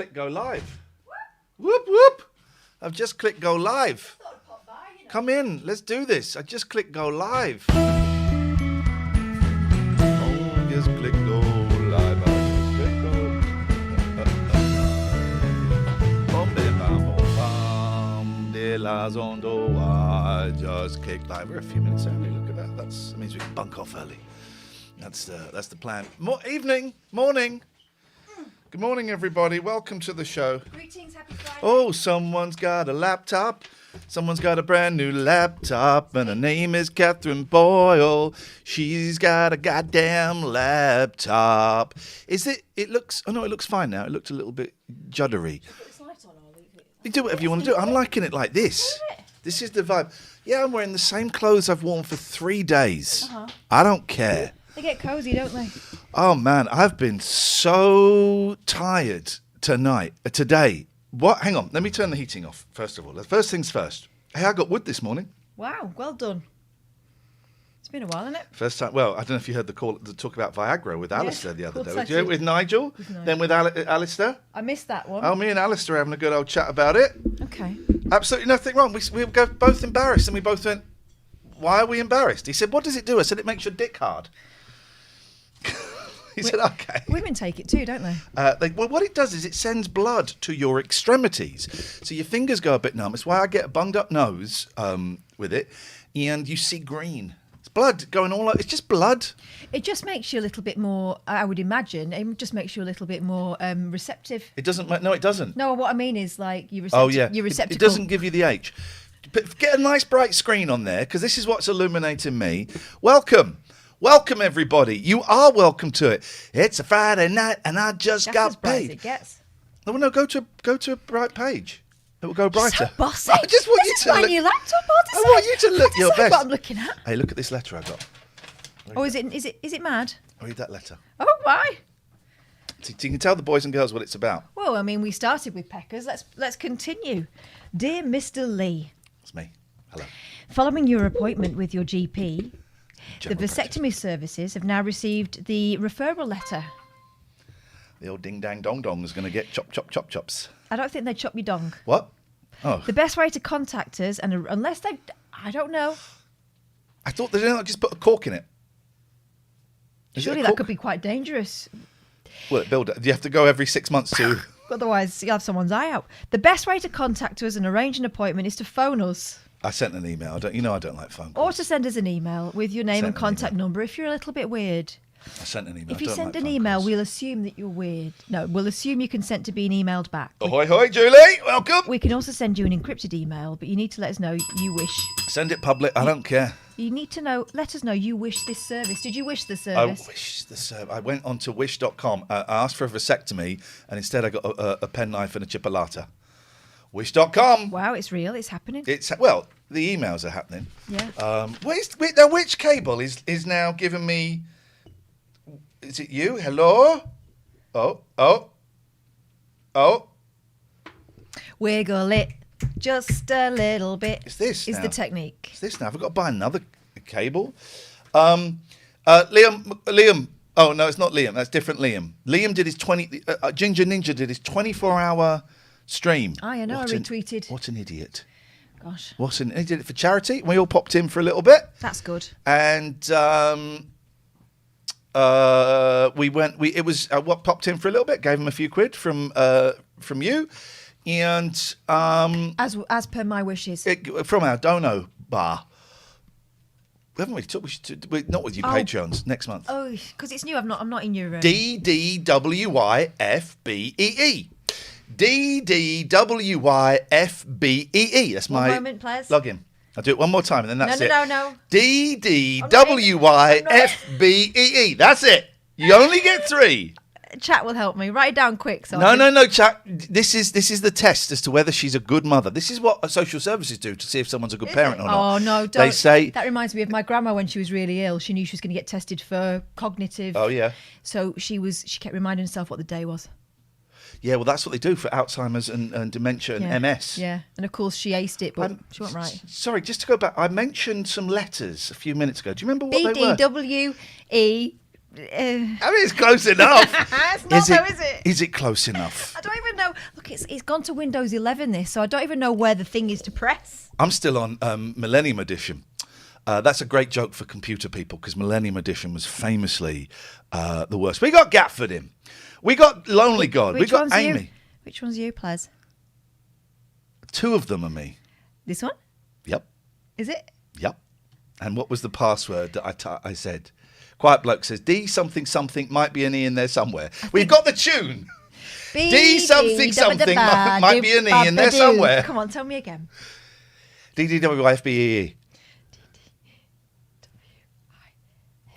clicked go live. Whoop, whoop. I've just clicked go live. Come in, let's do this. I just clicked go live. Oh, just click go live. I just click go. I just clicked live. We're a few minutes early. Look at that. That means we can bunk off early. That's the plan. Morning. Good morning, everybody. Welcome to the show. Greetings, happy Friday. Oh, someone's got a laptop. Someone's got a brand new laptop, and her name is Catherine Boyle. She's got a goddamn laptop. It looks fine now. It looked a little bit juddery. Put this light on or leave it? You do whatever you want to do. I'm liking it like this. This is the vibe. Yeah, I'm wearing the same clothes I've worn for 3 days. I don't care. They get cozy, don't they? Oh, man, I've been so tired today. What? Hang on, let me turn the heating off, first of all. The first things first. Hey, I got wood this morning. Wow, well done. It's been a while, hasn't it? First time, well, I don't know if you heard the talk about Viagra with Alistair the other day. course I Did you hear it with Nigel? Then with Alistair? I missed that one. Oh, me and Alistair are having a good old chat about it. Okay. Absolutely nothing wrong. We were both embarrassed, and we both went, why are we embarrassed? He said, what does it do? I said, it makes your dick hard. He said, okay. Women take it too, don't they? Well, what it does is it sends blood to your extremities. So your fingers go a bit numb. It's why I get a bunged up nose with it. And you see green. It's blood going all over. It's just blood. It just makes you a little bit more, I would imagine, it just makes you a little bit more receptive. It doesn't. No, it doesn't. No, what I mean is like you're Oh, yeah. You're receptive. It doesn't give you the H. But get a nice bright screen on there, because this is what's illuminating me. Welcome, everybody. You are welcome to it. It's a Friday night, and I just That's got as bright as paid. it gets. No, go to a bright page. It will go brighter. So bossy. I just want This you is to my look. new laptop. I want you to look your best. What I'm looking at. Hey, look at this letter I got. Oh, is it mad? Read that letter. Oh, why? So you can tell the boys and girls what it's about. Well, I mean, we started with peckers. Let's continue. Dear Mr. Lee. It's me. Hello. Following your appointment with your GP, General the vasectomy services have now received the referral letter. The old ding dang dong dong is going to get chops. I don't think they chop your dong. What? Oh. The best way to contact us, and unless they, I don't know. I thought they didn't just put a cork in it. Is it Surely a that cork? could be quite dangerous. Well, build it. You have to go every 6 months to. Otherwise, you'll have someone's eye out. The best way to contact us and arrange an appointment is to phone us. I sent an email. I don't like phone Or calls. to send us an email with your name and contact number if you're a little bit weird. I sent an email. If you I don't send like an phone email, calls. we'll assume that you're weird. No, we'll assume you consent to being emailed back. Ahoy, hoy, Julie. Welcome. We can also send you an encrypted email, but you need to let us know you wish. Send it public. I don't care. You need to let us know you wish this service. Did you wish the I service? wish the service. I went on to wish.com. I asked for a vasectomy, and instead I got a penknife and a chipolata. Wish.com. Wow, it's real. It's happening. The emails are happening. Yeah. Which cable is now giving me? Is it you? Hello? Oh. Wiggle it just a little bit. It's this is now. the technique. It's this now. I've got to buy another cable. Liam. Oh no, it's not Liam. That's different. Liam. Liam did his Ginger Ninja did his 24-hour stream. I know. I retweeted. What an idiot. Gosh. He did it for charity. We all popped in for a little bit. That's good. And what popped in for a little bit. Gave him a few quid from you, and As per my wishes. from our dono bar. We haven't really talked. Not with you Patreons next month. Oh, because it's new. I'm not in your. DDWYFBEE. DDWYFBEE. That's One my moment, please. login. I'll do it one more time and then that's it. No. DDWYFBEE. That's it. You only get 3. Chat will help me. Write it down quick. So No, chat. This is the test as to whether she's a good mother. This is what social services do to see if someone's a good parent or not. Oh no, don't. They say that reminds me of my grandma when she was really ill. She knew she was going to get tested for cognitive. Oh yeah. So she kept reminding herself what the day was. Yeah, well, that's what they do for Alzheimer's and dementia and MS. Yeah, and of course she aced it, but she wasn't right. Sorry, just to go back, I mentioned some letters a few minutes ago. Do you remember what they were? BDWE mean, it's close enough. It's not, though, is it? Is it close enough? I don't even know. Look, it's gone to Windows 11, this, so I don't even know where the thing is to press. I'm still on Millennium Edition. That's a great joke for computer people because Millennium Edition was famously the worst. We got Gatford in. We got Lonely God. We got Amy. Which one's you, Plaz? 2 of them are me. This one? Yep. Is it? Yep. And what was the password that I said? Quiet Bloke says D something something might be an E in there somewhere. We've got the tune. D something something might be an E in there somewhere. Come on, tell me again. DDWIFBEE.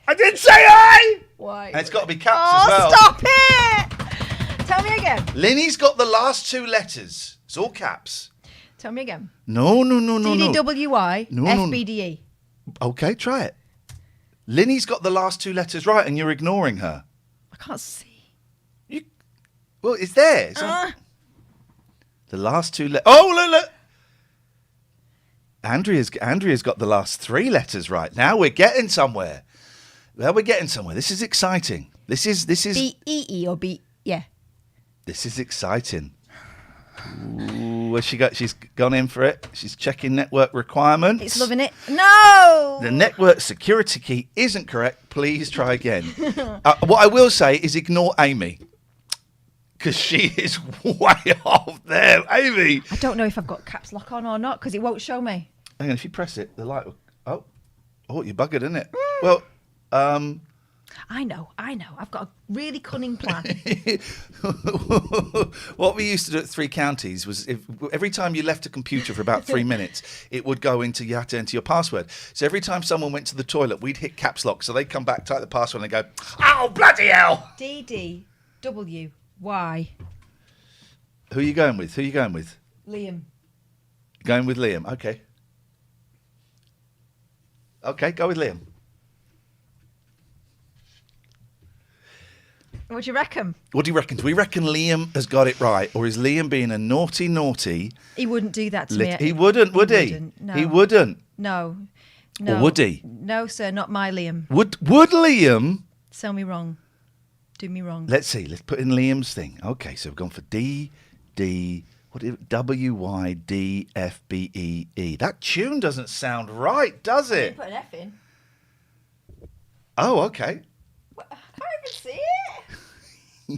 I didn't say I! Why? And it's got to be caps as well. Stop it! Tell me again. Linny's got the last 2 letters. It's all caps. Tell me again. No. DDWI, No. FBDE. Okay, try it. Linny's got the last 2 letters right and you're ignoring her. I can't see. Well, it's there. It's the last 2 letters. Oh, look. Andrea's got the last 3 letters right. Now we're getting somewhere. This is exciting. This is B-E-E or B... Yeah. This is exciting. Ooh, where's she got? She's gone in for it. She's checking network requirements. It's loving it. No! The network security key isn't correct. Please try again. What I will say is ignore Amy. Because she is way off there. Amy! I don't know if I've got caps lock on or not because it won't show me. Hang on, if you press it, the light will... Oh, you're buggered, isn't it? Well, I know. I've got a really cunning plan. What we used to do at 3 Counties was every time you left a computer for about 3 minutes, it would go into, you had to enter your password. So every time someone went to the toilet, we'd hit caps lock. So they'd come back, type the password and they'd go, oh, bloody hell! DDWY. Who are you going with? Liam. Going with Liam. Okay. Okay, go with Liam. What do you reckon? What do you reckon? Do we reckon Liam has got it right? Or is Liam being a naughty... He wouldn't do that to me. He wouldn't, would he? No. He wouldn't. No. Or would he? No, sir, not my Liam. Would Liam... Sell me wrong. Do me wrong. Let's see. Let's put in Liam's thing. Okay, so we've gone for WYDFBEE. That tune doesn't sound right, does You it? put an F in. Oh, okay. I can't even see it.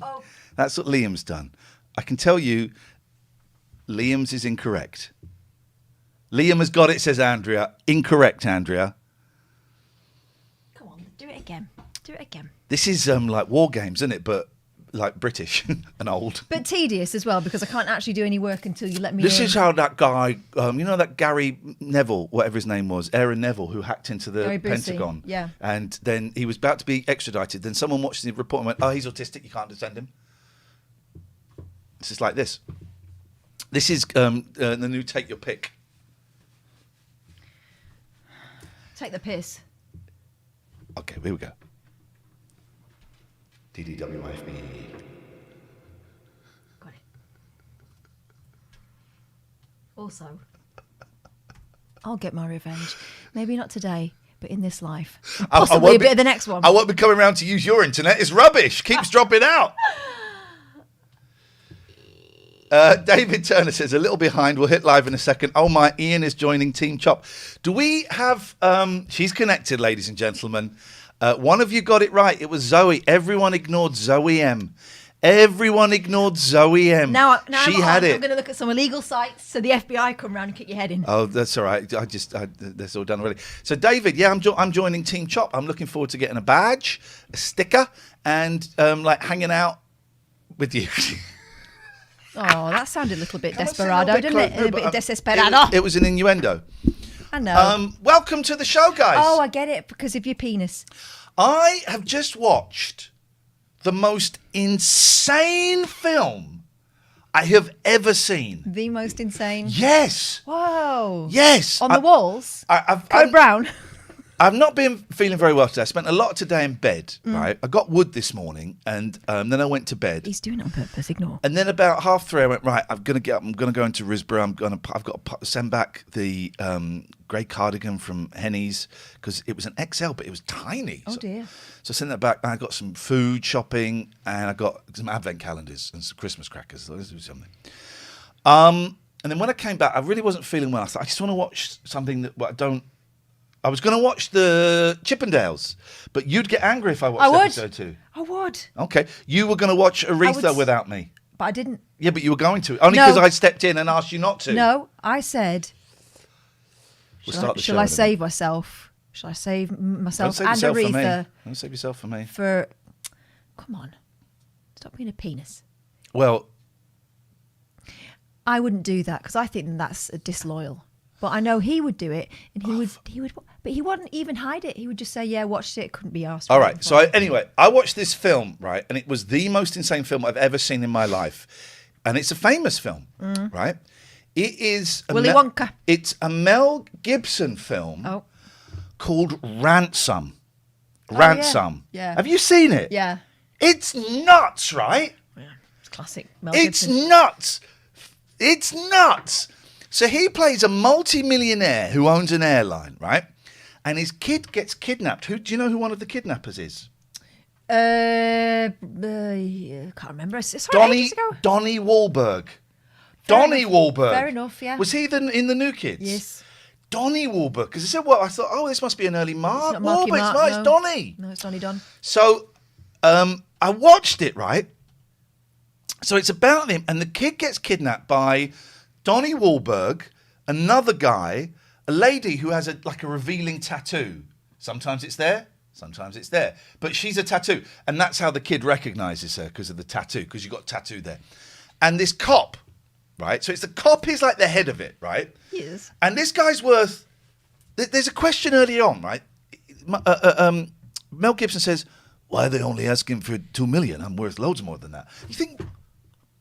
Oh. That's what Liam's done. I can tell you, Liam's is incorrect. Liam has got it, says Andrea. Incorrect, Andrea. Come on, do it again. This is like war games, isn't it? But like British and old. But tedious as well because I can't actually do any work until you let me This in. is how that guy, that Gary Neville, whatever his name was, Aaron Neville, who hacked into the Gary Busey, Pentagon. yeah. And then he was about to be extradited. Then someone watched the report and went, oh, he's autistic, you can't send him. It's just like this. This is the new Take Your Pick. Take the piss. Okay, here we go. DDWIFBE. Got it. Also, I'll get my revenge. Maybe not today, but in this life. Possibly a bit of the next one. I won't be coming around to use your internet. It's rubbish. Keeps dropping out. David Turner says, a little behind. We'll hit live in a second. Oh my, Iain is joining Team Chop. Do we have... she's connected, ladies and gentlemen. One of you got it right. It was Zoe. Everyone ignored Zoe M. Now she had it. I'm going to look at some illegal sites so the FBI come round and kick your head in. Oh, that's all right. That's all done already. So, David, yeah, I'm joining Team Chop. I'm looking forward to getting a badge, a sticker, and hanging out with you. Oh, that sounded a little bit desperado, didn't it? A bit desesperado. It was an innuendo. I know. Welcome to the show, guys. Oh, I get it, because of your penis. I have just watched the most insane film I have ever seen. The most insane? Yes. Whoa. Yes. On the walls? I've Code Brown? I've not been feeling very well today. I spent a lot of today in bed, right? I got wood this morning, and then I went to bed. He's doing it on purpose. Ignore. And then about 3:30, I went, right, I'm going to get up. I'm going to go into Risborough. I've got to send back the grey cardigan from Henny's because it was an XL, but it was tiny. Oh, dear. So I sent that back. And I got some food shopping, and I got some advent calendars and some Christmas crackers. So let's do something. And then when I came back, I really wasn't feeling well. I thought, I just want to watch something that I was going to watch the Chippendales, but you'd get angry if I watched episode 2. I would. Okay. You were going to watch Aretha without me. But I didn't. Yeah, but you were going to. Only because I stepped in and asked you not to. No, I said, shall I save myself? Shall I save myself and Aretha? Don't save yourself for me. Come on. Stop being a penis. Well, I wouldn't do that because I think that's disloyal. But I know he would do it, and he would, but he wouldn't even hide it. He would just say, "Yeah, watched it. Couldn't be asked." All right. So anyway, I watched this film, right, and it was the most insane film I've ever seen in my life, and it's a famous film, right? It is Willy Wonka. It's a Mel Gibson film called Ransom. Ransom. Yeah. Have you seen it? Yeah. It's nuts, right? Yeah. It's classic Mel Gibson. It's nuts. It's nuts. So he plays a multi-millionaire who owns an airline, right? And his kid gets kidnapped. Do you know who one of the kidnappers is? I can't remember. It's ages ago. Donnie Wahlberg. Donnie Wahlberg. Fair enough, yeah. Was he in the New Kids? Yes. Donnie Wahlberg. Because I said, I thought, this must be an early Mark Wahlberg. No. It's Donnie. No, it's Donnie Don. So I watched it, right? So it's about him, and the kid gets kidnapped by Donnie Wahlberg, another guy, a lady who has a revealing tattoo. Sometimes it's there, sometimes it's there. But she's a tattoo. And that's how the kid recognises her, because of the tattoo, because you've got tattoo there. And this cop, right? So it's the cop is like the head of it, right? Yes. And this guy's worth... There's a question early on, right? Mel Gibson says, why are they only asking for $2 million? I'm worth loads more than that. You think,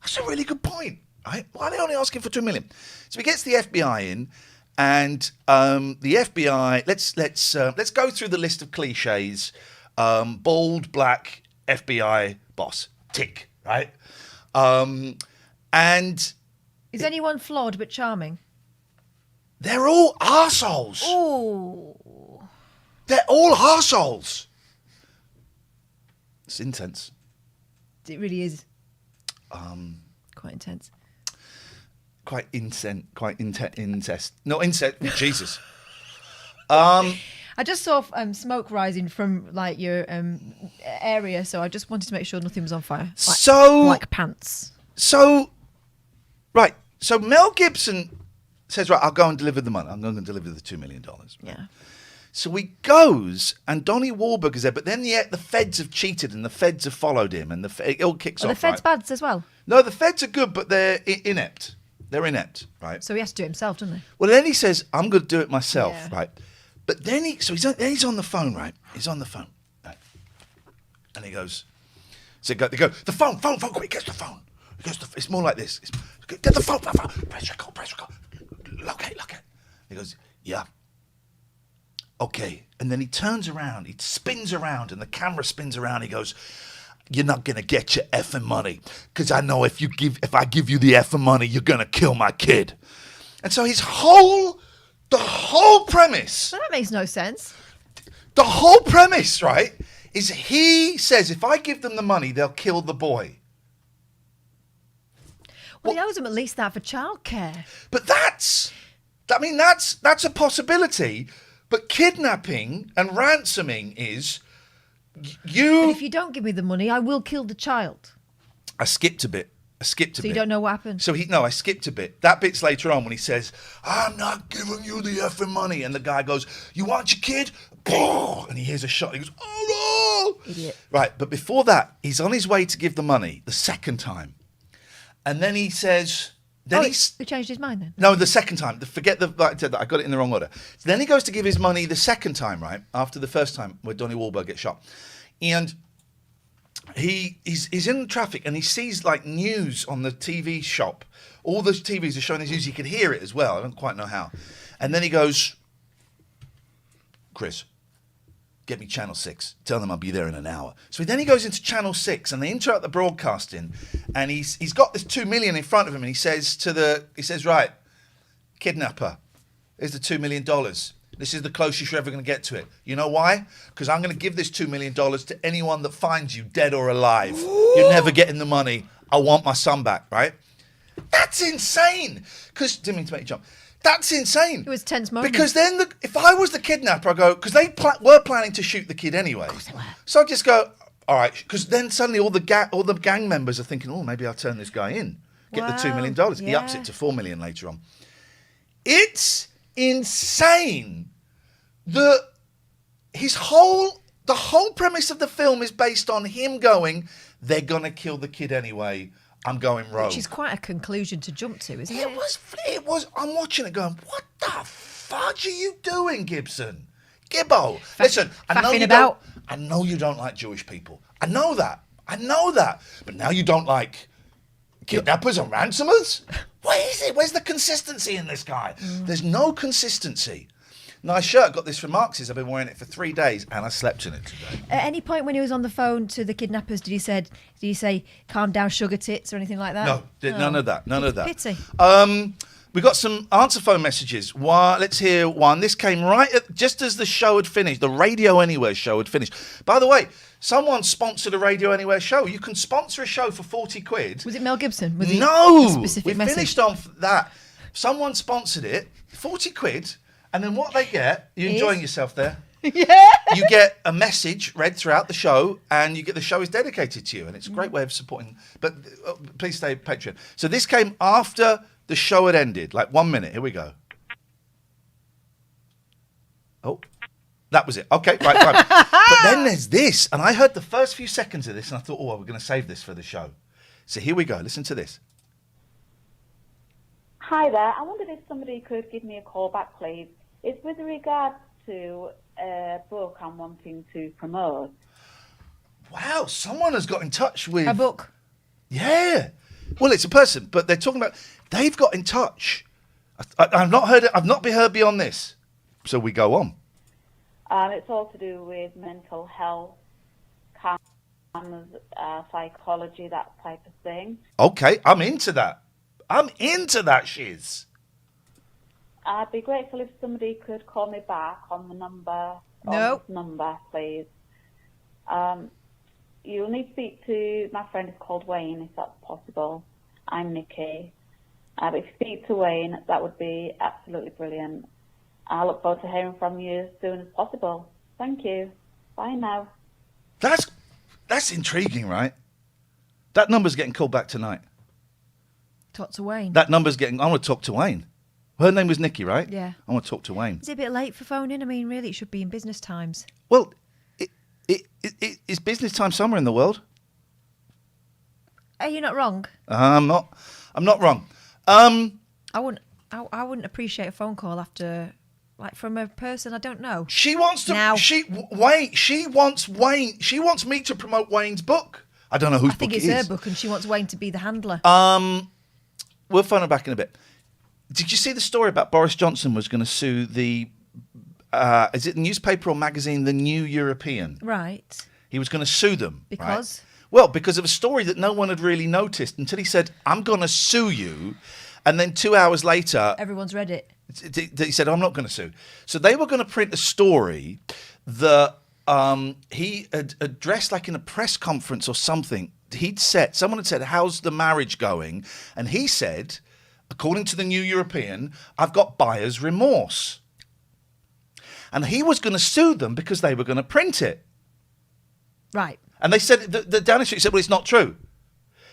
that's a really good point. Right? Why are they only asking for $2 million? So he gets the FBI in, and the FBI. Let's go through the list of cliches. Bald, black, FBI boss. Tick. Right. And is anyone flawed but charming? They're all arseholes. Oh. They're all arseholes. It's intense. It really is. Quite intense. Quite incest. No, incest. Jesus. I just saw smoke rising from your area, so I just wanted to make sure nothing was on fire. Like pants. So Mel Gibson says, right, I'll go and deliver the money. I'm going to deliver the $2 million. Right? Yeah. So he goes, and Donnie Wahlberg is there, but then the feds have cheated, and the feds have followed him, and it all kicks off. Are the feds bad as well? No, the feds are good, but they're inept. They're inept, right? So he has to do it himself, doesn't he? Well, then he says, I'm going to do it myself, right? But then he's on the phone, right? He's on the phone, right? And he goes, they go, the phone, quick, get the phone. He goes, it's more like this. Get the phone. Press record. Locate. He goes, yeah. Okay. And then he turns around, he spins around, and the camera spins around. He goes, you're not going to get your effing money, because I know if I give you the effing money, you're going to kill my kid. And so the whole premise... Well, that makes no sense. The whole premise, right, is he says, if I give them the money, they'll kill the boy. Well, he owes them at least that for childcare. But that's a possibility. But kidnapping and ransoming is... But if you don't give me the money, I will kill the child. I skipped a bit. So you don't know what happened? I skipped a bit. That bit's later on when he says, I'm not giving you the effing money. And the guy goes, you want your kid? And he hears a shot. He goes, oh no! Idiot. Right, but before that, he's on his way to give the money the second time. And then he says... he changed his mind then? No, the second time. Forget I said that. I got it in the wrong order. So then he goes to give his money the second time, right? After the first time where Donnie Wahlberg gets shot. And he's in traffic and he sees news on the TV shop. All the TVs are showing this news. He can hear it as well. I don't quite know how. And then he goes, Chris, get me Channel 6. Tell them I'll be there in an hour. So then he goes into Channel 6 and they interrupt the broadcasting and he's got this 2 million in front of him and he says, right, kidnapper, here's the $2 million. This is the closest you're ever going to get to it. You know why? Because I'm going to give this $2 million to anyone that finds you dead or alive. You're never getting the money. I want my son back, right? That's insane. Because, didn't mean to make you jump. That's insane. It was a tense moment. Because then, if I was the kidnapper, I go, because they were planning to shoot the kid anyway. Of course they were. So I just go, all right, because then suddenly all the gang members are thinking, oh, maybe I'll turn this guy in, get the $2 million. Yeah. He ups it to $4 million later on. It's insane that the whole premise of the film is based on him going, they're gonna kill the kid anyway. I'm going rogue. Which is quite a conclusion to jump to, isn't it? It was. I'm watching it going, what the fudge are you doing, Gibson? Gibbo. Listen, I know you don't like Jewish people. I know that. But now you don't like kidnappers and ransomers? Where is it? Where's the consistency in this guy? There's no consistency. Nice shirt. Got this from Marx's. I've been wearing it for 3 days and I slept in it today. At any point when he was on the phone to the kidnappers, did he say, calm down, sugar tits or anything like that? No, none of that. None of that. Pity. We got some answer phone messages. Let's hear one. This came just as the show had finished. The Radio Anywhere show had finished. By the way, someone sponsored a Radio Anywhere show. You can sponsor a show for 40 quid. Was it Mel Gibson? No. Specific message? Finished on that. Someone sponsored it, 40 quid. And then what they get, you're enjoying yourself there. Yeah. You get a message read throughout the show, and the show is dedicated to you, and it's a great way of supporting. But please stay Patreon. So this came after the show had ended, like 1 minute. Here we go. Oh, that was it. Okay, right, fine. But then there's this, and I heard the first few seconds of this, and I thought, we're going to save this for the show. So here we go. Listen to this. Hi there. I wondered if somebody could give me a call back, please. It's with regard to a book I'm wanting to promote. Wow, someone has got in touch with... A book? Yeah. Well, it's a person, but they're talking about... They've got in touch. I've not heard it. I've not been heard beyond this. So we go on. It's all to do with mental health, psychology, that type of thing. Okay, I'm into that. Shiz. I'd be grateful if somebody could call me back on the number. No. Number, please. You'll need to speak to my friend. Is called Wayne, if that's possible. I'm Nikki. But if you speak to Wayne, that would be absolutely brilliant. I look forward to hearing from you as soon as possible. Thank you. Bye now. That's intriguing, right? That number's getting called back tonight. Talk to Wayne. That number's getting... I want to talk to Wayne. Her name was Nikki, right? Yeah. I want to talk to Wayne. Is it a bit late for phoning? I mean, really, it should be in business times. Well, it's business time somewhere in the world. Are you not wrong? I'm not wrong. I wouldn't appreciate a phone call after, like, from a person I don't know. She wants to... Now. She wants me to promote Wayne's book. I don't know whose book it is. I think it's her book and she wants Wayne to be the handler. We'll phone her back in a bit. Did you see the story about Boris Johnson was going to sue the... is it the newspaper or magazine, The New European? Right. He was going to sue them. Because? Right? Well, because of a story that no one had really noticed until he said, I'm going to sue you. And then 2 hours later... Everyone's read it. He said, I'm not going to sue. So they were going to print a story that he had addressed, like in a press conference or something. Someone had said, how's the marriage going? And he said, according to the New European, I've got buyer's remorse. And he was going to sue them because they were going to print it. Right. And they said, the Downing Street said, well, it's not true.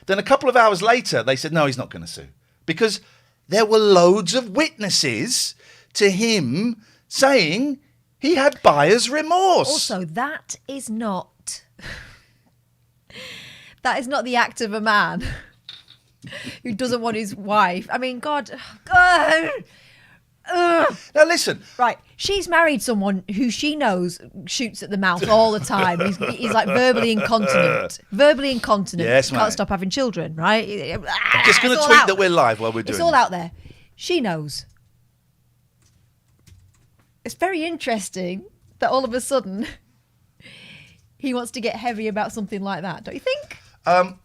Then a couple of hours later, they said, no, he's not going to sue. Because there were loads of witnesses to him saying he had buyer's remorse. Also, that is not the act of a man who doesn't want his wife. I mean, God. Now listen. Right, she's married someone who she knows shoots at the mouth all the time. He's like verbally incontinent. Yes, can't mate. stop having children, right? I'm just going to tweet that we're live while we're doing It's all this. out there. She knows. It's very interesting that all of a sudden he wants to get heavy about something like that, don't you think? Well,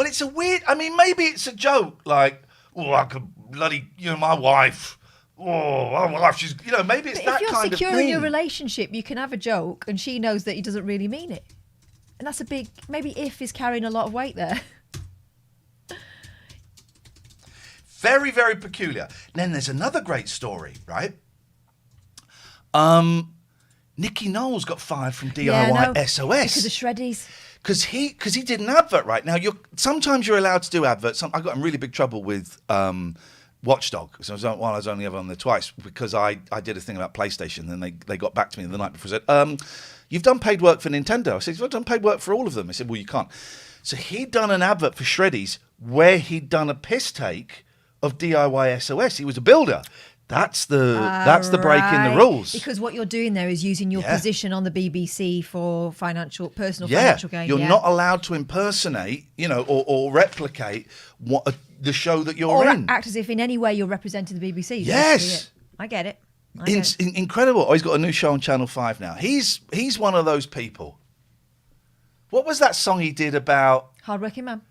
it's a weird... I mean, maybe it's a joke, like, oh, I could bloody... my wife... Oh, my wife, she's... maybe it's that kind of thing. If you're secure in your relationship, you can have a joke, and she knows that he doesn't really mean it. And that's a big... Maybe if is carrying a lot of weight there. Very, very peculiar. Then there's another great story, right? Nicky Knowles got fired from DIY SOS. Because of Shreddies. Because he did an advert, right? Now, sometimes you're allowed to do adverts. I got in really big trouble with Watchdog. So I was only ever on there twice because I did a thing about PlayStation, and they got back to me the night before and said, you've done paid work for Nintendo. I said, well, I've done paid work for all of them. I said, well, you can't. So he'd done an advert for Shreddies where he'd done a piss take of DIY SOS. He was a builder. That's the break in the rules. Because what you're doing there is using your position on the BBC for personal financial gain. You're not allowed to impersonate, or replicate the show that you're in. Or act as if in any way you're representing the BBC. Yes. I get it. Incredible. Oh, he's got a new show on Channel 5 now. He's one of those people. What was that song he did about... Hardworking Man.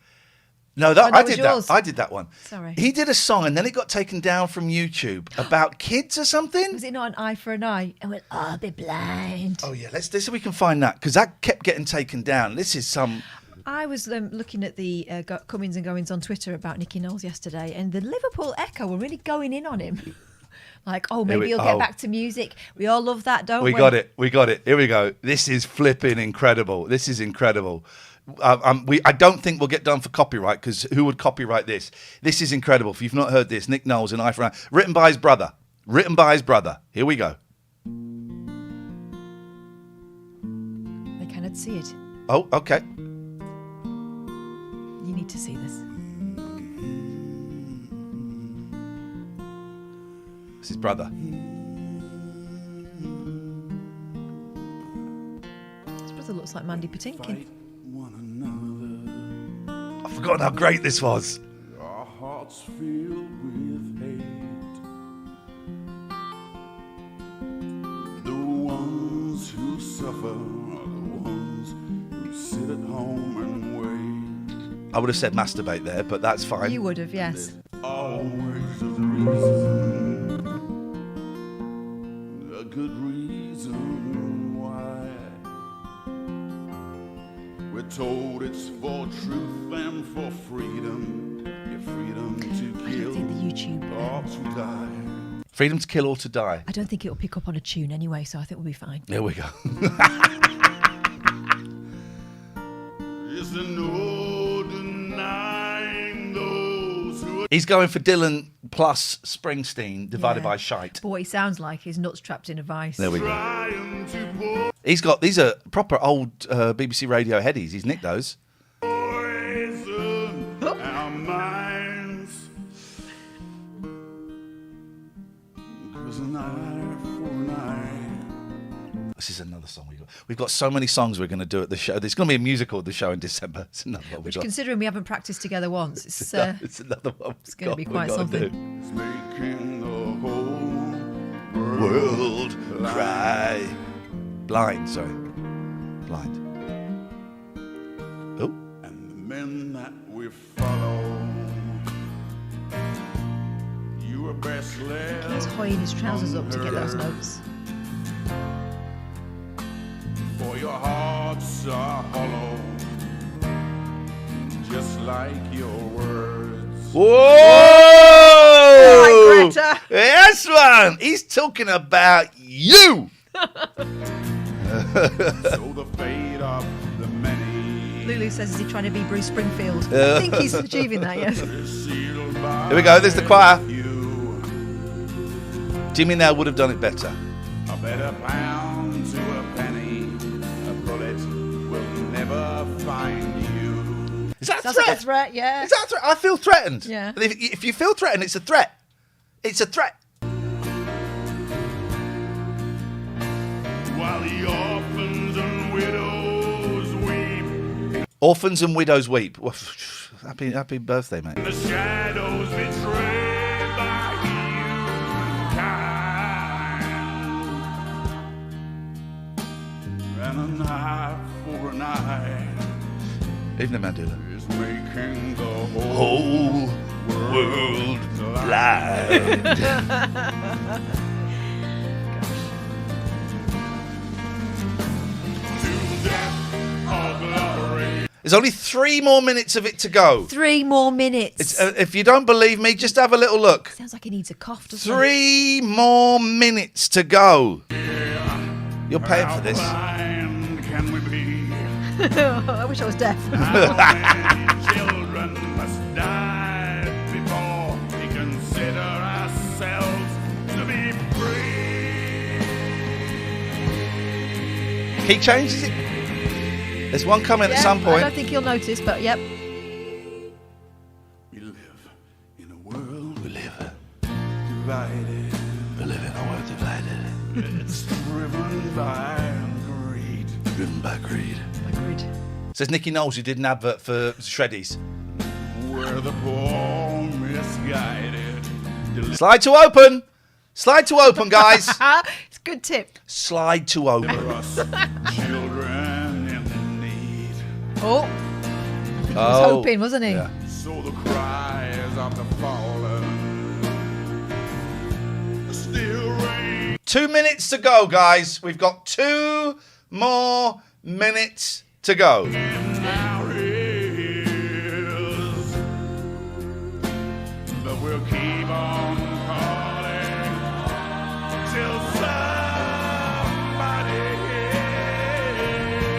No, I did that. I did that one. Sorry. He did a song and then it got taken down from YouTube about kids or something. Was it not an eye for an eye? And went, I'll be blind. Oh yeah, let's see if we can find that because that kept getting taken down. This is some. I was looking at the comings and goings on Twitter about Nicky Knowles yesterday, and the Liverpool Echo were really going in on him. Like, maybe he'll get back to music. We all love that, don't we? We got it. Here we go. This is flipping incredible. This is incredible. I don't think we'll get done for copyright because who would copyright this? This is incredible. If you've not heard this, Nick Knowles, An Eye for an Eye, written by his brother. Here we go. They cannot see it. Oh, okay. You need to see this. It's his brother. His brother looks like Mandy Patinkin. I've forgotten how great this was. Our hearts filled with hate. The ones who suffer are the ones who sit at home and wait. I would have said masturbate there, but that's fine. You would have, yes. Always a reason, a good reason why. We're told it's for truth and for freedom. Your freedom to kill. I don't think the YouTube. Or to die. Freedom to kill or to die. I don't think it'll pick up on a tune anyway, so I think we'll be fine. There we go. Is there no denying those who are... He's going for Dylan plus Springsteen divided by shite. But what he sounds like is nuts trapped in a vice. There we go. These are proper old BBC radio headies. He's nicked those. Our minds. 'Cause an eye for an eye. This is another song we've got so many songs we're going to do at the show. There's going to be a musical at the show in December. It's another one. Which, considering we haven't practiced together once, it's another one. It's going to be quite something. It's making the whole world cry. Blind. Oh. And the men that we follow, you are best left. He's hoying his trousers up to get those notes. For your hearts are hollow, just like your words. Whoa! Right, Greta. Yes, man. He's talking about you. So the fate of the many. Lulu says, is he trying to be Bruce Springfield? I think he's achieving that, yes. Here we go. There's the choir. Jimmy now would have done it better. A better pound to a penny. A bullet will never find you. Is that a That's threat? like a threat, yeah. Is that a threat? I feel threatened. Yeah. If you feel threatened, it's a threat. It's a threat. While the orphans and widows weep. Orphans and widows weep. Well, happy birthday, mate. The shadows betrayed by humankind. And an eye for Even the mandula. is making the Whole world blind. There's only 3 more minutes of it to go. 3 more minutes. It's, if you don't believe me, just have a little look. Sounds like he needs a cough, doesn't 3 more minutes to go. You're paying for this. blind can we be? he? I wish I was deaf. How many children must die before we consider ourselves to be free? Key change, is it? There's one coming at some I point. don't think he'll notice, but yep. We live in a world We live divided. in a world divided. It's driven by greed. Driven by greed. Agreed. Says Nicky Knowles, who did an advert for Shreddies. Where the poor misguided. Slide to open. Slide to open, guys. It's a good tip. Slide to open. Deliver us children in need. Oh, he was hoping, wasn't he? Yeah. So the cries of the fallen still ring. 2 minutes to go, guys. We've got 2 more minutes to go. Now is, but we'll keep on calling till somebody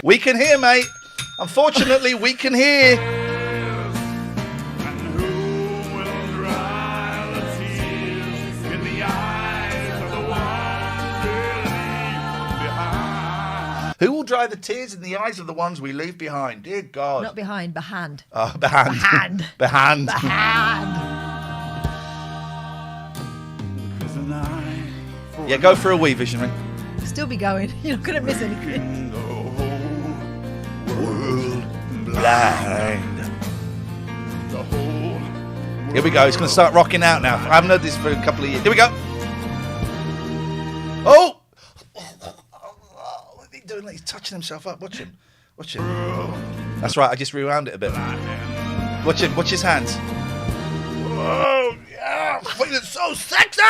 We can hear, mate. Unfortunately, we can hear. and who will dry the tears in the eyes of the ones we leave behind. Who will dry the tears in the eyes of the ones we leave behind? Dear God. Not behind, behind. Oh, behind. Behind. Behind. Behind. There's an eye for Yeah, go for a wee, visionary. Still be going. You're not going to miss anything. in the whole World blind. the whole Here we go. It's going to start rocking out now. I haven't heard this for a couple of years. Here we go. Oh! What's he doing? He's touching himself up. Watch him. Watch him. That's right. I just rewound it a bit. Watch him. Watch his hands. Oh, yeah. I'm feeling so sexy.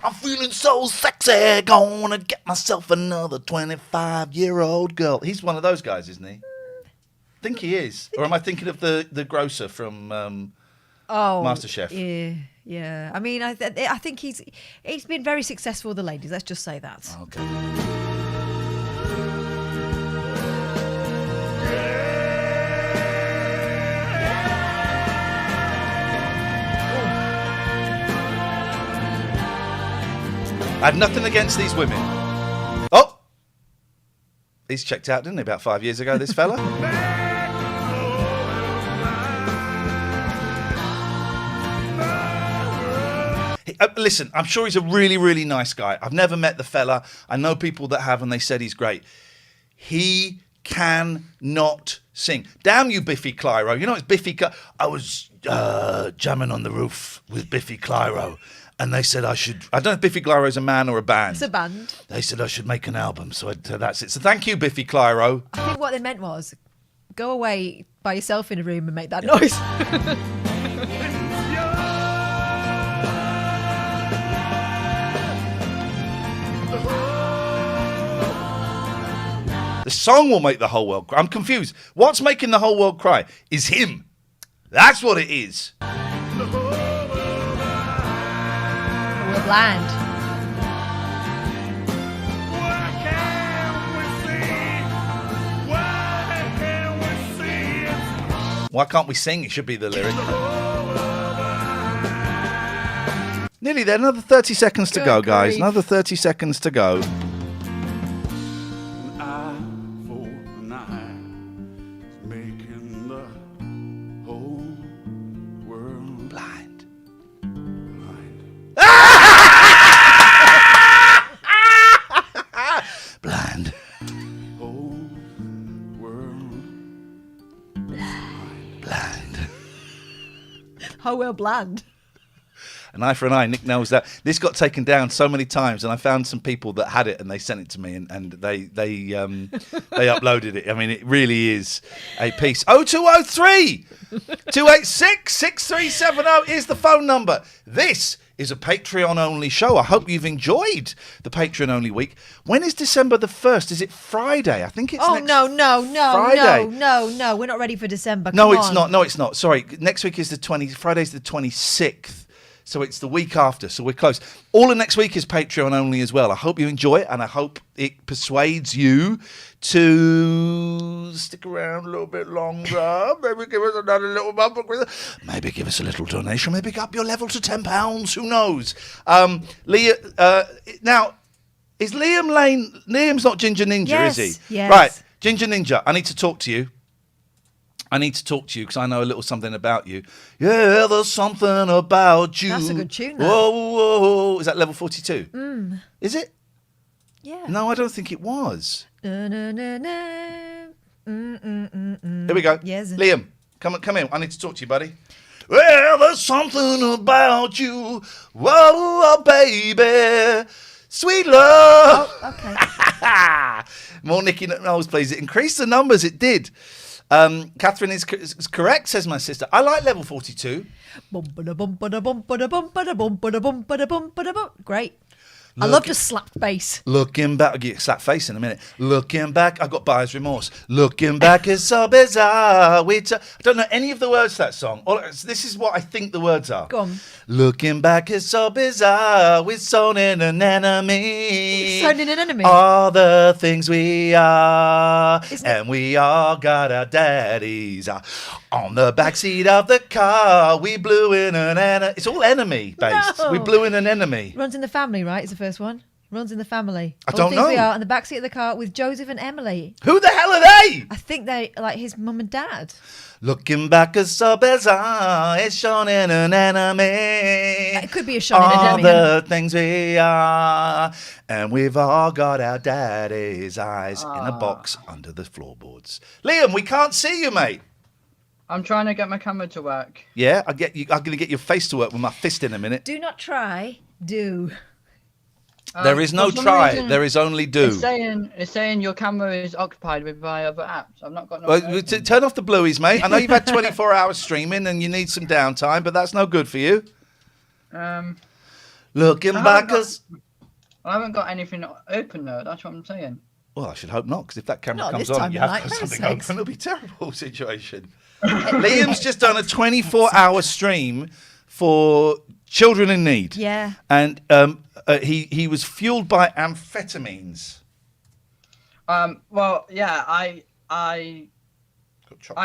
I'm feeling so sexy. Gonna get myself another 25-year-old girl. He's one of those guys, isn't he? I think he is. Or am I thinking of the grocer from MasterChef? Yeah, yeah. I mean, I think he's been very successful with the ladies. Let's just say that. Okay. I had nothing against these women. Oh! He's checked out, didn't he, about 5 years ago, this fella? Listen, I'm sure he's a really, really nice guy. I've never met the fella. I know people that have, and they said he's great. He cannot sing. Damn you, Biffy Clyro. You know, it's Biffy. I was jamming on the roof with Biffy Clyro, and they said I should. I don't know if Biffy Clyro's a man or a band. It's a band. They said I should make an album, so that's it. So thank you, Biffy Clyro. I think what they meant was, go away by yourself in a room and make that noise. The song will make the whole world cry. I'm confused. What's making the whole world cry is him. That's what it is. We're blind. Why can't we sing? It should be the lyric. Nearly there. Another 30 seconds to go, Good guys. grief. Another 30 seconds to go. Eye for an eye, making the whole world Blind. blind. Blind. Whole world Blind. Oh, well, bland. An eye for an eye. Nick knows that. This got taken down so many times, and I found some people that had it, and they sent it to me, and they uploaded it. I mean, it really is a piece. 0203 286 6370 is the phone number. This is a Patreon-only show. I hope you've enjoyed the Patreon-only week. When is December the 1st? Is it Friday? I think it's next no, Friday. no. We're not ready for December. No, it's not. Sorry. Next week is Friday's the 26th. So it's the week after. So we're close. All of next week is Patreon-only as well. I hope you enjoy it, and I hope it persuades you to stick around a little bit longer. Maybe give us another little bump. Maybe give us a little donation. Maybe up your level to £10. Who knows? Now, is Liam Lane... Liam's not Ginger Ninja, yes, is he? Yes. Right. Ginger Ninja, I need to talk to you. Because I know a little something about you. Yeah, there's something about you. That's a good tune, though. Whoa. Is that level 42? Is it? Yeah. No, I don't think it was. Na, na, na, na. Here we go. Yes. Liam, come in. I need to talk to you, buddy. Well, there's something about you. Whoa, baby. Sweet love. Oh, okay. More Nicky Knowles, please. It increased the numbers. It did. Catherine is correct, says my sister. I like level 42. Great. I love just slapped bass. Looking back, I'll get slap face in a minute. Looking back, I've got buyer's remorse. Looking back is so bizarre. I don't know any of the words to that song. This is what I think the words are. Go on. Looking back is so bizarre. We're zoning an enemy. Zoning an enemy? All the things we are. And we all got our daddies. On the backseat of the car, we blew in an enemy. It's all enemy based. No. We blew in an enemy. Runs in the Family, right? Is the first one. Runs in the Family. I don't know. All the things we are in the backseat of the car with Joseph and Emily. Who the hell are they? I think they like his mum and dad. Looking back is so bizarre, it's shown in an enemy. It could be a Sean in an all enemy. the things we are, and we've all got our daddy's eyes in a box under the floorboards. Liam, we can't see you, mate. I'm trying to get my camera to work. Yeah, I'm going to get your face to work with my fist in a minute. Do not try. Do. There is no for some try. reason, There is only do. It's saying your camera is occupied with my other apps. I've not got no. Well, turn off the blueies, mate. I know you've had 24 hours streaming and you need some downtime, but that's no good for you. Looking back as... I haven't got anything open though. That's what I'm saying. Well, I should hope not, because if that camera Not comes this on time and you of have night, got for something sakes. open, it'll be a terrible situation. Liam's just done a 24-hour stream for children in need. Yeah. And he was fueled by amphetamines. Well, yeah. I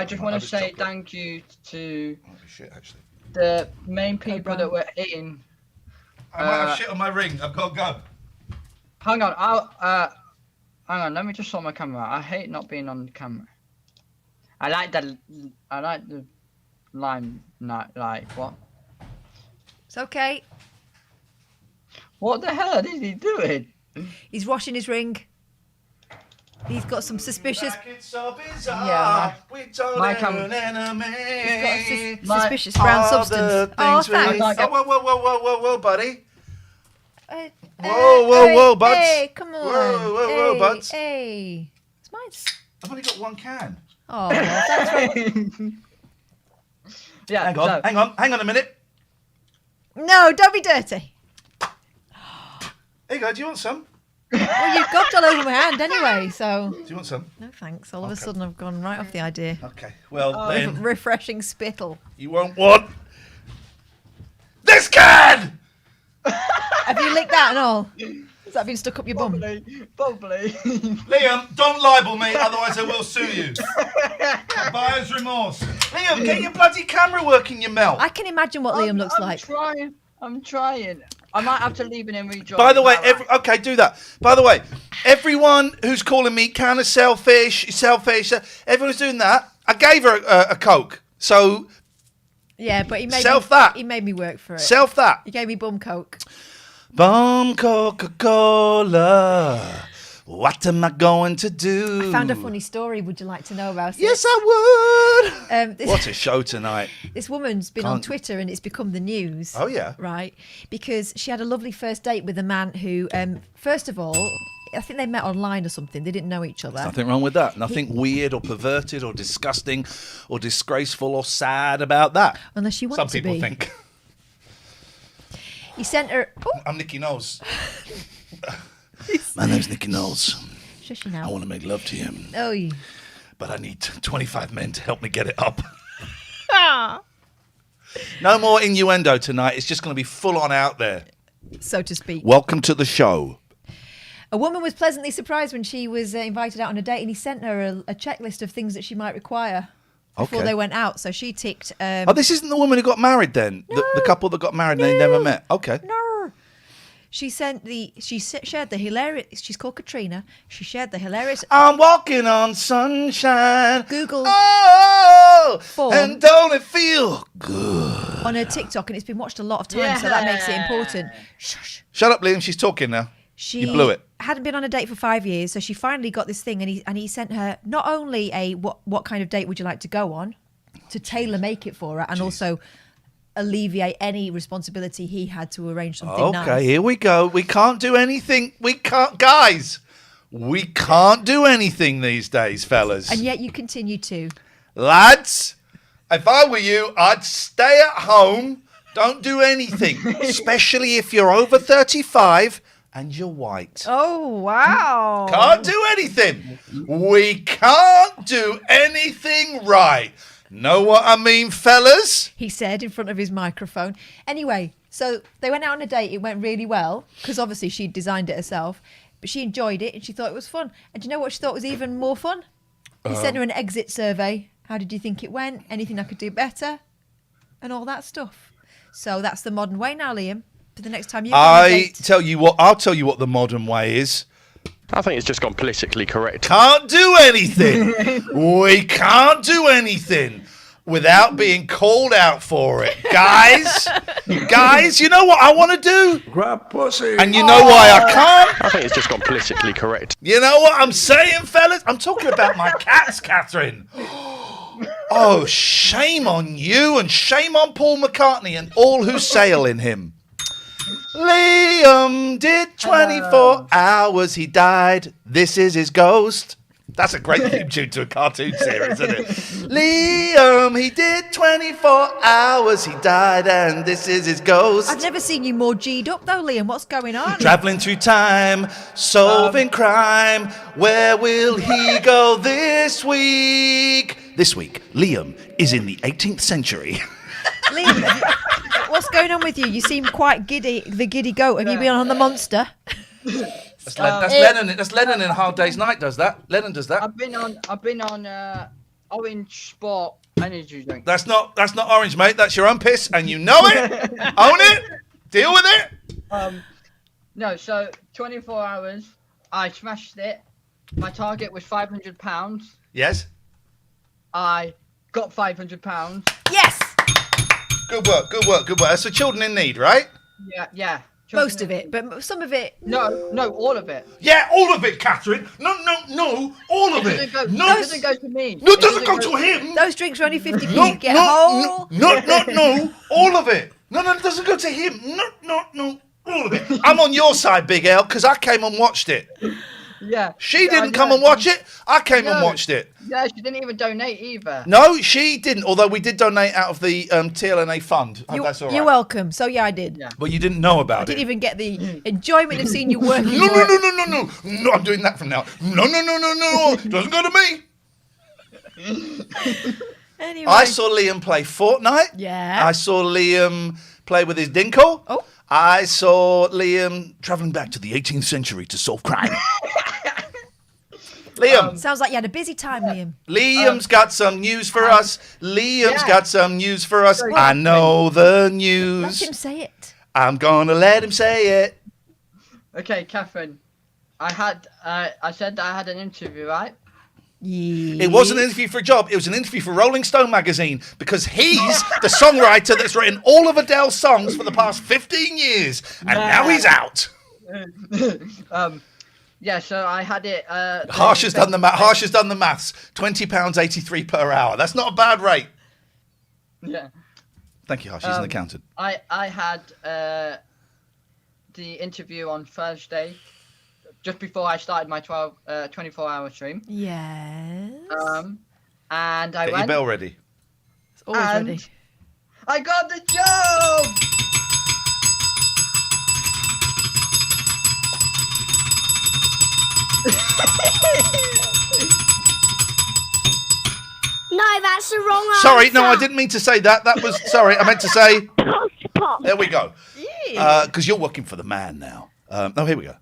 just want to say chocolate. thank you to Oh, shit, actually. the main people that were hitting. I might have shit on my ring. I've got to go. Hang on. Hang on. Let me just sort my camera out. I hate not being on the camera. I like the line. Like what? It's okay. What the hell is he doing? He's washing his ring. He's got some suspicious. Yeah, my camera. He's got My- suspicious brown substance. Oh, thanks. Whoa, buddy. Hey, Whoa, buds. Hey, come on. Whoa, Hey, buds. Hey. It's mine. I've only got one can. Oh, that's right. Yeah. Hang on a minute. No, don't be dirty. Here you go. Do you want some? Well, you've got all over my hand anyway, so. Do you want some? No thanks. All of a sudden, I've gone right off the idea. Okay. Well, then Refreshing spittle. you won't want this can. Have you licked that and all? Has that been stuck up your bum? Probably. Liam, don't libel me, otherwise I will sue you. Buyer's remorse. Liam, get your bloody camera working, you melt. I can imagine what Liam looks like. I'm trying. I might have to leave it and rejoin. By the way, okay, do that. By the way, everyone who's calling me kind of selfish, everyone's doing that. I gave her a Coke, so Yeah, but he made He made me work for it. Self that. He gave me bum coke. Bum Coca-Cola. What am I going to do? I found a funny story. Would you like to know about it? Yes, I would. This, What a show tonight. This woman's been on Twitter and it's become the news. Oh, yeah. Right. Because she had a lovely first date with a man who, first of all, I think they met online or something. They didn't know each other. Nothing wrong with that. Nothing weird or perverted or disgusting or disgraceful or sad about that. Unless you want Some to people be. think. He sent her... Oh, I'm Nicky Knowles. My name's Nicky Knowles. shush you now. I want to make love to you. Oh, you... But I need 25 men to help me get it up. No more innuendo tonight. It's just going to be full on out there. So to speak. Welcome to the show. A woman was pleasantly surprised when she was invited out on a date, and he sent her a checklist of things that she might require before they went out. So she ticked... oh, this isn't the woman who got married then? No. The couple that got married and they never met? Okay. No. She shared the hilarious... She's called Katrina. She shared the hilarious... I'm walking on sunshine. Google... form. And don't it feel good? On her TikTok, and it's been watched a lot of times, so that makes it important. Shush. Shut up, Liam. She's talking now. She You blew it. hadn't been on a date for 5 years, so she finally got this thing, and he sent her not only a what kind of date would you like to go on, to tailor make it for her, and also alleviate any responsibility he had to arrange something nice. Okay, here we go. We can't do anything. We can't, guys. We can't do anything these days, fellas. And yet you continue to. Lads, if I were you, I'd stay at home. Don't do anything, especially if you're over 35 and you're white. Oh, wow. Can't do anything. We can't do anything right. Know what I mean, fellas? He said in front of his microphone. Anyway, so they went out on a date. It went really well, because obviously she'd designed it herself. But she enjoyed it and she thought it was fun. And do you know what she thought was even more fun? He sent her an exit survey. How did you think it went? Anything I could do better? And all that stuff. So that's the modern way now, Liam. For the next time you go on a date. I'll tell you what the modern way is. I think it's just gone politically correct. Can't do anything. We can't do anything without being called out for it. Guys, you know what I want to do? Grab pussy. And you know why I can't? I think it's just gone politically correct. You know what I'm saying, fellas? I'm talking about my cats, Catherine. Oh, shame on you and shame on Paul McCartney and all who sail in him. Liam did 24 hours, he died. This is his ghost. That's a great theme tune to a cartoon series, isn't it? Liam, he did 24 hours, he died, and this is his ghost. I've never seen you more G'd up though, Liam. What's going on? Traveling through time, solving crime. Where will he go this week? This week, Liam is in the 18th century. Liam, what's going on with you? You seem quite giddy, the giddy goat. Have you been on the monster? That's Lennon. That's Lennon in Hard Day's Night. Does that? Lennon does that. I've been on Orange Sport energy drink. That's not orange, mate. That's your own piss, and you know it. Own it. Deal with it. No, so 24 hours. I smashed it. My target was £500. Yes. I got £500. Yes. Good work. That's for children in need, right? Yeah. Most of it, but some of it. No, all of it. Yeah, all of it, Catherine. No, all of it. It doesn't go to me. No, it doesn't go to him. Those drinks are only 50p. No, You get a whole. No, all of it. No, it doesn't go to him. No, all of it. I'm on your side, Big L, because I came and watched it. Yeah. She didn't come and watch it. I came and watched it. Yeah, she didn't even donate either. No, she didn't. Although we did donate out of the TLNA fund. That's all right. You're welcome. So yeah, I did. Yeah. But you didn't know about I didn't it. even get the enjoyment of seeing you working. No. No, I'm doing that from now. No. Doesn't go to me. Anyway. I saw Liam play Fortnite. Yeah. I saw Liam play with his dinkle. Oh. I saw Liam travelling back to the 18th century to solve crime. Liam. Sounds like you had a busy time, Liam. Liam's got some news for us. Liam's got some news for us. Sorry. I know the Let news. him say it. I'm gonna let him say it. Okay, Catherine. I said that I had an interview, right? Yeah. It wasn't an interview for a job. It was an interview for Rolling Stone magazine because he's the songwriter that's written all of Adele's songs for the past 15 years. And now he's out. Yeah, so I had it. Harsh has done the Harsh has done the maths. £20.83 per hour. That's not a bad rate. Yeah. Thank you, Harsh. He's an accountant. I had the interview on Thursday, just before I started my 24-hour stream. Yes. And I Get went. your bell ready. It's always and ready. I got the job. No, that's the wrong answer. Sorry, no, I didn't mean to say that. That was sorry. I meant to say. Pop. There we go. Yeah. Because you're working for the man now. Oh, here we go.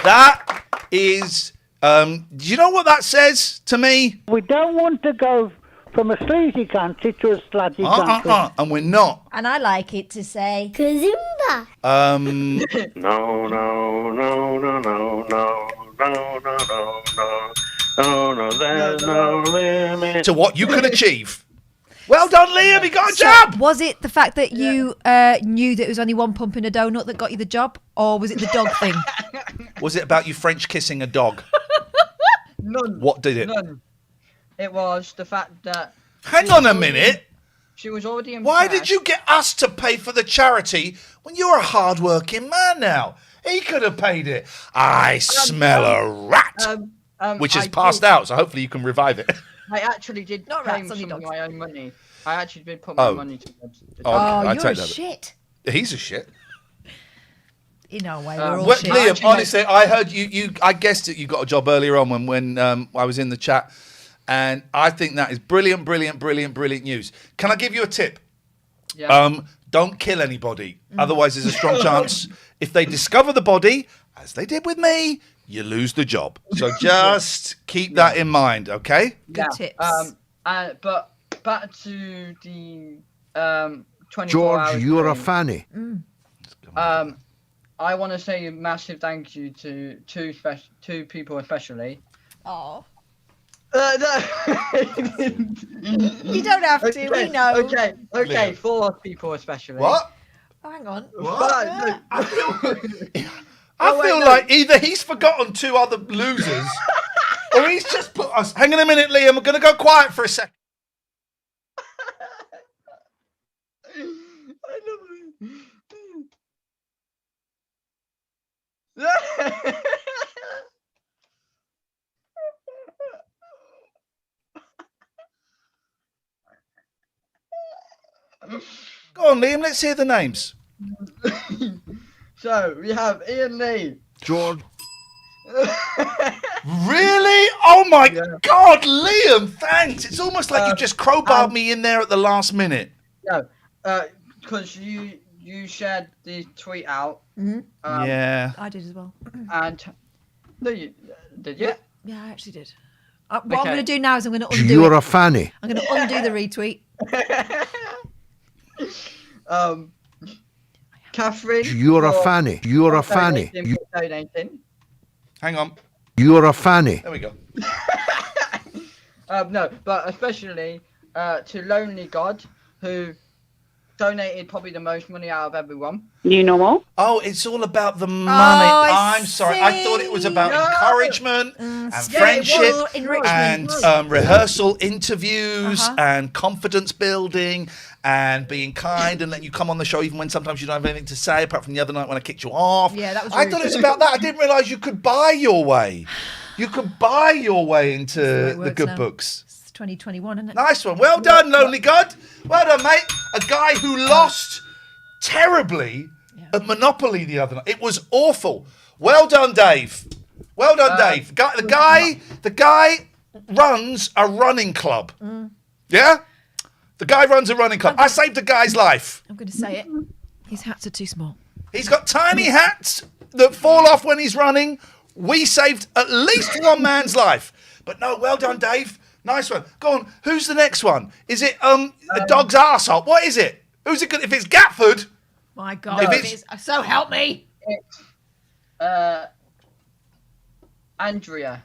That is. Do you know what that says to me? We don't want to go from a sleazy country to a slutty country. And we're not. And I like it to say. Kazumba. No, no, no, no, no, no, no, no, no, no. No, no, there's no limit. To what you can achieve. Well done, Liam. You got a So, job. was it the fact that you knew that it was only one pump in a donut that got you the job, or was it the dog thing? Was it about you French kissing a dog? None. What did it? None. It was the fact that Hang on a minute. she was already in. Why did you get us to pay for the charity when you're a hard-working man now? He could have paid it. I smell a rat. Which is passed out, so hopefully you can revive it. I actually did Not pay rats, only some of dogs. my own money. I actually did put my money towards the Oh, Oh, okay, I you're take a that. shit. He's a shit. In a way, we're all Well, shit. Liam, Actually, honestly, I heard you. I guessed that you got a job earlier on when I was in the chat, and I think that is brilliant news. Can I give you a tip? Yeah. Don't kill anybody. Otherwise, there's a strong chance if they discover the body, as they did with me, you lose the job. So just keep that in mind, okay? Good tips. But back to the 24 George, hours you're a stream. fanny. I want to say a massive thank you to two people especially. Oh. No. You don't have to, we know. Okay, Liam. 4 people especially. What? Oh, hang on. But, I feel like either he's forgotten 2 other losers, or he's just put us. Hang on a minute, Liam. We're going to go quiet for a second. I love it. Go on, Liam. Let's hear the names. So we have Iain Lee. George, Really? Oh my God, Liam! Thanks. It's almost like you just crowbarred me in there at the last minute. No, because you shared the tweet out. Yeah. I did as well. And no, you did you? Yeah, I actually did. What I'm going to do now is I'm going to undo you're it. a fanny. I'm going to undo the retweet. Catherine. You're a fanny. You're a fanny. Donating. Hang on. You're a fanny. There we go. No, but especially to Lonely God, who donated probably the most money out of everyone. New normal. Oh, it's all about the money. I I'm sorry. I thought it was about encouragement and friendship well, enrichment. and rehearsal interviews and confidence building and being kind and letting you come on the show even when sometimes you don't have anything to say, apart from the other night when I kicked you off. Yeah, that was I rude. thought it was about that. I didn't realise you could buy your way. You could buy your way into it the works good now. books. It's 2021, isn't it? Nice one. Well done, Lonely God. Well done, mate. A guy who lost terribly at Monopoly the other night. It was awful. Well done, Dave. Well done, Dave. The guy runs a running club. Yeah? The guy runs a running club. I saved a guy's life. I'm going to say it. His hats are too small. He's got tiny hats that fall off when he's running. We saved at least one man's life. But no, well done, Dave. Nice one. Go on. Who's the next one? Is it a dog's arsehole? What is it? Who's it good? If it's Gatford, My God. If If it's- it's, so help me. It's Andrea.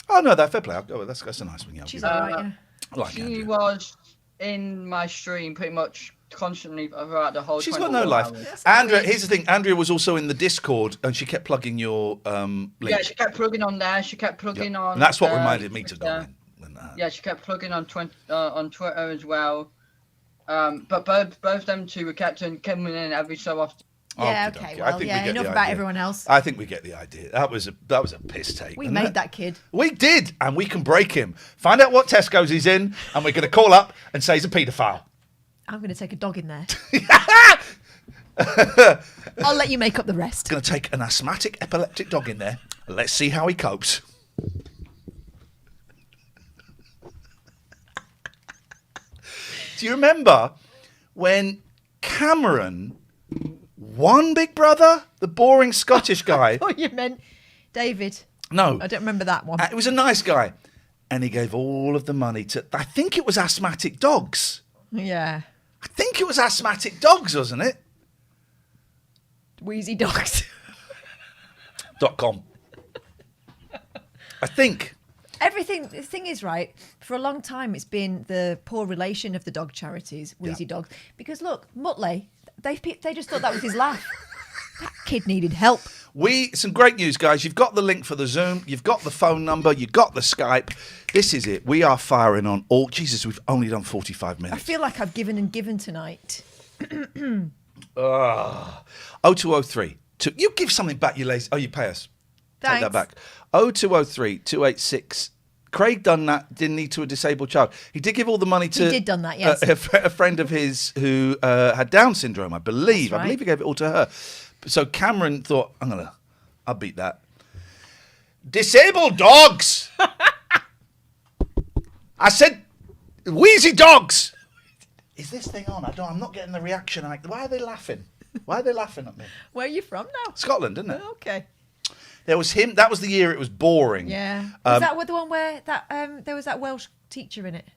oh no, that's fair play. I'll go with that's a nice one. Yeah, She's I all right, yeah. like She Andrew. was in my stream pretty much constantly throughout the whole. She's got no 24 life. hours. Andrea, here's the thing. Andrea was also in the Discord, and she kept plugging your link. Yeah, she kept plugging on there. She kept plugging on. And that's what reminded me to go in. Yeah, she kept plugging on Twitter as well. But both them two were coming in every so often. Yeah, Okey-dokey. okay. I Well, think we yeah, get enough the about idea. everyone else. I think we get the idea. That was a piss take. We wasn't made it? that kid. We did, and we can break him. Find out what Tesco's he's in, and we're going to call up and say he's a paedophile. I'm going to take a dog in there. I'll let you make up the rest. Going to take an asthmatic, epileptic dog in there. Let's see how he copes. Do you remember when Cameron won Big Brother? The boring Scottish guy. Oh, you meant David. No. I don't remember that one. It was a nice guy. And he gave all of the money to, I think it was asthmatic dogs. Yeah. I think it was asthmatic dogs, wasn't it? Wheezy dogs. .com. I think. Everything. The thing is, right, for a long time it's been the poor relation of the dog charities, Wheezy Dogs. Because look, Muttley, they just thought that was his laugh. That kid needed help. Some great news, guys. You've got the link for the Zoom. You've got the phone number. You've got the Skype. This is it. We are firing on all. Jesus, we've only done 45 minutes. I feel like I've given and given tonight. 0203. You give something back, you lazy. Oh, you pay us. Thanks. Take that back. 0203 286. Craig done that, didn't he, to a disabled child? He did give all the money to He did done that, yes. a friend of his who had Down syndrome, I believe. That's right. I believe he gave it all to her. So Cameron thought, I'll beat that. Disabled dogs! I said, Wheezy dogs! Is this thing on? I'm not getting the reaction. Why are they laughing? Why are they laughing at me? Where are you from now? Scotland, isn't it? Okay. There was him. That was the year it was boring. Yeah. Was that the one where there was that Welsh teacher in it?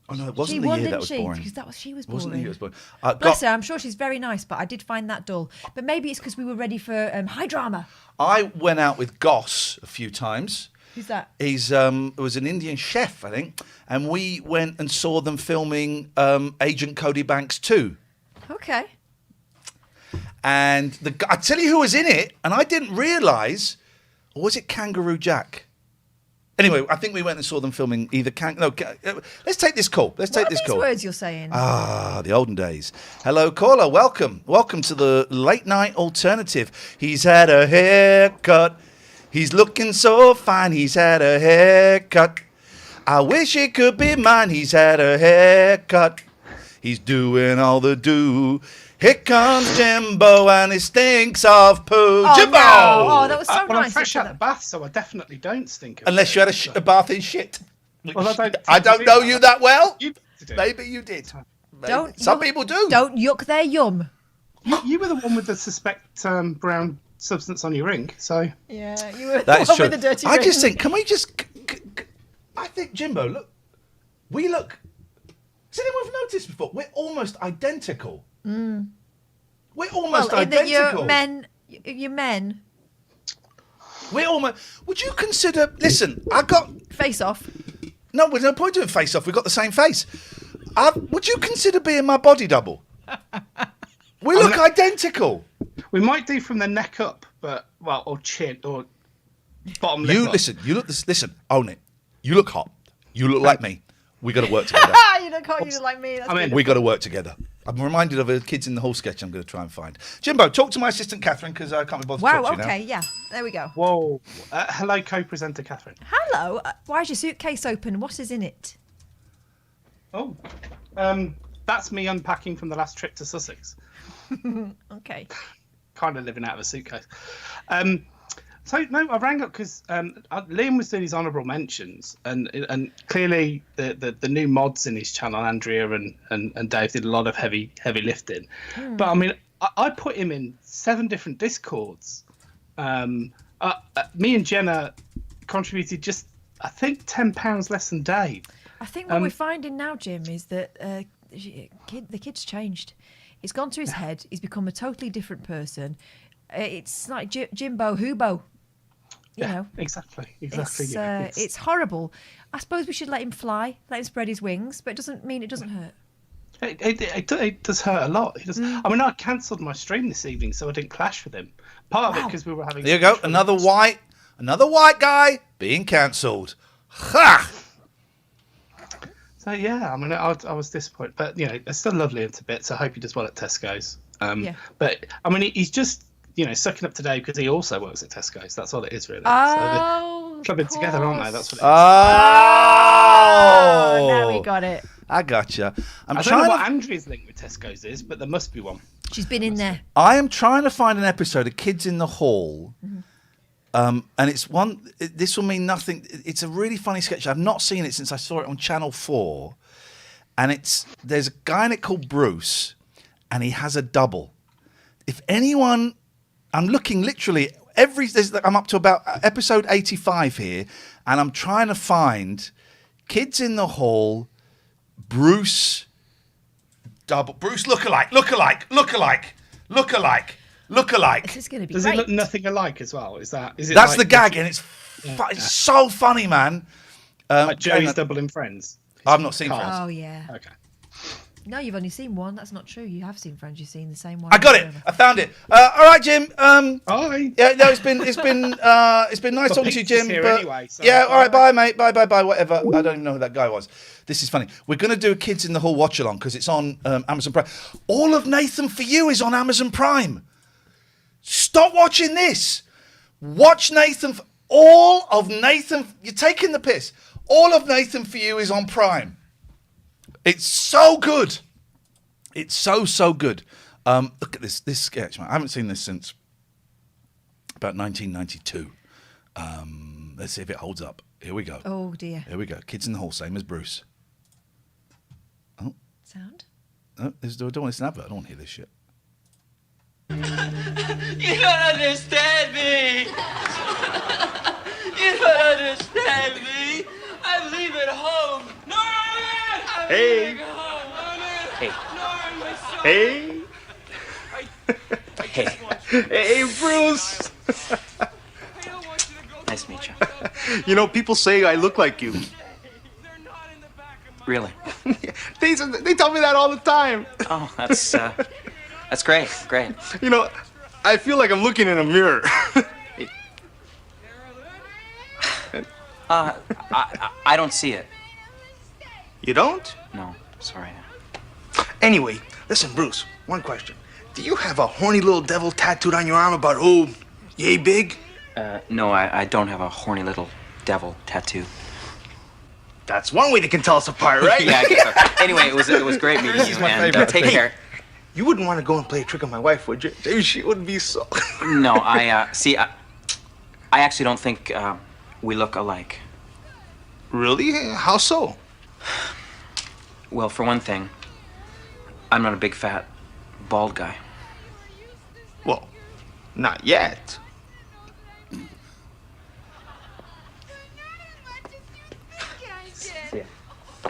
Oh no, it wasn't She the won, year didn't that was she? boring. Because she was boring. Wasn't the year it was boring. Bless her. I'm sure she's very nice, but I did find that dull. But maybe it's because we were ready for high drama. I went out with Goss a few times. Who's that? He's was an Indian chef, I think, and we went and saw them filming Agent Cody Banks 2. Okay. And I tell you who was in it, and I didn't realise, or was it Kangaroo Jack? Anyway, I think we went and saw them filming either let's take this call. Let's take this call. What are these words you're saying? The olden days. Hello, caller. Welcome. Welcome to the late night alternative. He's had a haircut. He's looking so fine. He's had a haircut. I wish it could be mine. He's had a haircut. He's doing all the do. Here comes Jimbo and he stinks of poo. Oh, Jimbo! no. Oh, that was so Well, nice. I'm fresh out of the bath, so I definitely don't stink of Unless you had a bath in shit. Well, I don't know you that well. You do. Maybe you did. Don't Some yuck- people do. Don't yuck their yum. You were the one with the suspect brown substance on your ring, so... Yeah, you were That the is one true. with the dirty I just ring. think, can we just... I think, Jimbo, look. We look... Has anyone noticed before? We're almost identical. Mm. We're almost Well, in that identical. you're men. We're almost... Would you consider... Listen, I got... Face off. No, there's no point doing face off. We've got the same face. Would you consider being my body double? We look identical. We might do from the neck up, but, well, or chin, or bottom lip You, up. listen, listen, own it. You look hot. You look like me. We got to work together. You don't call you like me. That's I mean, good. We got to work together. I'm reminded of a Kids in the Hall sketch I'm going to try and find. Jimbo, talk to my assistant Catherine because I can't be bothered to Wow. talk to you Okay. Yeah. There we go. Whoa. Hello, co-presenter Catherine. Hello. Why is your suitcase open? What is in it? Oh, that's me unpacking from the last trip to Sussex. Okay. Kind of living out of a suitcase. So no, I rang up because Liam was doing his honourable mentions, and clearly the new mods in his channel, Andrea and Dave, did a lot of heavy lifting. But I mean, I put him in 7 different Discords. Me and Jenna contributed just, I think, £10 less than Dave. I think what we're finding now, Jim, is that the kid's changed. It's gone to his head. He's become a totally different person. It's like Jimbo Hubo. You know, exactly. It's horrible. I suppose we should let him fly, let him spread his wings, but it doesn't mean it doesn't hurt. It does hurt a lot. It does. I mean, I cancelled my stream this evening so I didn't clash with him. Part of it because we were having. There you go. Another white guy being cancelled. Ha! So yeah, I mean, I was disappointed, but it's still lovely into bits. I hope he does well at Tesco's. But I mean, he's just sucking up today because he also works at Tesco's. That's all it is, really. Oh, so they're clubbing together, aren't they? That's what it is. Oh, now we got it. I gotcha. I don't know what Andrea's link with Tesco's is, but there must be one. She's been in there. I am trying to find an episode of Kids in the Hall. And it's one. This will mean nothing. It's a really funny sketch. I've not seen it since I saw it on Channel 4. And there's a guy in it called Bruce, and he has a double. If anyone, I'm looking literally I'm up to about episode 85 here, and I'm trying to find Kids in the Hall, Bruce double, Bruce lookalike. This is going to be Does great. he look nothing alike as well? Is it? That's like the gag, and it's so funny, man. Like Joey's double in Friends. I've not seen Friends. Oh yeah. Okay. No, you've only seen one. That's not true. You have seen Friends. You've seen the same one. I got it. I found it. All right, Jim. Hi. Yeah, no, it's been nice talking to you, Jim. Here But anyway, so yeah, all right, bye, mate. Bye, whatever. I don't even know who that guy was. This is funny. We're going to do a Kids in the Hall watch along because it's on Amazon Prime. All of Nathan For You is on Amazon Prime. Stop watching this. Watch Nathan. All of Nathan. You're taking the piss. All of Nathan For You is on Prime. It's so good. It's so good. Look at this sketch, man. I haven't seen this since about 1992. Let's see if it holds up. Here we go. Oh dear. Here we go. Kids in the Hall, same as Bruce. Oh. Sound? No, I don't want this an advert. I don't want to hear this shit. You don't understand me. You don't understand me. I'm leaving home. Norman! Hey. Hey. Hey, Bruce. Nice to meet you. You know, people say I look like you. Really? They tell me that all the time. Oh, that's great. Great. You know, I feel like I'm looking in a mirror. I don't see it. You don't? No, sorry. Anyway, listen, Bruce, one question. Do you have a horny little devil tattooed on your arm about, yay big? No, I don't have a horny little devil tattoo. That's one way they can tell us apart, right? Yeah, I guess so. Anyway, it was great meeting you, and take care. You wouldn't want to go and play a trick on my wife, would you? She would be so... No, I actually don't think we look alike. Really? How so? Well, for one thing, I'm not a big, fat, bald guy. Well, not yet. I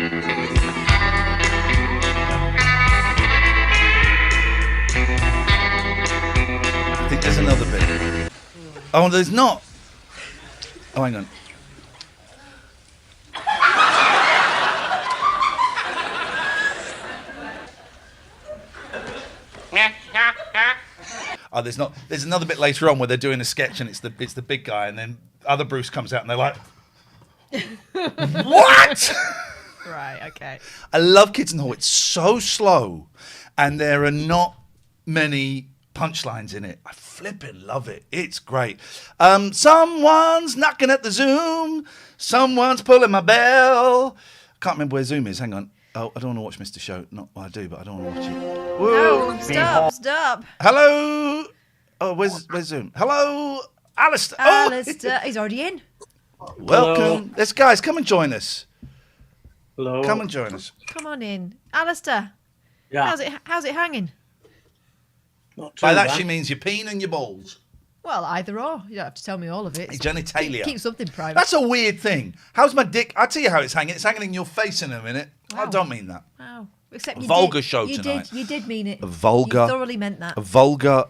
think there's another bit. Oh, there's not. Oh, hang on. Oh, there's not. There's another bit later on where they're doing a sketch and it's the big guy, and then other Bruce comes out and they're like, "What?" Right. Okay. I love Kids in the Hall. It's so slow, and there are not many punchlines in it. I flipping love it. It's great. Someone's knocking at the Zoom. Someone's pulling my bell. I can't remember where Zoom is. Hang on. Oh, I don't want to watch Mr. Show. Not well, I do, but I don't want to watch it. Whoa. No, stop. Hello. Oh, where's Zoom? Hello, Alistair. Alistair, he's already in. Welcome. Hello. Let's guys, come and join us. Hello. Come and join us. Come on in, Alistair. Yeah. How's it hanging? Not By too that bad. she means your peen and your balls. Well, either or. You don't have to tell me all of it. Genitalia. Keep something private. That's a weird thing. How's my dick? I'll tell you how it's hanging. It's hanging in your face in a minute. I Wow. don't mean that. Wow. Except you Vulgar did. show you tonight. You did mean it. A vulgar. You thoroughly meant that. A vulgar.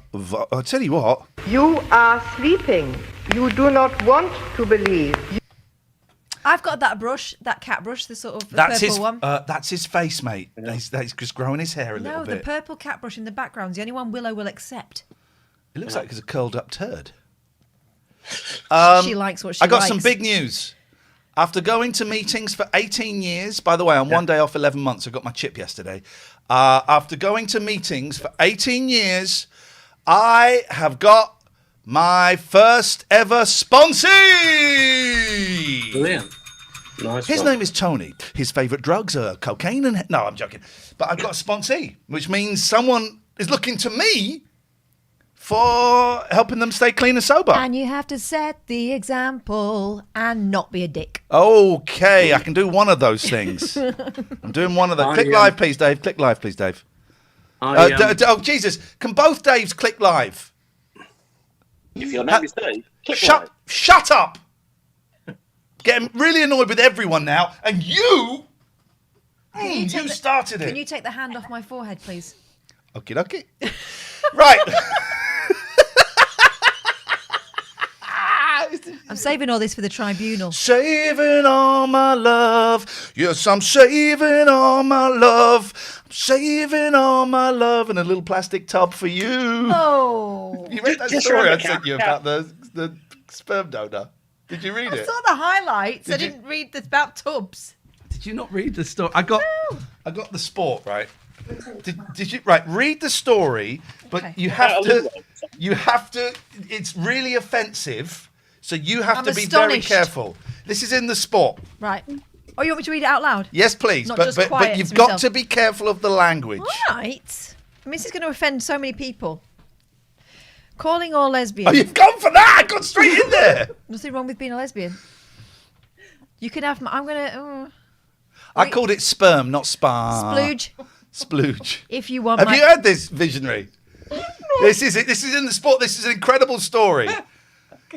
I'll tell you what. You are sleeping. You do not want to believe. I've got that brush, that cat brush, the sort of That's purple his. one. That's his face, mate. He's just growing his hair a little No, bit. the purple cat brush in the background's the only one Willow will accept. It looks like it's a curled up turd. She likes what she likes. I got some big news. After going to meetings for 18 years, by the way, I'm 1 day off 11 months. I got my chip yesterday. After going to meetings for 18 years, I have got my first ever sponsee. Brilliant. Nice. His name is Tony. His favourite drugs are cocaine and... No, I'm joking. But I've got a sponsee, which means someone is looking to me for helping them stay clean and sober. And you have to set the example and not be a dick. Okay, I can do one of those things. I'm doing one of those. Click live, please, Dave. Click live, please, Dave. Oh, Jesus. Can both Daves click live? If your name is Dave, click live. Shut up! Getting really annoyed with everyone now, and you... you started it. Can you take the hand off my forehead, please? Okie dokie. Right. I'm saving all this for the tribunal. Saving all my love. Yes, I'm saving all my love. I'm saving all my love in a little plastic tub for you. Oh. You read that story I sent you about the sperm donor? Did you read it? I saw the highlights. I didn't read about tubs. Did you not read the story? I got the sport, right? Did you read the story, but Okay. you have to it's really offensive, so you have to be very careful. This is in the sport. Right. Oh, you want me to read it out loud? Yes, please. Not But just quiet you've to got myself. to be careful of the language. All right. I mean, this is going to offend so many people. Calling all lesbians. Oh, you've gone for that! I got straight in there. Nothing wrong with being a lesbian. You can have. I'm going to. I called it sperm, not spa. Splooge. Splooge. If you want. Have you heard this, visionary? This is it. This is in the sport. This is an incredible story.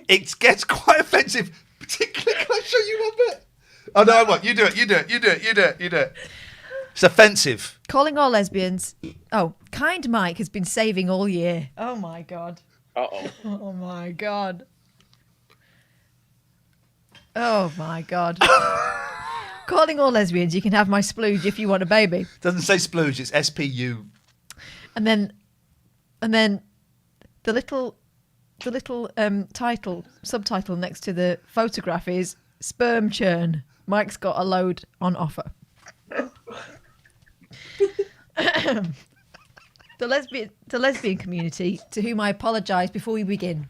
It gets quite offensive, particularly. Can I show you one bit? Oh no, I won't. You do it. You do it. You do it. You do it. You do it. It's offensive. Calling all lesbians. Oh, Kind Mike has been saving all year. Oh my God. Uh-oh. Oh my God. Oh my God. Calling all lesbians, you can have my splooge if you want a baby. Doesn't say splooge. It's SPU. And then the little subtitle next to the photograph is sperm churn. Mike's got a load on offer. The lesbian community, to whom I apologise before we begin,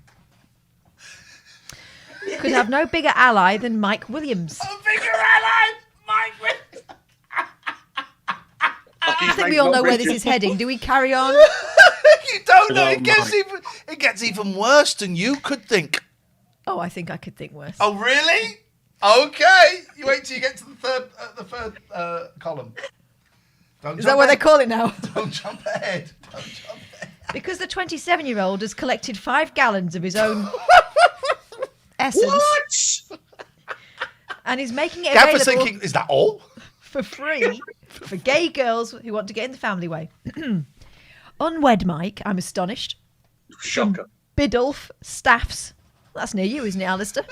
could have no bigger ally than Mike Williams. A bigger ally, Mike Williams. I think we all know where this is heading. Do we carry on? You don't know. Oh, It gets even worse than you could think. Oh, I think I could think worse. Oh, really? Okay. You wait till you get to the third column. Don't Is that what they call it now? Don't jump ahead. Don't jump ahead. Because the 27-year-old has collected 5 gallons of his own essence. What? And is making it Gaffer's available thinking, is that all? for free for gay girls who want to get in the family way. Unwed Mike, I'm astonished. Shocker. Biddulph Staffs. That's near you, isn't it, Alistair?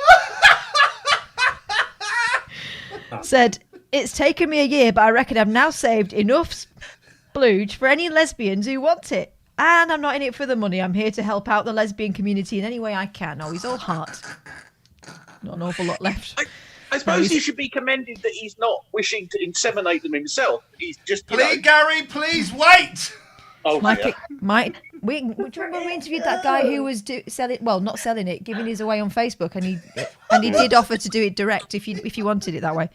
Said, it's taken me a year, but I reckon I've now saved enough splooge for any lesbians who want it. And I'm not in it for the money. I'm here to help out the lesbian community in any way I can. Oh, he's all heart. Not an awful lot left. I suppose he should be commended that he's not wishing to inseminate them himself. He's just, Please, Gary, please wait. Oh, Mike, dear. Mike, do you remember when we interviewed that guy who was selling? Well, not selling it, giving his away on Facebook, and he did offer to do it direct if you wanted it that way.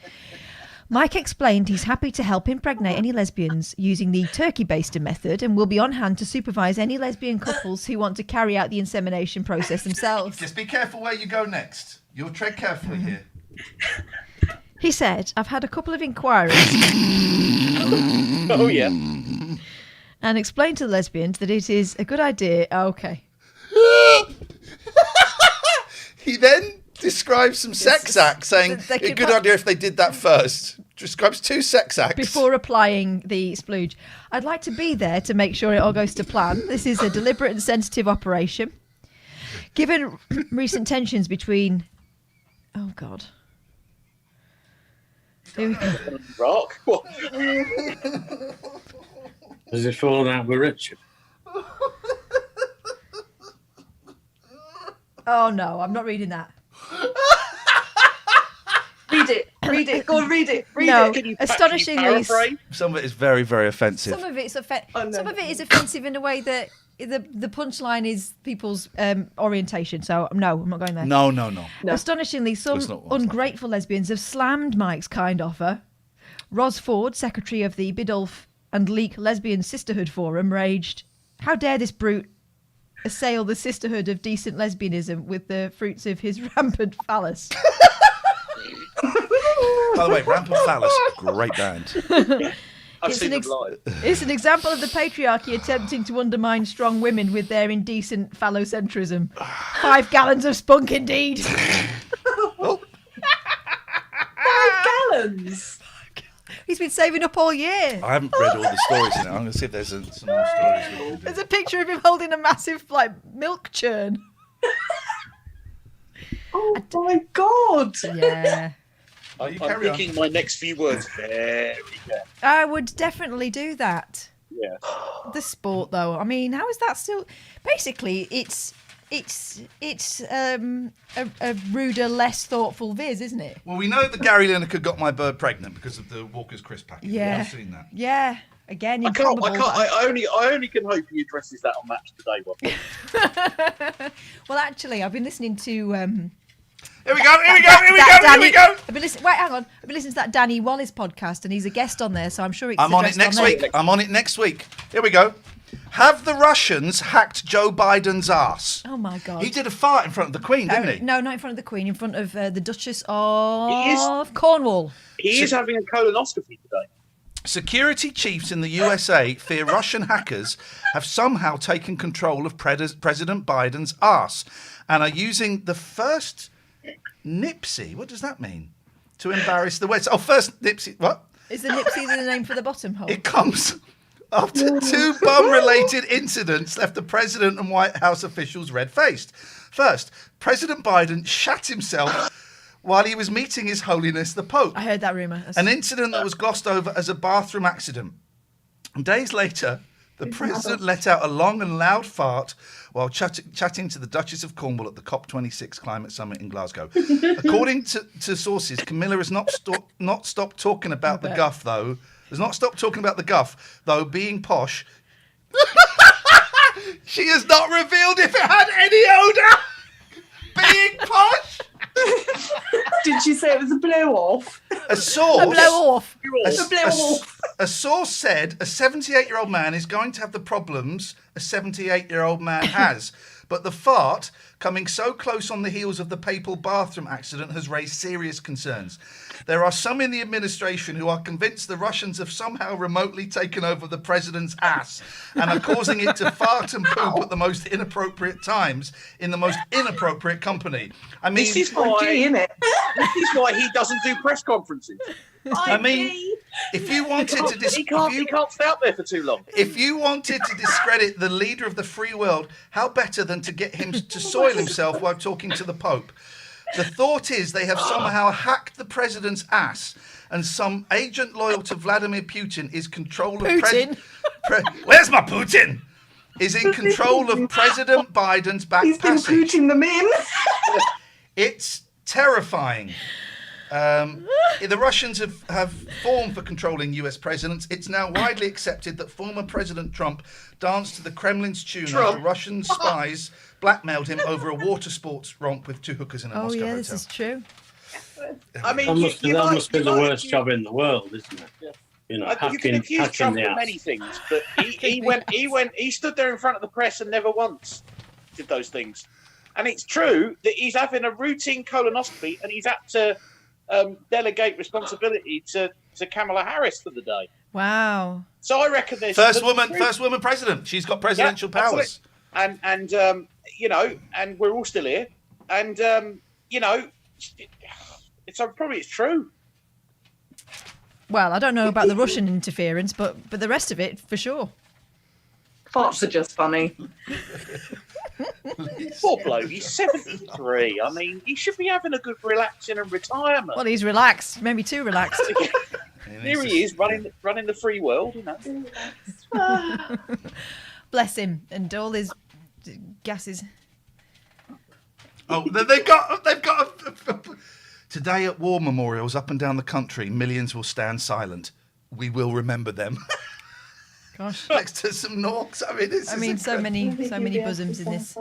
Mike explained he's happy to help impregnate any lesbians using the turkey baster method, and will be on hand to supervise any lesbian couples who want to carry out the insemination process themselves. Just be careful where you go next. You'll tread carefully here. He said, "I've had a couple of inquiries." Oh, yeah. And explained to the lesbians that it is a good idea. Oh, okay. He then describes some sex acts, saying they a could good idea if they did that first. Describes 2 sex acts. Before applying the splooge. I'd like to be there to make sure it all goes to plan. This is a deliberate and sensitive operation. Given recent tensions between... Oh, God. Here we go. Rock. What? Has he fallen out with Richard? Oh no, I'm not reading that. Read it. Go on, read it. No, Can you astonishingly, paraphrase? Some of it is very, very offensive. some of it is offensive in a way that the punchline is people's orientation. So no, I'm not going there. No. Astonishingly, some That's not ungrateful lesbians have slammed Mike's kind offer. Ros Ford, secretary of the Biddulph and Leek Lesbian Sisterhood Forum, raged, "How dare this brute assail the sisterhood of decent lesbianism with the fruits of his rampant phallus." By the way, Rampant Phallus, great band. I've seen them live. It's an example of the patriarchy attempting to undermine strong women with their indecent phallocentrism. 5 gallons of spunk, indeed. 5 gallons. He's been saving up all year. I haven't read all the stories in it. I'm going to see if there's some more stories. we can do. There's a picture of him holding a massive milk churn. Oh my god. Yeah. I'm picking my next few words very carefully. I would definitely do that. Yeah. The sport, though. I mean, how is that still? Basically, it's a ruder, less thoughtful viz, isn't it? Well, we know that Gary Lineker got my bird pregnant because of the Walker's Crisp packet. Yeah. I've seen that. Yeah. Again, I can't. improbable, but- I only can hope he addresses that on Match Today one. Well, actually, I've been listening to. Here we go. I've been listening. Wait, hang on. I've been listening to that Danny Wallace podcast, and he's a guest on there, so I'm sure it's. I'm on it next week. Here we go. Have the Russians hacked Joe Biden's ass? Oh my God. He did a fart in front of the Queen, didn't he? No, not in front of the Queen. In front of the Duchess of Cornwall. He is having a colonoscopy today. Security chiefs in the USA fear Russian hackers have somehow taken control of President Biden's arse and are using the first Nipsey. What does that mean? To embarrass the West. Oh, first Nipsey. What? Is the Nipsey the name for the bottom hole? It comes after 2 bum-related incidents left the president and White House officials red-faced. First, President Biden shat himself while he was meeting His Holiness the Pope. I heard that rumour. An incident that was glossed over as a bathroom accident. And days later, the president let out a long and loud fart while chatting to the Duchess of Cornwall at the COP26 climate summit in Glasgow. According to sources, Camilla has not stopped talking about the guff, though. Has not stopped talking about the guff, though, being posh. She has not revealed if it had any odour. Being posh. Did she say it was a blow-off? A source. A blow-off. A source said a 78-year-old man is going to have the problems a 78-year-old man has. But the fart, coming so close on the heels of the papal bathroom accident, has raised serious concerns. There are some in the administration who are convinced the Russians have somehow remotely taken over the president's ass and are causing it to fart and poop at the most inappropriate times in the most inappropriate company. I mean, This is why he doesn't do press conferences. I mean, if you wanted to he can't stay up there for too long. If you wanted to discredit the leader of the free world, how better than to get him to soil himself while talking to the Pope? The thought is they have somehow hacked the president's ass, and some agent loyal to Vladimir Putin is control of Putin? Where's my Putin? Is in control of President Biden's back He's been passage. pooching them in. It's terrifying. The Russians have formed for controlling US presidents. It's now widely accepted that former President Trump danced to the Kremlin's tune after Russian spies blackmailed him over a water sports romp with 2 hookers in a Moscow hotel. This is true. I mean, that must be the worst job in the world, isn't it? Yeah. You know, you can accuse Trump of many things, but he stood there in front of the press and never once did those things. And it's true that he's having a routine colonoscopy and he's had to delegate responsibility to Kamala Harris for the day. Wow. So I reckon there's first woman president. She's got presidential powers. And you know, and we're all still here. And you know, it's true. Well, I don't know about the Russian interference, but the rest of it for sure. Farts are just funny. Poor bloke, he's 73. I mean, he should be having a good relaxing and retirement. Well, he's relaxed, maybe too relaxed. Here he is running the free world, you know. Bless him and all his gases. Oh, they've got. Today at war memorials up and down the country, millions will stand silent. We will remember them. Gosh, next to some Norks. I mean, so many bosoms in this.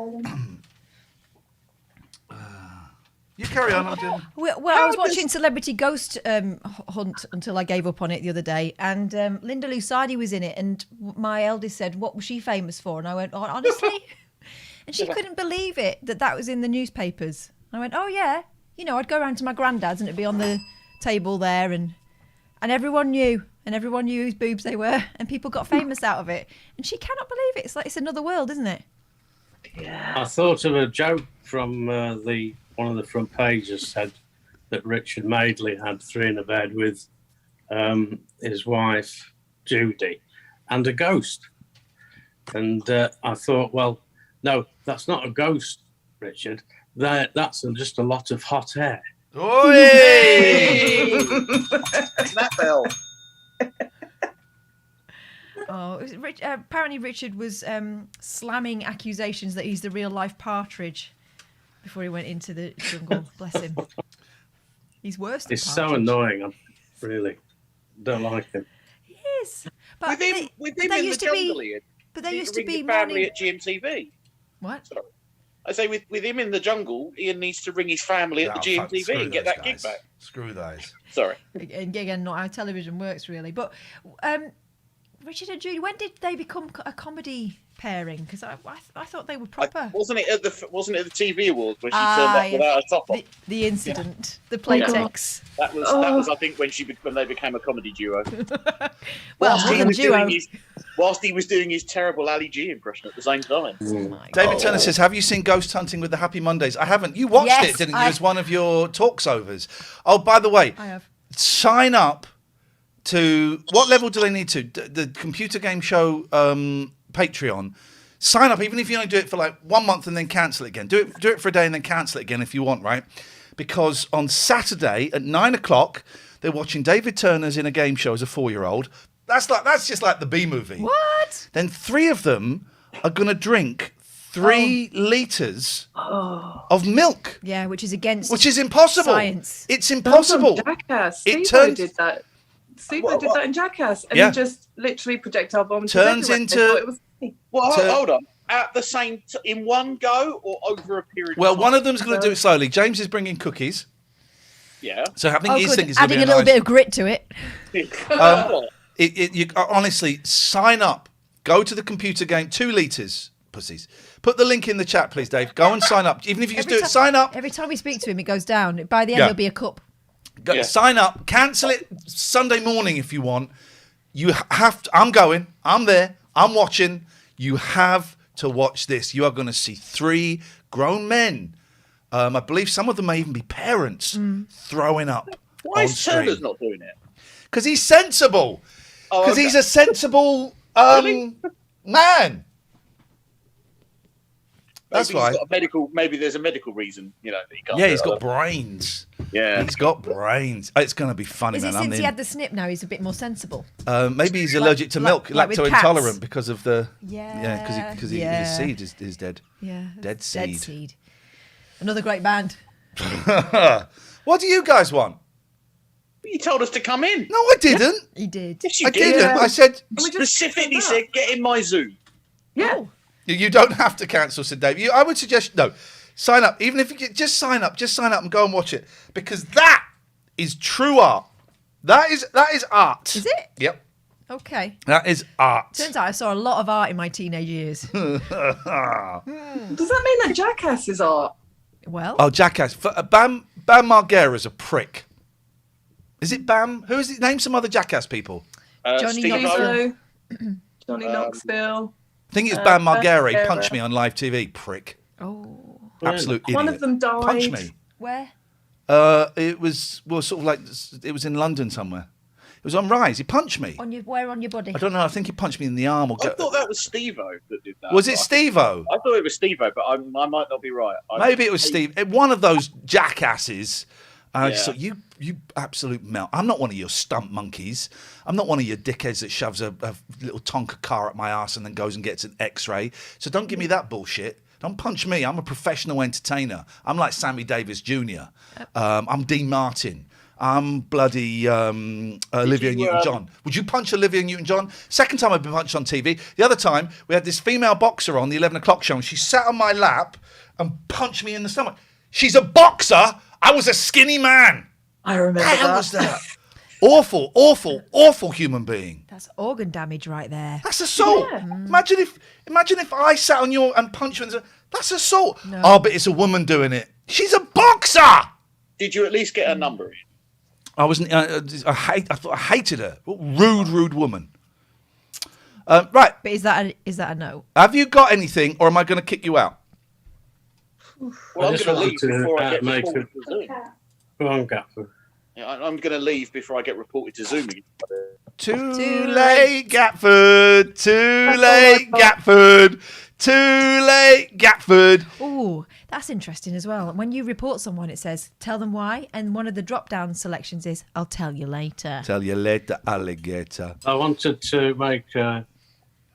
You carry on. Well, I was watching Celebrity Ghost Hunt until I gave up on it the other day, and Linda Lusardi was in it, and my eldest said, "What was she famous for?" And I went, "Oh, honestly," and she couldn't believe it that was in the newspapers. I went, "Oh yeah, you know, I'd go around to my granddad's and it'd be on the table there, and everyone knew whose boobs they were, and people got famous out of it." And she cannot believe it. It's like it's another world, isn't it? Yeah. I thought of a joke from one of the front pages said that Richard Madeley had 3 in a bed with his wife Judy and a ghost, and I thought, well, no, that's not a ghost, Richard. That's just a lot of hot air. Oi! That bell. Oh, apparently Richard was slamming accusations that he's the real life Partridge before he went into the jungle. Bless him. He's worse than He's Partridge. so annoying. I really don't like him. He is. But with him in the jungle, Ian. But they used to to be family at GMTV. What? Sorry. I say with him in the jungle, Ian needs to ring his family at the GMTV and get that gig back. Screw those. Sorry. Again, not how television works, really. But Richard and Judy, when did they become a comedy pairing? Because I thought they were proper. Wasn't it at the TV Awards when she turned up without a top on? The incident, the playtex. That was I think when they became a comedy duo. Well, whilst he was doing his terrible Ali G impression at the same time. David Turner says, "Have you seen Ghost Hunting with the Happy Mondays?" I haven't. You watched it, didn't you? As one of your talksovers. Oh, by the way, I have. Sign up to what level do they need to? The computer game show Patreon. Sign up, even if you only do it for like 1 month and then cancel it again. Do it for a day and then cancel it again if you want, right? Because on Saturday at 9 o'clock, they're watching David Turner's in a game show as a 4-year-old. That's just like the B movie. What? Then 3 of them are going to drink 3 litres of milk. Yeah, which is impossible. Science. It's impossible. Jackass. It Steve did that. Steve did that in Jackass, and he just literally projectile vomited. Turns into. Well, hold on. At the same in one go or over a period. Well, of time? one of them's going to do it slowly. James is bringing cookies. Yeah. So I think his thing is going to adding be a little bit of grit to it. You honestly sign up. Go to the computer game. 2 litres, pussies. Put the link in the chat, please, Dave. Go and sign up. Even if you just do it, sign up. Every time we speak to him, it goes down. By the end, there'll be a cup. Sign up. Cancel it Sunday morning if you want. You have to. I'm going. I'm there. I'm watching. You have to watch this. You are going to see 3 grown men. I believe some of them may even be parents throwing up. Why is Turner's not doing it? Because he's sensible. Because he's a sensible man. That's why. Maybe there's a medical reason, that he can't. Yeah, he's got brains. Yeah, he's got brains. It's going to be funny, Is man. it since he had the snip now he's a bit more sensible? Maybe he's allergic to milk, lacto intolerant because of the. Yeah. Because his seed is dead. Yeah. Dead seed. Dead seed. Another great band. What do you guys want? You told us to come in. No, I didn't. He did. Yes, you I did. didn't. I said specifically said get in my zoo. Yeah. You don't have to cancel, said Dave. I would suggest sign up. Even if you just sign up and go and watch it because that is true art. That is art. Is it? Yep. Okay. That is art. Turns out I saw a lot of art in my teenage years. Does that mean that Jackass is art? Well. Oh, Jackass. Bam Margera's a prick. Is it Bam? Who is it? Name some other Jackass people. Johnny Knoxville. Johnny Knoxville. I think it's Bam Margera. He punched me on live TV, prick. Oh. Absolute idiot. One of them died. Punched me. Where? It was sort of like it was in London somewhere. It was on Rise. He punched me. Where on your body? I don't know. I think he punched me in the arm. I thought that was Steve-O that did that. Was it Steve-O? I thought it was Steve-O, but I might not be right. Maybe it was Steve. One of those jackasses. Yeah. So you absolute melt. I'm not one of your stunt monkeys. I'm not one of your dickheads that shoves a little Tonka car up my arse and then goes and gets an X-ray. So don't give me that bullshit. Don't punch me. I'm a professional entertainer. I'm like Sammy Davis Jr. I'm Dean Martin. I'm bloody Olivia Newton-John. Would you punch Olivia Newton-John? Second time I've been punched on TV. The other time, we had this female boxer on the 11 o'clock show, and she sat on my lap and punched me in the stomach. She's a boxer. I was a skinny man. I remember How was that? Awful, awful, awful human being. That's organ damage right there. That's assault. Yeah. Imagine if I sat on you and punched you and said, that's assault. No. Oh, but it's a woman doing it. She's a boxer. Did you at least get her number in? I wasn't. I thought I hated her. Rude woman. Right. But is that a no? Have you got anything, or am I going to kick you out? Well, I'm going to leave before I get reported to Zoom. Go on, Gaffer. Yeah, I'm going to leave before I get reported to Zoom again. Too late, Gatford. Too late, Gatford. Too late, Gatford. Ooh, that's interesting as well. When you report someone, it says, tell them why. And one of the drop-down selections is, I'll tell you later. Tell you later, alligator. I wanted to make a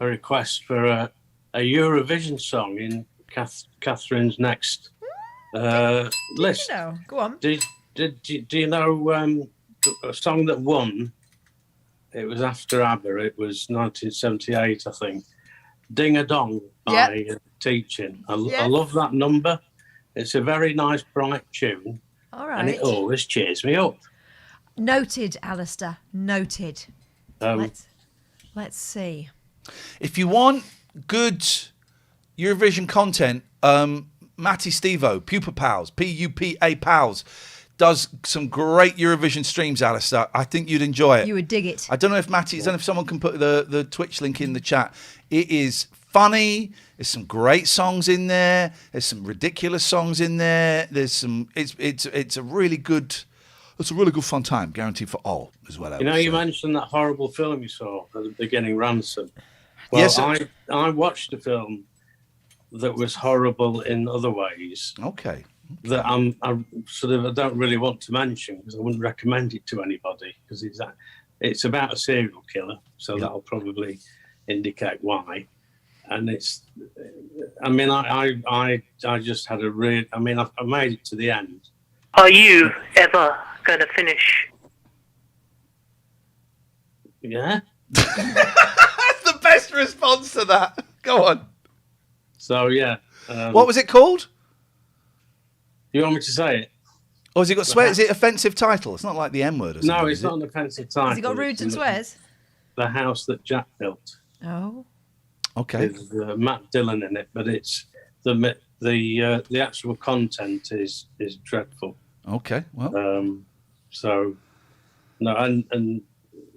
request for a Eurovision song in Catherine's next list. You know, go on. Do you know a song that won? It was after ABBA. It was 1978, I think. Ding a Dong by Teaching. I love that number. It's a very nice, bright tune. All right. And it always cheers me up. Noted, Alistair. Noted. Let's see. If you want good Eurovision content, Matty Stevo, Pupa Pals, Pupa Pals, does some great Eurovision streams, Alistair. I think you'd enjoy it. You would dig it. I don't know if Matty, I don't know if someone can put the Twitch link in the chat. It is funny. There's some great songs in there. There's some ridiculous songs in there. There's some. It's a really good. It's a really good fun time, guaranteed for all as well. You mentioned that horrible film you saw at the beginning, Ransom. Well, yes, I watched a film that was horrible in other ways. Okay. That I don't really want to mention because I wouldn't recommend it to anybody because it's about a serial killer, so that'll probably indicate why. And I just had I made it to the end. Are you ever going to finish? Yeah. That's the best response to that. Go on. So yeah. What was it called? You want me to say it? Or has it got swear? Is it offensive title? It's not like the M word or something. No, it's not an offensive title. Has it got rudes and swears? The House That Jack Built. Oh. Okay. With Matt Dillon in it, but it's the actual content is dreadful. Okay. Well. So no, and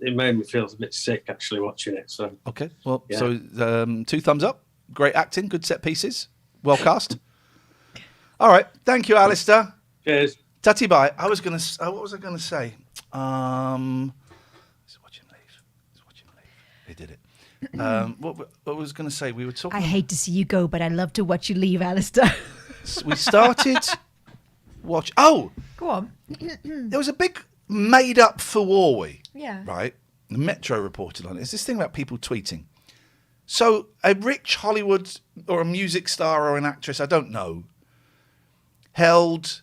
it made me feel a bit sick actually watching it. So. Okay. Well. Yeah. So 2 thumbs up. Great acting. Good set pieces. Well cast. All right. Thank you, Alistair. Cheers. Tatty bye. What was I going to say? Let's watch him leave. He did it. What was going to say? We were talking. I hate to see you go, but I love to watch you leave, Alistair. We started. Watch. Oh. Go on. There was a big made-up Fawori. Yeah. Right. The Metro reported on it. It's this thing about people tweeting. So a rich Hollywood or a music star or an actress, I don't know, held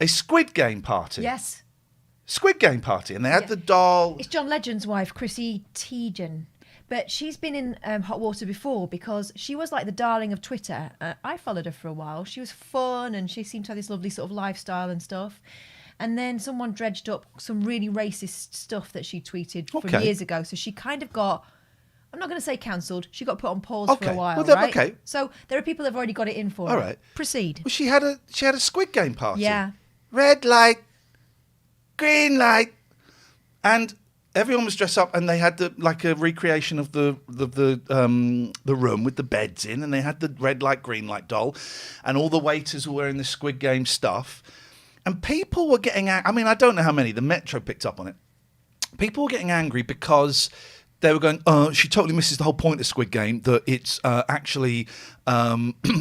a Squid Game party. Yes. Squid Game party. And they had the doll. It's John Legend's wife, Chrissy Teigen. But she's been in hot water before because she was like the darling of Twitter. I followed her for a while. She was fun and she seemed to have this lovely sort of lifestyle and stuff. And then someone dredged up some really racist stuff that she tweeted from years ago. So she kind of got, I'm not going to say cancelled. She got put on pause for a while, right? Okay. So there are people that have already got it in for All her. right. Proceed. Well, she had a Squid Game party. Yeah. Red light, green light, and everyone was dressed up, and they had a recreation of the room with the beds in, and they had the red light, green light doll, and all the waiters were wearing the Squid Game stuff, and people were getting out. I mean, I don't know how many. The Metro picked up on it. people were getting angry because they were going, she totally misses the whole point of Squid Game, that it's actually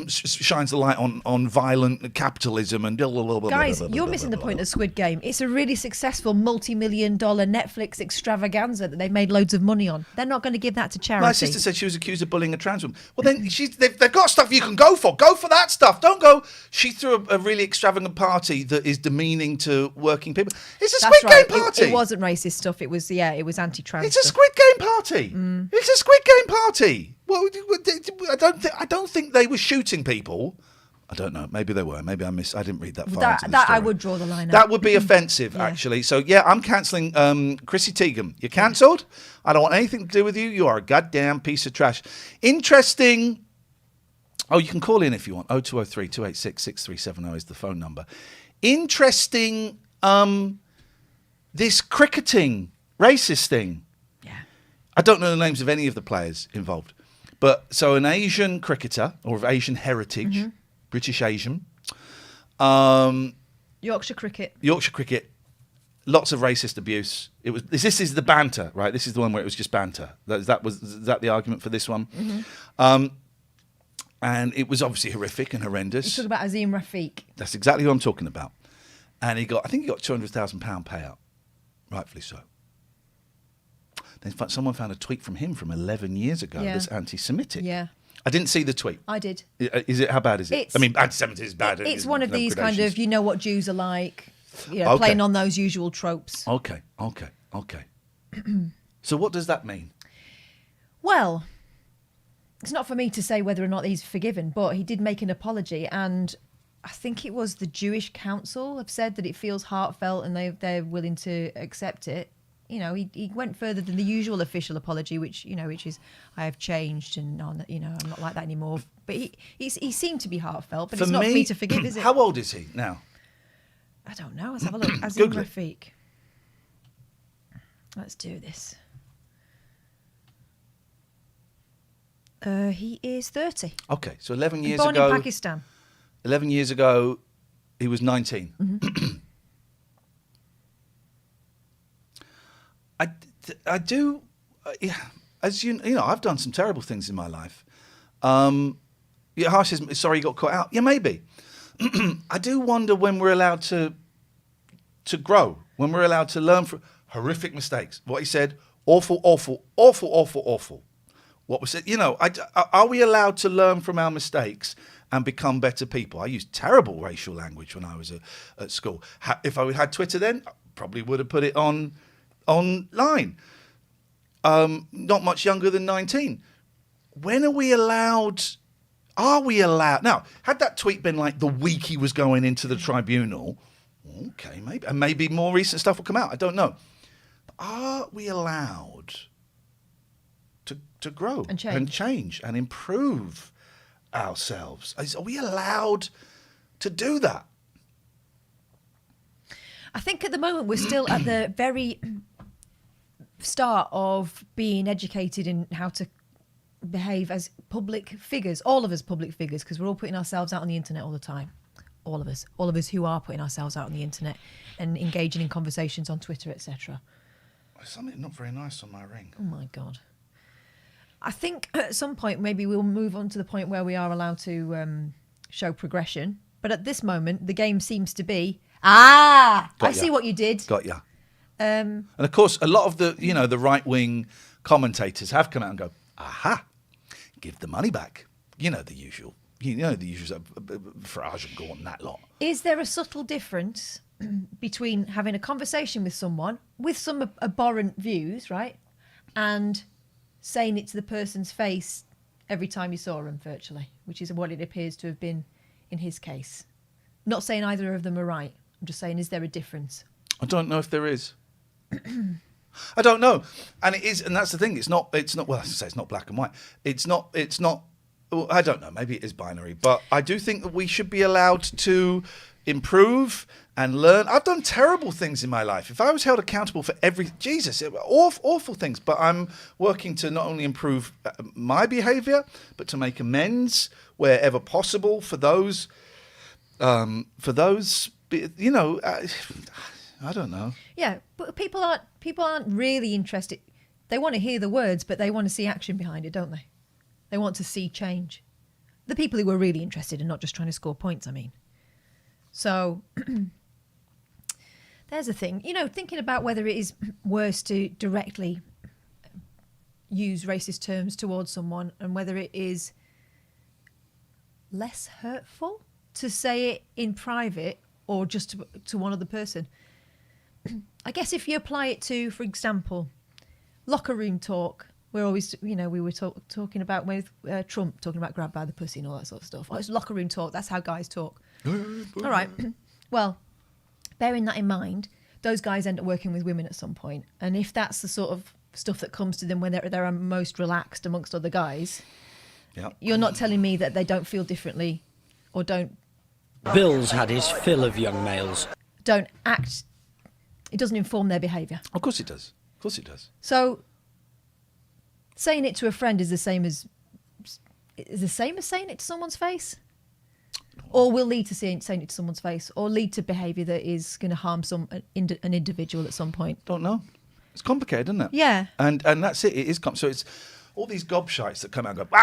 shines the light on violent capitalism and blah, blah, blah, blah, Guys, blah, blah, you're blah, missing blah, the blah, point blah. of Squid Game. It's a really successful multi-million-dollar Netflix extravaganza that they made loads of money on. They're not going to give that to charity. My sister said she was accused of bullying a trans woman. Well, then they've got stuff you can go for. Go for that stuff. Don't go. She threw a really extravagant party that is demeaning to working people. It's a Squid Game party. It wasn't racist stuff. It was anti-trans. It's a Squid Game party. It's a Squid Game party. Well, I don't think they were shooting people. I don't know. Maybe they were. Maybe I didn't read that far into the That story. I would draw the line. That would be offensive, actually. So yeah, I'm cancelling Chrissy Teigen. You're cancelled. I don't want anything to do with you. You are a goddamn piece of trash. Interesting. Oh, you can call in if you want. 0203 286 6370 is the phone number. Interesting. This cricketing racist thing. Yeah. I don't know the names of any of the players involved. But so an Asian cricketer or of Asian heritage, British Asian, Yorkshire cricket, lots of racist abuse. This is the banter, right? This is the one where it was just banter. Is that the argument for this one? And it was obviously horrific and horrendous. You talk about Azim Rafiq. That's exactly what I'm talking about. And I think he got £200,000 payout, rightfully so. Then someone found a tweet from him from 11 years ago that's anti-Semitic. Yeah. I didn't see the tweet. I did. Is it? How bad is it? I mean, anti-Semitism is bad. It's one of these kind of, you know what Jews are like, Okay. playing on those usual tropes. Okay. So what does that mean? Well, it's not for me to say whether or not he's forgiven, but he did make an apology, and I think it was the Jewish Council have said that it feels heartfelt and they're willing to accept it. You know, he went further than the usual official apology, which is I have changed and I'm not like that anymore. But he seemed to be heartfelt, but it's not for me to forgive, is it? How old is he now? I don't know. Let's have a look. Azim Google it. Rafiq. Let's do this. He is 30. Okay, so 11 years born ago. in Pakistan. 11 years ago, he was 19. I do, as you know, I've done some terrible things in my life. Harsh says, sorry you got caught out. Yeah, maybe. I do wonder when we're allowed to grow, when we're allowed to learn from horrific mistakes. What he said, awful. What was it? Are we allowed to learn from our mistakes and become better people? I used terrible racial language when I was at school. If I had Twitter then, I probably would have put it online. Not much younger than 19. When are we allowed? Are we allowed? Now, had that tweet been like the week he was going into the tribunal, okay, maybe more recent stuff will come out. I don't know. But are we allowed to grow and change and improve ourselves? Are we allowed to do that? I think at the moment we're still at the very start of being educated in how to behave as public figures, all of us public figures, because we're all putting ourselves out on the internet all the time. All of us who are putting ourselves out on the internet and engaging in conversations on Twitter, etc. There's something not very nice on my ring. Oh my God. I think at some point maybe we'll move on to the point where we are allowed to show progression. But at this moment, the game seems to be, I see what you did. Got ya. And of course, a lot of the right-wing commentators have come out and go, aha, give the money back. The usual. The usual Farage and Gordon, that lot. Is there a subtle difference between having a conversation with someone with some abhorrent views, right, and saying it to the person's face every time you saw them virtually, which is what it appears to have been in his case? Not saying either of them are right. I'm just saying, is there a difference? I don't know if there is. I don't know. And it is, and that's the thing. It's not, well, I say it's not black and white. It's not, well, I don't know. Maybe it is binary. But I do think that we should be allowed to improve and learn. I've done terrible things in my life. If I was held accountable for awful things, but I'm working to not only improve my behaviour, but to make amends wherever possible for those, I don't know. Yeah, but people people aren't really interested. They want to hear the words, but they want to see action behind it, don't they? They want to see change. The people who are really interested and not just trying to score points, I mean. So there's a thing. You know, thinking about whether it is worse to directly use racist terms towards someone and whether it is less hurtful to say it in private or just to one other person. I guess if you apply it to, for example, locker room talk, we're always, you know, we were talking about with Trump talking about grab by the pussy and all that sort of stuff. Oh, it's locker room talk. That's how guys talk. All right. Well, bearing that in mind, those guys end up working with women at some point. And if that's the sort of stuff that comes to them when they're most relaxed amongst other guys, you're not telling me that they don't feel differently or don't... Bill's had his fill of young males. Don't act... It doesn't inform their behaviour. Of course it does. Of course it does. So saying it to a friend is the same as saying it to someone's face? Or will lead to saying it to someone's face, or lead to behaviour that is going to harm an individual at some point? Don't know. It's complicated, isn't it? Yeah. And that's it. It is so it's all these gobshites that come out and go,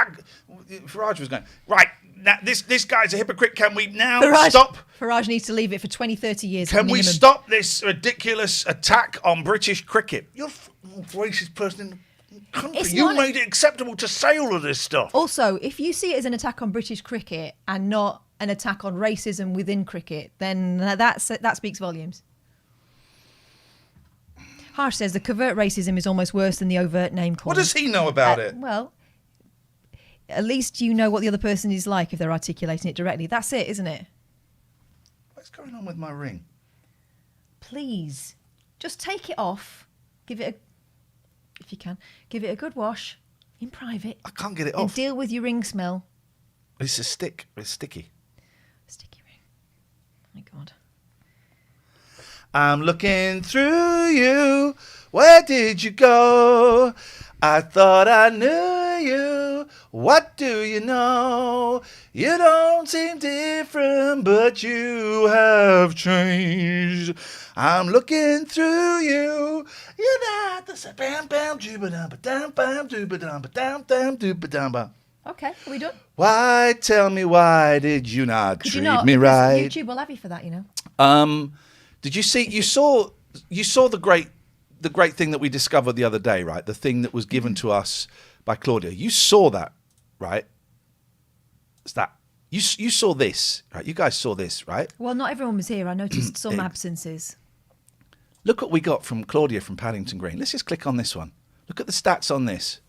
Farage was going, right, now this guy's a hypocrite. Can we now stop? Farage needs to leave it for 20, 30 years. Can we stop this ridiculous attack on British cricket? You're the racist person in the country. You made it acceptable to say all of this stuff. Also, if you see it as an attack on British cricket and not an attack on racism within cricket, then that speaks volumes. Harsh says the covert racism is almost worse than the overt name calling. What does he know about it? Well, at least you know what the other person is like if they're articulating it directly. That's it, isn't it? What's going on with my ring? Please, just take it off. If you can, give it a good wash in private. I can't get it and off. Deal with your ring smell. It's a stick. It's sticky. Sticky ring. My God. I'm looking through you. Where did you go? I thought I knew you. What do you know? You don't seem different, but you have changed. I'm looking through you. You're not the bam bam dooba dum bam bam dooba dum bam bam dooba dum. Okay, are we done? Why, tell me, why did you not Could treat you not? me Because right? YouTube will have you for that, you know. Did you see? You saw the great thing that we discovered the other day, right? The thing that was given to us by Claudia. You saw that, right? It's that you saw this, right? You guys saw this, right? Well, not everyone was here. I noticed some absences. Look what we got from Claudia from Paddington Green. Let's just click on this one. Look at the stats on this.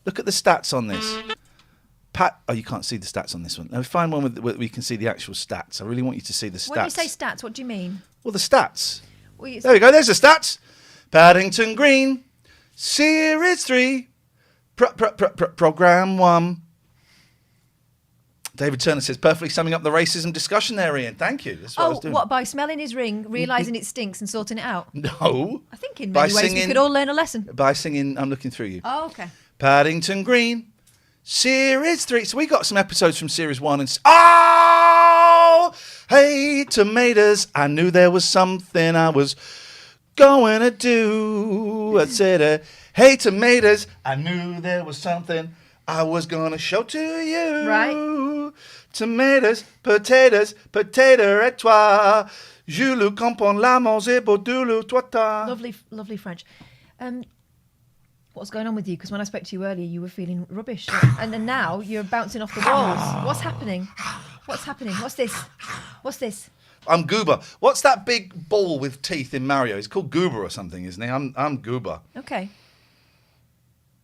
Look at the stats on this. Oh, you can't see the stats on this one. Now find one where we can see the actual stats. I really want you to see the stats. When you say stats, what do you mean? Well, the stats. Well, there we go. There's the stats. Paddington Green, Series 3, Program 1. David Turner says, perfectly summing up the racism discussion there, Ian. Thank you. That's what I was doing. What, by smelling his ring, realising it stinks and sorting it out? No. I think in many ways we could all learn a lesson. By singing I'm Looking Through You. Oh, okay. Paddington Green, Series 3. So we got some episodes from Series 1 and... Oh! Hey, tomatoes. I knew there was something I was going to do. I said, hey, tomatoes. I knew there was something I was going to show to you. Right. Tomatoes, potatoes, potato et toi. Je le comprends la manger pour de le toi. Lovely, lovely French. What's going on with you? Because when I spoke to you earlier, you were feeling rubbish. And then now you're bouncing off the walls. What's happening? What's happening? What's this? What's this? I'm Goober. What's that big ball with teeth in Mario? He's called Goober or something, isn't he? I'm Goober. Okay.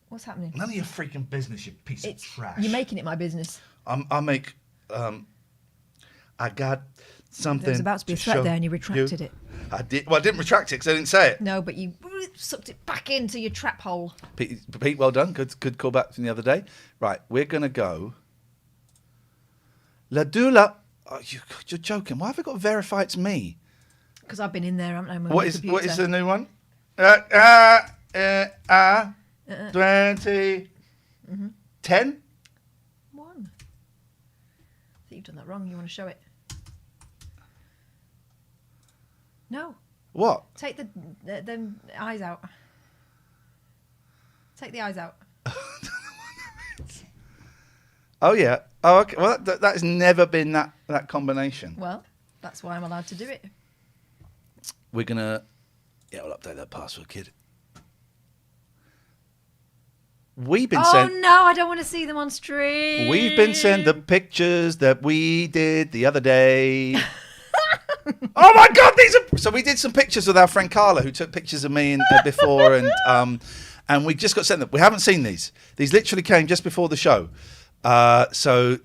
What's happening? None of your freaking business, you piece of trash. You're making it my business. I make... I got something... There was about to be a threat there and you retracted it. I did. Well, I didn't retract it because I didn't say it. No, but you sucked it back into your trap hole. Pete, well done. Good call back from the other day. Right, we're going to go... La Dula... Oh, you're joking. Why have I got to verify it's me? Because I've been in there, haven't I? What is the new one? 20... 10? 1. I think you've done that wrong. You want to show it? No. What? Take the eyes out. Take the eyes out. Oh, yeah. Oh, okay. Well, that has never been that combination. Well, that's why I'm allowed to do it. We're going to... Yeah, we'll update that password, kid. We've been sent... Oh, no, I don't want to see them on stream. We've been sent the pictures that we did the other day. Oh, my God, these are... So we did some pictures with our friend Carla, who took pictures of me before, and we just got sent them. We haven't seen these. These literally came just before the show. So...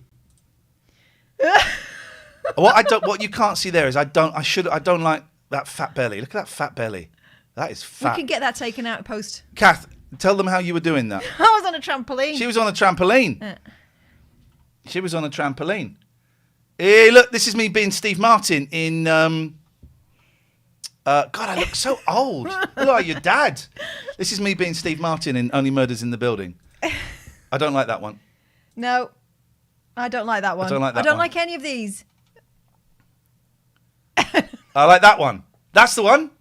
what you can't see there is I don't like that fat belly. Look at that fat belly. That is fat. We can get that taken out post. Kath, tell them how you were doing that. I was on a trampoline. She was on a trampoline. She was on a trampoline. Hey, look, this is me being Steve Martin in... God, I look so old. Look like your dad. This is me being Steve Martin in Only Murders in the Building. I don't like that one. No, I don't like that one. I don't like that I don't one. like any of these. I like that one. That's the one.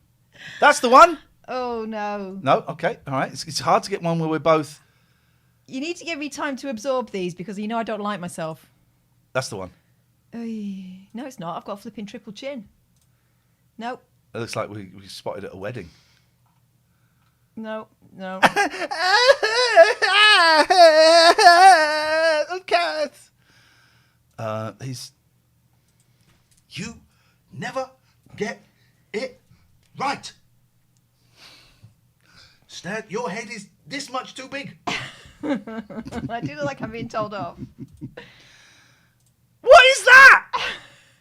That's the one. Oh, no. No, okay, all right. It's hard to get one where we're both... You need to give me time to absorb these because you know I don't like myself. That's the one. No, it's not. I've got a flipping triple chin. No. It looks like we spotted at a wedding. No. Okay. You never get it right. Stan, your head is this much too big. I do look like I'm being told off. What is that?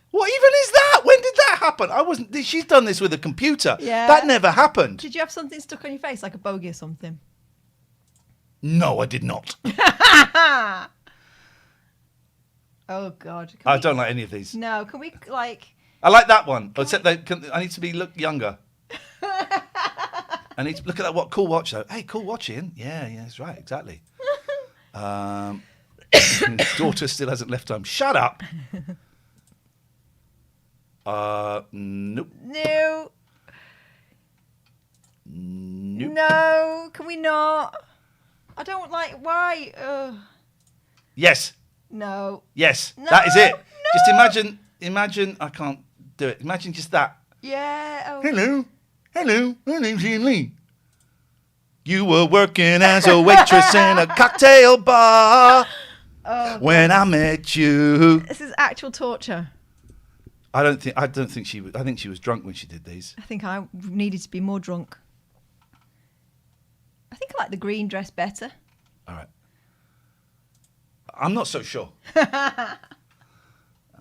What even is that? When did that happen? I wasn't. She's done this with a computer. Yeah. That never happened. Did you have something stuck on your face, like a bogey or something? No, I did not. Oh, God. I don't like any of these. No, can we, like... I like that one. Except I need to look younger. I need to look at that. What cool watch though? Hey, cool watch, Iain. Yeah, that's right, exactly. Daughter still hasn't left home. Shut up. Nope. No. No. Can we not? I don't like. Why? Yes. No. Yes. No, that is it. no. Just imagine. I can't do it. Imagine just that. Yeah. Oh. Hello, my name's Iain Lee. You were working as a waitress in a cocktail bar when I met you. This is actual torture. I don't think she was. I think she was drunk when she did these. I think I needed to be more drunk. I think I like the green dress better. All right. I'm not so sure.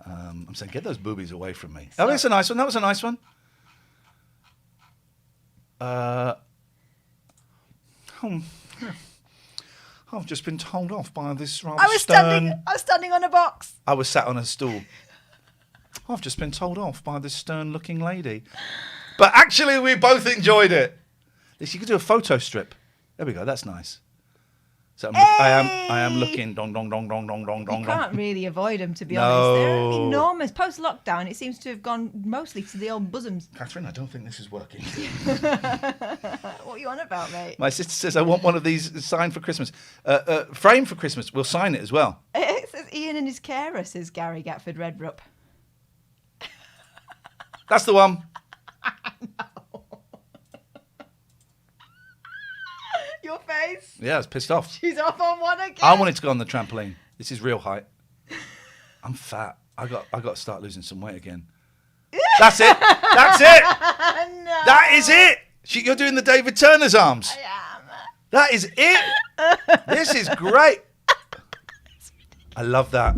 I'm saying, get those boobies away from me. Oh, that's a nice one. That was a nice one. I've just been told off by this rather stern... I was standing on a box. I was sat on a stool. I've just been told off by this stern-looking lady. But actually, we both enjoyed it. You could do a photo strip. There we go. That's nice. So I am looking. Dong dong dong dong dong dong dong. You can't really avoid them, to be honest. They're enormous. Post lockdown, it seems to have gone mostly to the old bosoms. Catherine, I don't think this is working. What are you on about, mate? My sister says I want one of these signed for Christmas. Frame for Christmas. We'll sign it as well. It says Iain and his carer, says Gary Gatford Redrup. That's the one. Your face? Yeah, I was pissed off. She's off on one again. I wanted to go on the trampoline. This is real height. I'm fat. I got to start losing some weight again. That's it. That's it. No. That is it. You're doing the David Turner's arms. I am. That is it. This is great. I love that.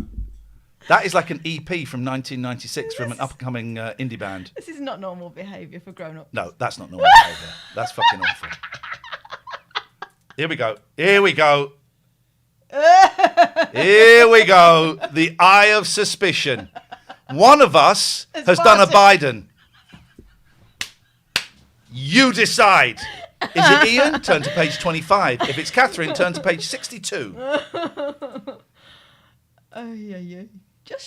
That is like an EP from 1996 from an upcoming indie band. This is not normal behaviour for grown-ups. No, that's not normal behaviour. That's fucking awful. Here we go. Here we go. Here we go. The eye of suspicion. One of us has done a Biden. You decide. Is it Iain? Turn to page 25. If it's Catherine, turn to page 62. Oh, yeah.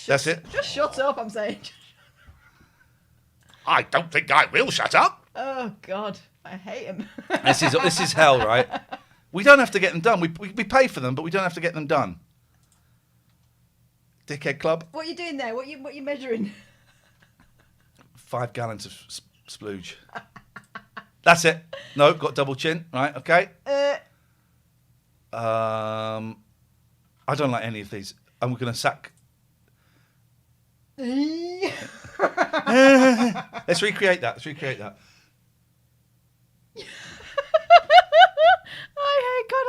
That's it. Just shut up, I'm saying. I don't think I will shut up. Oh God, I hate him. This is hell, right? We don't have to get them done. We pay for them, but we don't have to get them done. Dickhead Club. What are you doing there? What you measuring? 5 gallons of splooge. That's it. No, got double chin. Right, okay. I don't like any of these. I'm going to sack. Let's recreate that.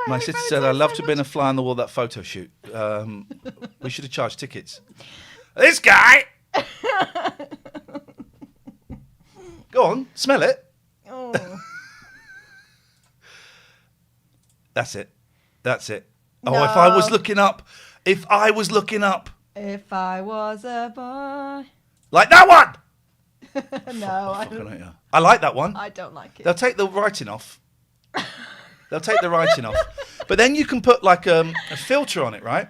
My sister said, I'd love to have been a fly on the wall at that photo shoot. We should have charged tickets. This guy! Go on, smell it. Oh. That's it. No. Oh, if I was looking up. If I was a boy. Like that one! No, I like that one. I don't like it. They'll take the writing off. But then you can put like a filter on it, right?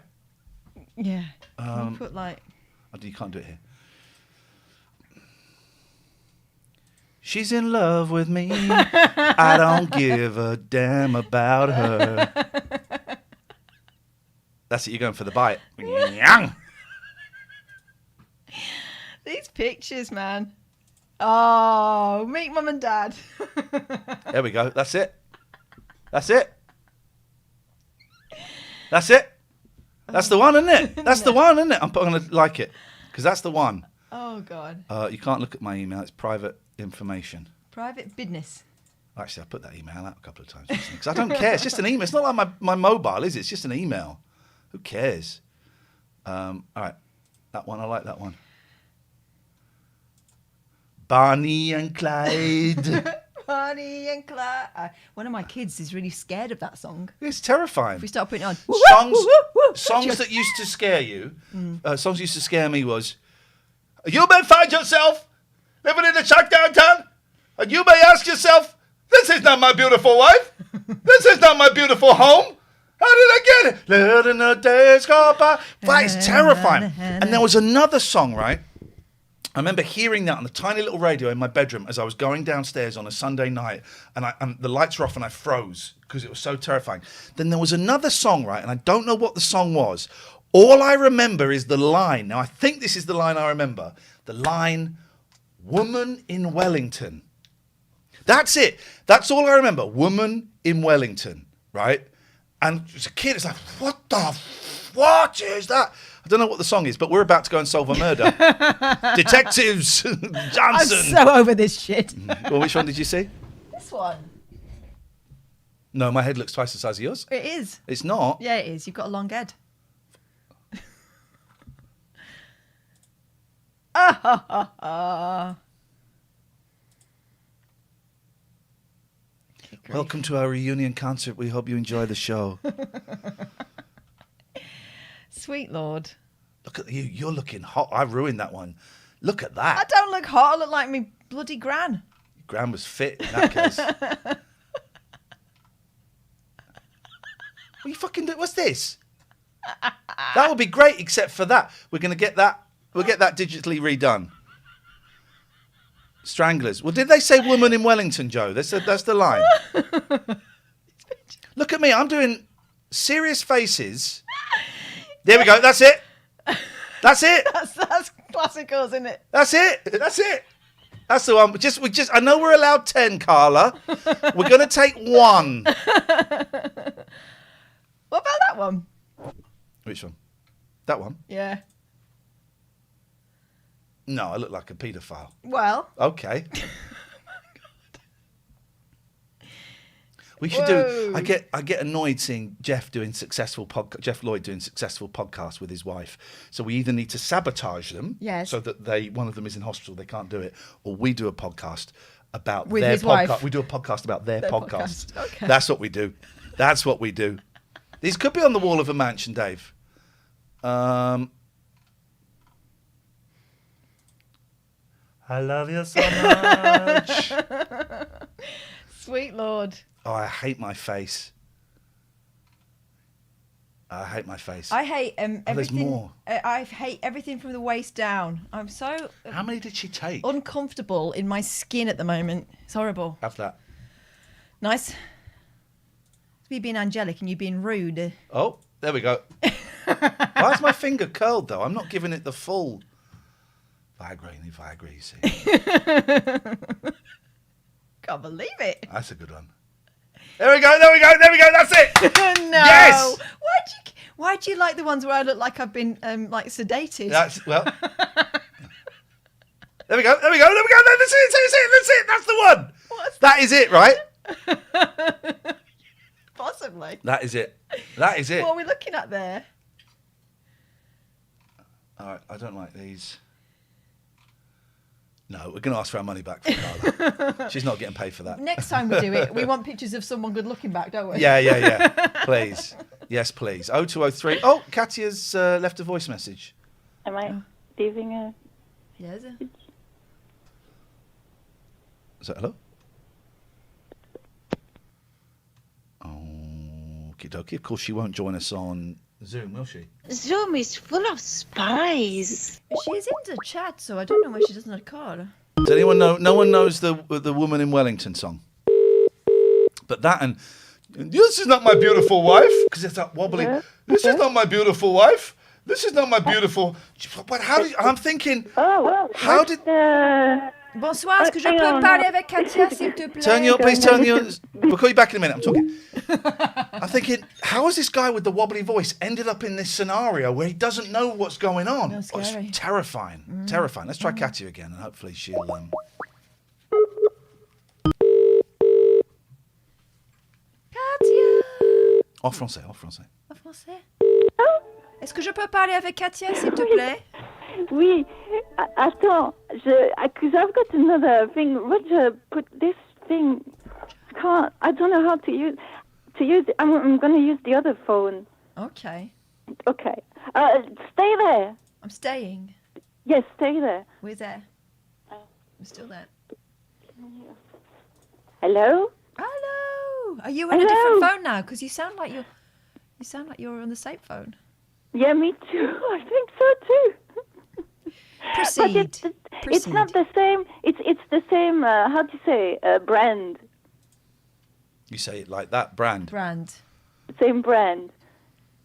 Yeah. You put like... You can't do it here. She's in love with me. I don't give a damn about her. That's it, you're going for the bite. These pictures, man. Oh, meet mum and dad. There we go. That's it. That's the one, isn't it? The one, isn't it? I'm going to like it because that's the one. Oh, God. You can't look at my email. It's private information. Private business. Actually, I put that email out a couple of times because I don't care. It's just an email. It's not like my mobile, is it? It's just an email. Who cares? All right. That one. I like that one. Bonnie and Clyde. Bonnie and Clyde. One of my kids is really scared of that song. It's terrifying. If we start putting it on. Songs that used to scare you, songs used to scare me was, you may find yourself living in a shack downtown, and you may ask yourself, this is not my beautiful wife. This is not my beautiful home. How did I get it? Letting the days go by. That is terrifying. And there was another song, right? I remember hearing that on the tiny little radio in my bedroom as I was going downstairs on a Sunday night, and the lights were off and I froze because it was so terrifying. Then there was another song, right? And I don't know what the song was. All I remember is the line. Now, I think this is the line I remember. The line, woman in Wellington. That's it. That's all I remember. Woman in Wellington, right? And as a kid, it's like, what is that? I don't know what the song is, but we're about to go and solve a murder. Detectives Johnson. I'm so over this shit. Well, which one did you see? This one. No, my head looks twice the size of yours. It is. It's not. Yeah, it is. You've got a long head. Welcome to our reunion concert. We hope you enjoy the show. Sweet Lord. Look at you. You're looking hot. I ruined that one. Look at that. I don't look hot. I look like me bloody gran. Gran was fit in that case. What you fucking do? What's this? That would be great, except for that. We're going to get that. We'll get that digitally redone. Stranglers. Well, did they say woman in Wellington, Joe? That's the line. Look at me. I'm doing serious faces. There we go. That's it. That's it. That's classical, isn't it? That's it. That's the one. I know we're allowed 10, Carla. We're going to take one. What about that one? Which one? That one? Yeah. No, I look like a paedophile. Well. Okay. We should do. I get annoyed seeing Jeff Lloyd doing successful podcasts with his wife. So we either need to sabotage them, yes, so that one of them is in hospital, they can't do it, or we do a podcast about with their his podcast. Wife. We do a podcast about their podcast. Okay. That's what we do. That's what we do. These could be on the wall of a mansion, Dave. I love you so much. Sweet Lord. Oh, I hate my face. I hate my face. I hate everything. There's more. I hate everything from the waist down. I'm so. How many did she take? Uncomfortable in my skin at the moment. It's horrible. Have that. Nice. It's me being angelic and you being rude. Oh, there we go. Why is my finger curled though? I'm not giving it the full. Viagra, you see. Can't believe it. That's a good one. There we go. That's it. No. Yes. Why do you like the ones where I look like I've been like sedated? That's well. There we go. That's it. That's the one. That is it, right? Possibly. That is it. What are we looking at there? All right, I don't like these. No, we're going to ask for our money back from Carla. She's not getting paid for that. Next time we do it, we want pictures of someone good looking back, don't we? Yeah. Please. Yes, please. 0203. Oh, Katya's left a voice message. Am I leaving a... Yes. Is that hello? Okie dokie. Of course, she won't join us on Zoom, will she? Zoom is full of spies. She's in the chat, so I don't know why she doesn't record. Does anyone know? No one knows the Woman in Wellington song. But that and this is not my beautiful wife, because it's that wobbly. Yeah. This is not my beautiful wife. This is not my beautiful. But how did I'm thinking? Oh well. How did? Bonsoir, est-ce que je peux parler avec Katia, s'il te plaît? Please turn your. We'll call you back in a minute. I'm talking. I'm thinking, how has this guy with the wobbly voice ended up in this scenario where he doesn't know what's going on? That's scary. It's terrifying. Terrifying. Let's try Katia again, and hopefully she'll. Katia. En français. En français. Est-ce que je peux parler avec Katia, s'il te plaît? Oui. Attends, because I've got another thing. Roger put this thing. I don't know how to use it. I'm going to use the other phone. Okay. Okay. Stay there. I'm staying. Yes, stay there. We're there. I'm still there. Hello? Hello. Are you on a different phone now? Because you sound like you're on the same phone. Yeah, me too. I think so too. Proceed. It's not the same. It's the same. How do you say? Brand. You say it like that, brand. Same brand,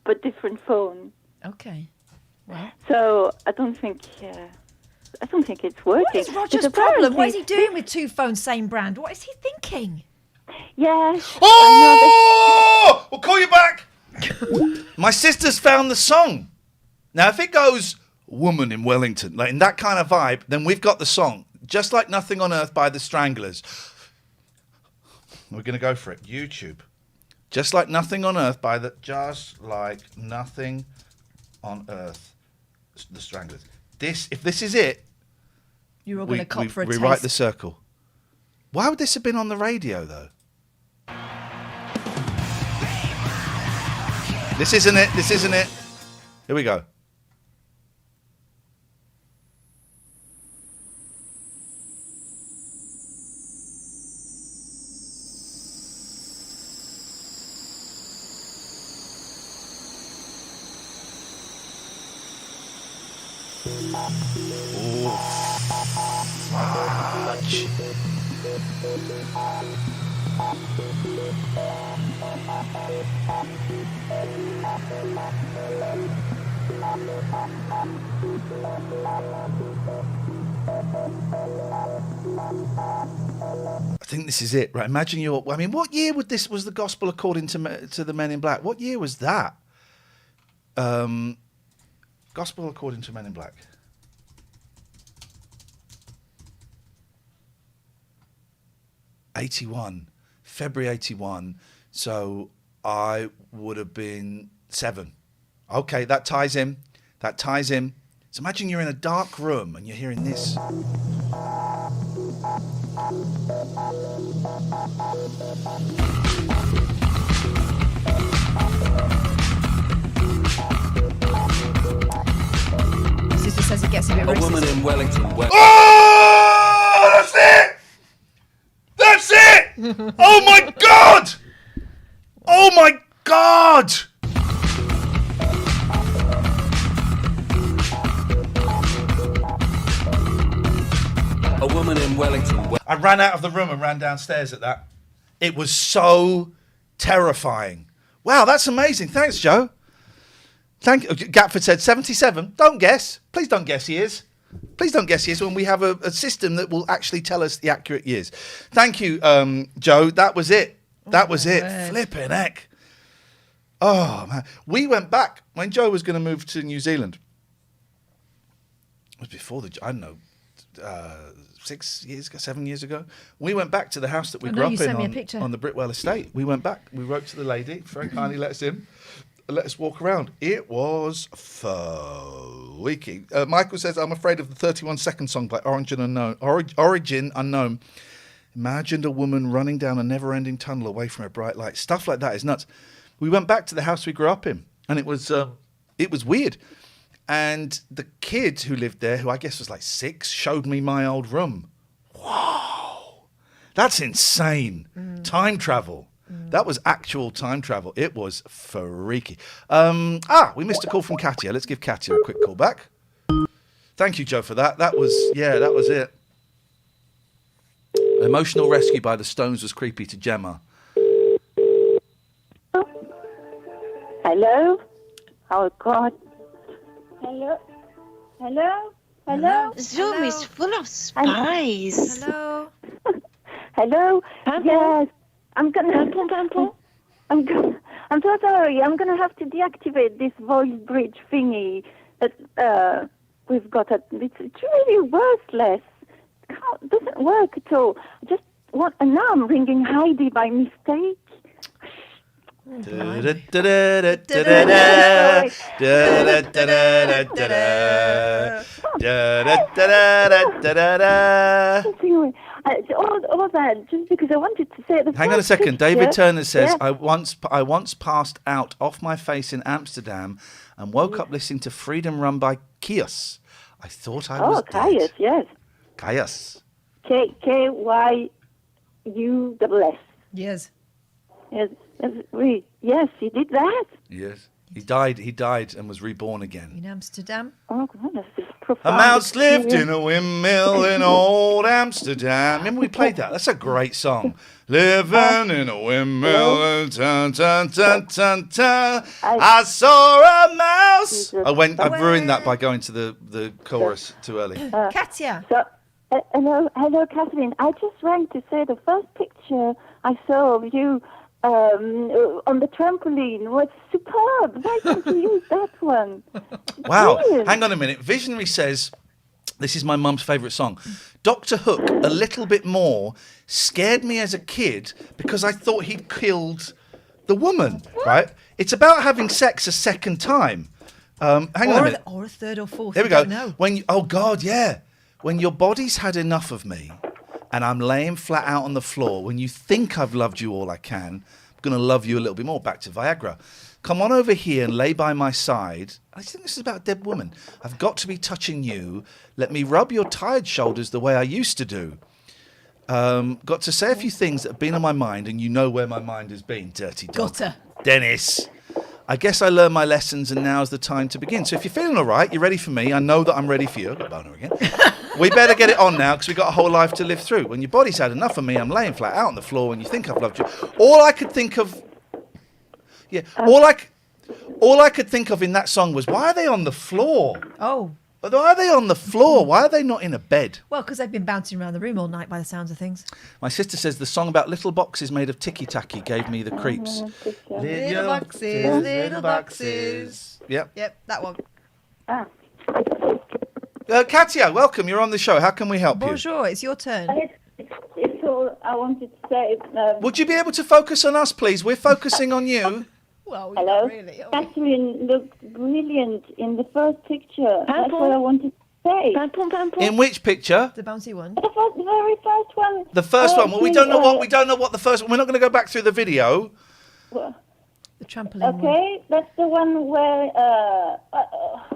but different phone. Okay. Well. So I don't think it's working. What is Roger's problem? What is he doing with two phones, same brand? What is he thinking? Yeah. Oh! We'll call you back. My sister's found the song. Now, if it goes Woman in Wellington, like in that kind of vibe, then we've got the song. Just Like Nothing on Earth by the Stranglers. We're going to go for it. YouTube. Just Like Nothing on Earth by the Just Like Nothing on Earth, the Stranglers. If this is it, you're all going to cop for a taste. Rewrite the circle. Why would this have been on the radio, though? This isn't it. Here we go. Fudge. I think this is it, right? Imagine what year was the Gospel according to the Men in Black? What year was that? Gospel according to Men in Black. February 81. So I would have been 7. Okay, that ties in. So imagine you're in a dark room and you're hearing this. My sister says it gets a bit racist. Woman in Wellington. Oh, that's it! That's it! Oh my God! Oh my God! woman in Wellington. I ran out of the room and ran downstairs at that. It was so terrifying. Wow, that's amazing. Thanks, Joe. Thank you. Gatford said 77. Don't guess. Please don't guess years. Please don't guess years when we have a system that will actually tell us the accurate years. Thank you, Joe. That was it. That was it. Word. Flipping heck. Oh, man. We went back when Joe was going to move to New Zealand. It was before I don't know, 6 years ago, 7 years ago. We went back to the house that we grew up you sent me a in picture. on the Britwell estate. We went back. We wrote to the lady. Very kindly let us in. Let us walk around. It was freaky. Michael says, I'm afraid of the 31-second song by Origin Unknown. Imagined a woman running down a never-ending tunnel away from a bright light. Stuff like that is nuts. We went back to the house we grew up in, and it was weird. And the kid who lived there, who I guess was like 6, showed me my old room. Wow. That's insane. Time travel. That was actual time travel. It was freaky. We missed a call from Katia. Let's give Katia a quick call back. Thank you, Joe, for that. That was it. Emotional rescue by the Stones was creepy to Gemma. Hello? Oh, God. Hello? Hello? Hello? Zoom is full of spies. Hello? Hello? Yes. I'm so sorry. I'm gonna have to deactivate this voice bridge thingy that we've got. It's really worthless. It doesn't work at all. And now I'm ringing Heidi by mistake. All that just because I wanted to say the. Hang on a second. David Turner says, I once passed out off my face in Amsterdam and woke up listening to Freedom Run by Kios. I thought I was dead. Kios, yes. Kios. Kyus. Yes. Yes, he did that. Yes. He died and was reborn again. In Amsterdam. Oh, God, that's just A profound. mouse lived in a windmill in old Amsterdam. Remember we played that? That's a great song. Living in a windmill, dun, dun, dun, dun, dun. I saw a mouse. I've ruined that by going to the chorus too early. Katia. Hello, Catherine. I just rang to say the first picture I saw of you on the trampoline was superb. Why don't you use that one? Wow. Brilliant. Hang on a minute. Visionary says, this is my mum's favourite song. Dr. Hook, a little bit more, scared me as a kid because I thought he'd killed the woman, right? It's about having sex a second time. Hang on a minute. Or a third or fourth. There we go. Know. Oh, God, yeah. When your body's had enough of me and I'm laying flat out on the floor, when you think I've loved you all I can, I'm going to love you a little bit more. Back to Viagra. Come on over here and lay by my side. I think this is about a dead woman. I've got to be touching you. Let me rub your tired shoulders the way I used to do. Got to say a few things that have been on my mind, and you know where my mind has been, dirty dog. Gotta. Dennis. I guess I learned my lessons and now's the time to begin. So if you're feeling all right, you're ready for me, I know that I'm ready for you. I've got a boner again. We better get it on now because we've got a whole life to live through. When your body's had enough of me, I'm laying flat out on the floor and you think I've loved you. All I could think of in that song was, why are they on the floor? Oh. Why are they on the floor? Why are they not in a bed? Well, because they've been bouncing around the room all night by the sounds of things. My sister says the song about little boxes made of ticky-tacky gave me the creeps. Little boxes, little boxes. Yep. Yep, that one. Katia, welcome. You're on the show. How can we help you? Bonjour, it's your turn. It's all I wanted to say. Would you be able to focus on us, please? We're focusing on you. Well, hello. not really. Catherine looked brilliant in the first picture. That's what I wanted to say. In which picture? The bouncy one. The very first one. The first one. Well, we don't know what the first one. We're not going to go back through the video. The trampoline. Okay, that's the one where.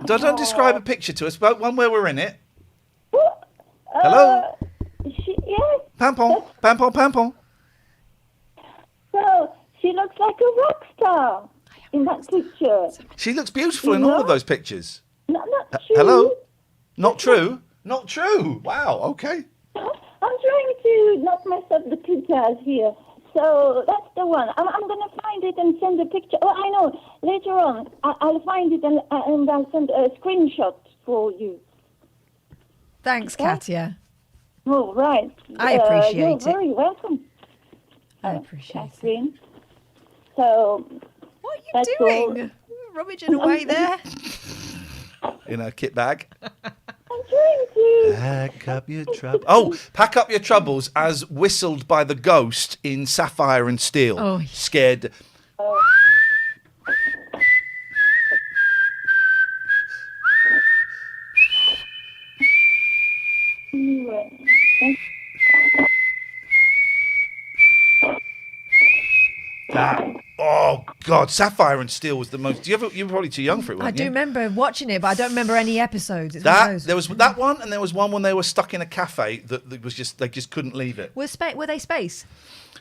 Don't describe a picture to us, but one where we're in it. Hello. Yes. Pampon, pampon, pampon. So she looks like a rock star in that picture. She looks beautiful in all of those pictures. Not true. Hello. Not true. Not true. Wow. Okay. I'm trying to not mess up the pictures here. So that's the one. I'm going to find it and send a picture. Oh, I know. Later on, I'll find it and I'll send a screenshot for you. Thanks, Katya. Oh, right. I appreciate you're it. very welcome. I appreciate Catherine. So, what are you doing? Rummaging away there. In a kit bag. I'm trying to. Pack up your troubles. Oh, pack up your troubles as whistled by the ghost in Sapphire and Steel. Oh. Scared. Oh God, Sapphire and Steel was the most. You were probably too young for it, weren't I do you? remember watching it, but I don't remember any episodes. It's one of those. There was that one, and there was one when they were stuck in a cafe that was just they just couldn't leave it. Were they space?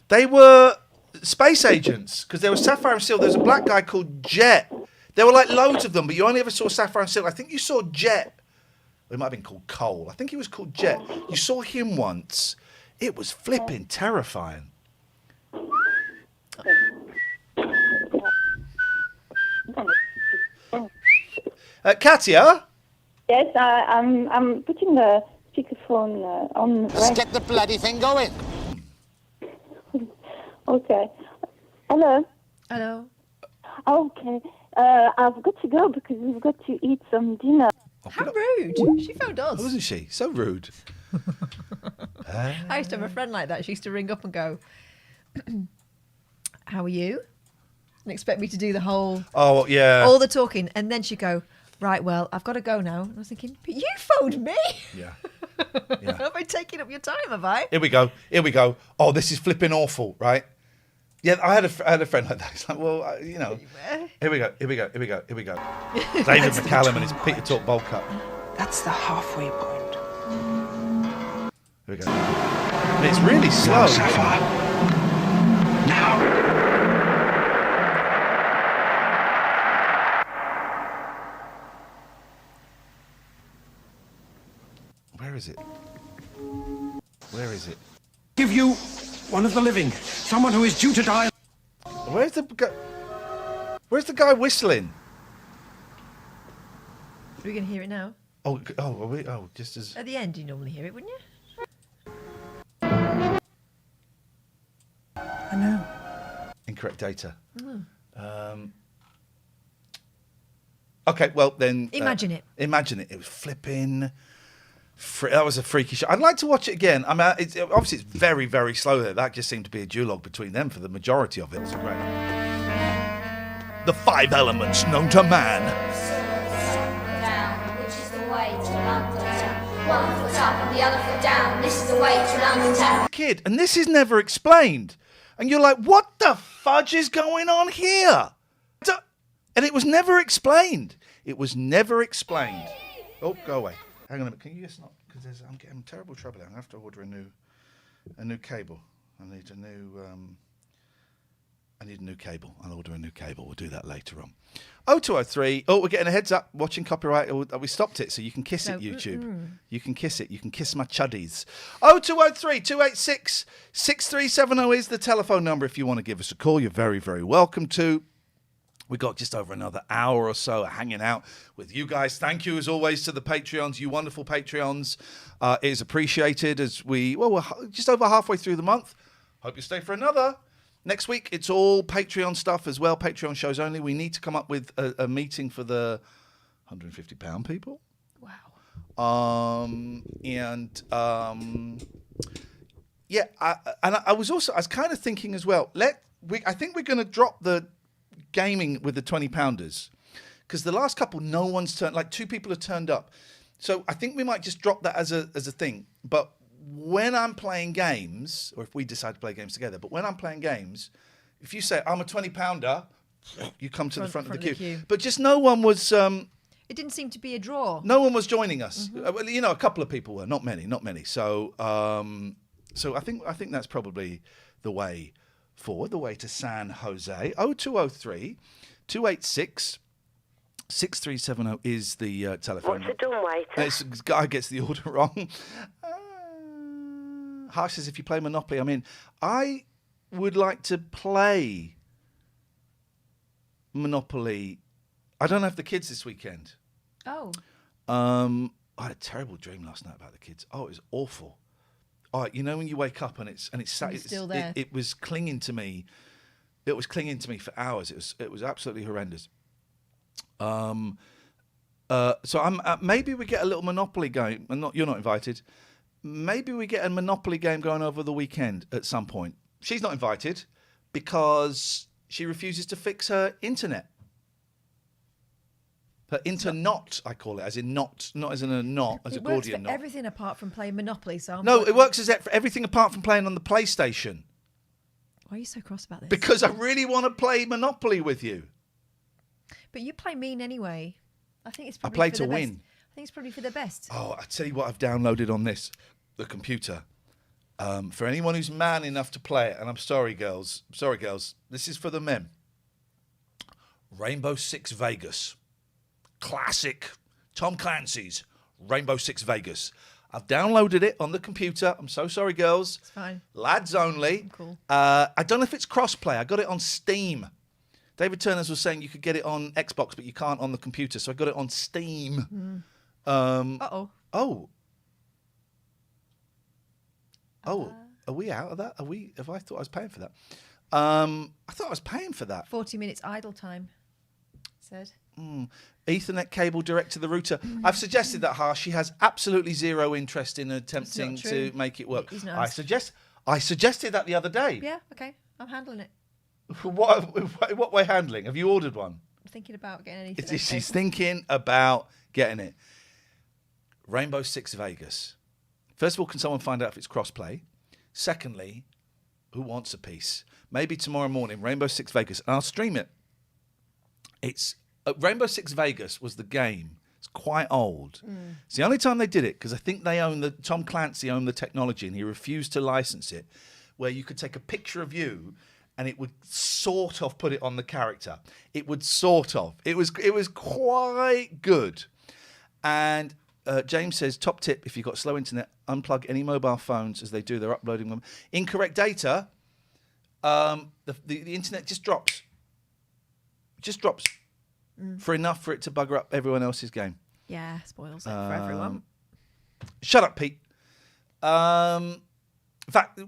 They were space agents because there was Sapphire and Steel. There was a black guy called Jet. There were like loads of them, but you only ever saw Sapphire and Steel. I think you saw Jet. It might have been called Cole. I think he was called Jet. You saw him once. It was flipping terrifying. Katya? Yes, I'm putting the speakerphone on. Let's get the bloody thing going. Okay. Hello. Hello. Okay. I've got to go because we've got to eat some dinner. How rude. She phoned us. Wasn't she? So rude. I used to have a friend like that. She used to ring up and go, how are you? And expect me to do the whole... Oh, yeah. All the talking. And then she'd go, right, well, I've got to go now. And I was thinking, but you phoned me. Yeah. Have I taken up your time, have I? Here we go. Oh, this is flipping awful, right? Yeah, I had a friend like that. It's like, well, you know. Here we go. David McCallum and his Peter Talk Bowl Cup. That's the halfway point. Here we go. And it's really slow. Now. Where is it? Give you one of the living, someone who is due to die. Where's the guy whistling? Are we going to hear it now? Just as... At the end, you normally hear it, wouldn't you? I know. Incorrect data. Oh. Okay, well then... Imagine it. Imagine it. It was flipping... That was a freaky show. I'd like to watch it again. I mean, obviously it's very, very slow there. That just seemed to be a duologue between them for the majority of it. It's great. The 5 elements known to man. Down, which is the way to London town. 1 foot up and the other foot down. This is the way to London town. Kid, and this is never explained. And you're like, what the fudge is going on here? And it was never explained. Oh, go away. Hang on a minute. Can you just not? Because I'm getting terrible trouble. I'm gonna have to order a new cable. I need a new cable. I'll order a new cable. We'll do that later on. 0203. Oh, we're getting a heads up. Watching copyright. We stopped it, so you can kiss it, YouTube. You can kiss it. You can kiss my chuddies. 0203 286 6370 is the telephone number if you want to give us a call. You're very, very welcome to. We got just over another hour or so hanging out with you guys. Thank you, as always, to the Patreons, you wonderful Patreons. It is appreciated as we're just over halfway through the month. Hope you stay for another. Next week, it's all Patreon stuff as well, Patreon shows only. We need to come up with a meeting for the £150 people. Wow. I was kind of thinking as well, I think we're going to drop the gaming with the 20-pounders because the last couple no one's turned, like 2 people have turned up, so I think we might just drop that as a thing. But when I'm playing games, or if we decide to play games together, but when I'm playing games, if you say I'm a 20-pounder, you come to the front of the queue. But just no one was it didn't seem to be a draw. No one was joining us. Well, you know, a couple of people were, not many. So I think that's probably the way forward, the way to San Jose. 0203 286 6370 is the telephone. What's it done, waiter? This guy gets the order wrong. Harsh says, if you play Monopoly, I'm in. I would like to play Monopoly. I don't have the kids this weekend. Oh. I had a terrible dream last night about the kids. Oh, it was awful. Oh, you know when you wake up and it's still there. It was clinging to me. It was clinging to me for hours. It was absolutely horrendous. So I'm maybe we get a little Monopoly game. And you're not invited. Maybe we get a Monopoly game going over the weekend at some point. She's not invited because she refuses to fix her internet. Her internet, I call it, as in not as in a knot, as a It works Gordian for knot. everything apart from playing Monopoly. So No, it works for everything apart from playing on the PlayStation. Why are you so cross about this? Because I really want to play Monopoly with you. But you play mean anyway. I think it's I probably play for to the win. best. I think it's probably for the best. Oh, I tell you what, I've downloaded on the computer. For anyone who's man enough to play it, and I'm sorry, girls. This is for the men. Rainbow Six Vegas. Classic Tom Clancy's Rainbow Six Vegas. I've downloaded it on the computer. I'm so sorry, girls. It's fine. Lads only. Cool. I don't know if it's cross-play. I got it on Steam. David Turners was saying you could get it on Xbox, but you can't on the computer. So I got it on Steam. Uh-oh. Oh. Oh, are we out of that? Have I thought I was paying for that? I thought I was paying for that. 40 minutes idle time, said. Ethernet cable direct to the router. I've suggested that, Harsh. She has absolutely zero interest in attempting to make it work. He's not I suggested that the other day. Yeah, okay. I'm handling it. What way handling? Have you ordered one? I'm thinking about getting anything. She's thinking about getting it. Rainbow Six Vegas. First of all, can someone find out if it's cross-play? Secondly, who wants a piece? Maybe tomorrow morning, Rainbow Six Vegas, and I'll stream it. It's Rainbow Six Vegas was the game. It's quite old. It's the only time they did it because I think Tom Clancy owned the technology and he refused to license it, where you could take a picture of you and it would sort of put it on the character. It would sort of. It was quite good. And James says, top tip, if you've got slow internet, unplug any mobile phones as they do. They're uploading them. Incorrect data, the internet just drops. Just drops for enough for it to bugger up everyone else's game. Yeah, spoils it for everyone. Shut up, Pete. In fact,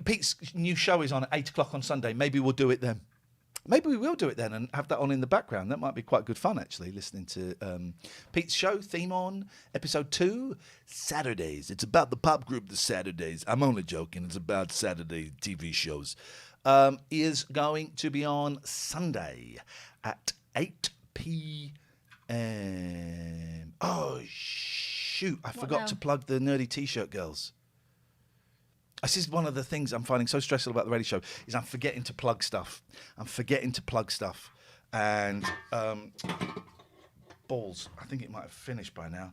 Pete's new show is on at 8 o'clock on Sunday. Maybe we'll do it then. Maybe we will do it then and have that on in the background. That might be quite good fun, actually, listening to Pete's show, Theme On, episode 2, Saturdays. It's about the pop group The Saturdays. I'm only joking. It's about Saturday TV shows. Is going to be on Sunday at 8 p.m. Oh, shoot. I forgot to plug the Nerdy T-shirt girls. This is one of the things I'm finding so stressful about the radio show is I'm forgetting to plug stuff. And balls. I think it might have finished by now.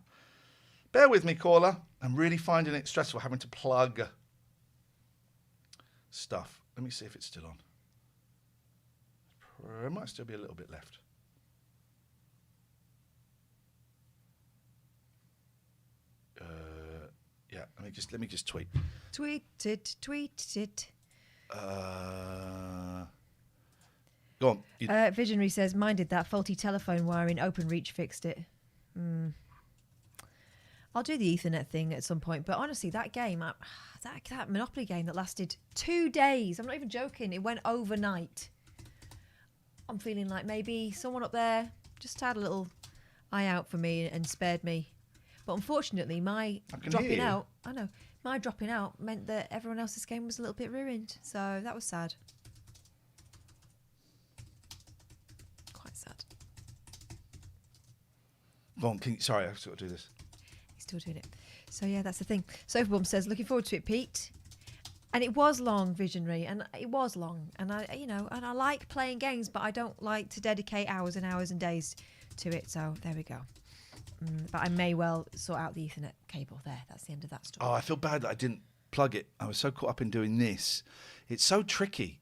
Bear with me, caller. I'm really finding it stressful having to plug stuff. Let me see if it's still on. There might still be a little bit left. Yeah, let me just tweet. Tweet it. Go on. Visionary says, mine did that. Faulty telephone wiring. OpenReach fixed it. I'll do the Ethernet thing at some point. But honestly, that game, that Monopoly game that lasted 2 days. I'm not even joking. It went overnight. I'm feeling like maybe someone up there just had a little eye out for me and spared me. But unfortunately, my dropping out meant that everyone else's game was a little bit ruined. So that was sad. Quite sad. Go on, sorry, I've got to do this. He's still doing it. So yeah, that's the thing. Sophobomb says, looking forward to it, Pete. And it was long, Visionary, and it was long. And I like playing games, but I don't like to dedicate hours and hours and days to it. So there we go. But I may well sort out the Ethernet cable there. That's the end of that story. Oh, I feel bad that I didn't plug it. I was so caught up in doing this. It's so tricky.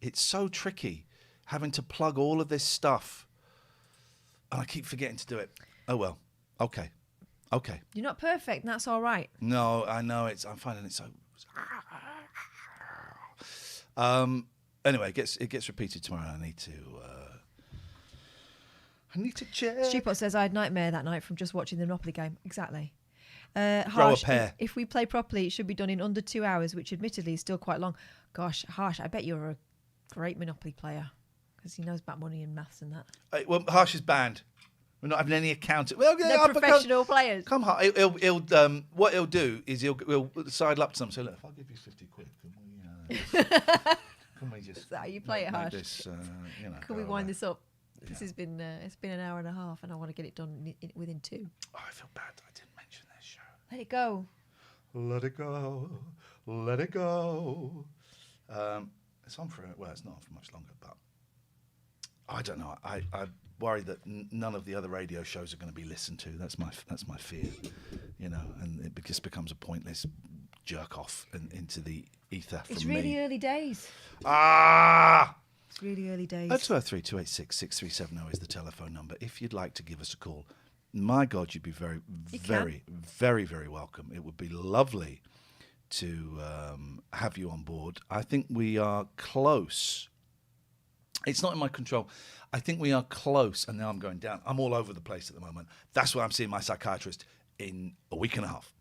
Having to plug all of this stuff. And I keep forgetting to do it. Oh, well. Okay. You're not perfect, and that's all right. No, I know. I'm finding it so... Anyway, it gets repeated tomorrow. I need to check. Stupot says I had nightmare that night from just watching the Monopoly game. Exactly. Grow a Harsh, pair. if we play properly, it should be done in under 2 hours, which admittedly is still quite long. Gosh, Harsh, I bet you're a great Monopoly player because he knows about money and maths and that. Well, Harsh is banned. We're not having any accountant. Well, They're professional players. Come on, he'll what he'll do is he'll sidle up to them and say, look, if I give you 50 quid, can we just? Is that how you play it, Harsh? This, Can we wind this up? This has been it's been an hour and a half, and I want to get it done within 2. Oh, I feel bad that I didn't mention this show. Let it go. Let it go. Let it go. It's on for it's not on for much longer, but I don't know. I worry that none of the other radio shows are going to be listened to. That's my fear, and it just becomes a pointless jerk off into the ether. It's really early days. It's really early days. 0203-286-6370 is the telephone number. If you'd like to give us a call, my God, you'd be very, very, very, very welcome. It would be lovely to have you on board. I think we are close. It's not in my control. I think we are close, and now I'm going down. I'm all over the place at the moment. That's why I'm seeing my psychiatrist in a week and a half.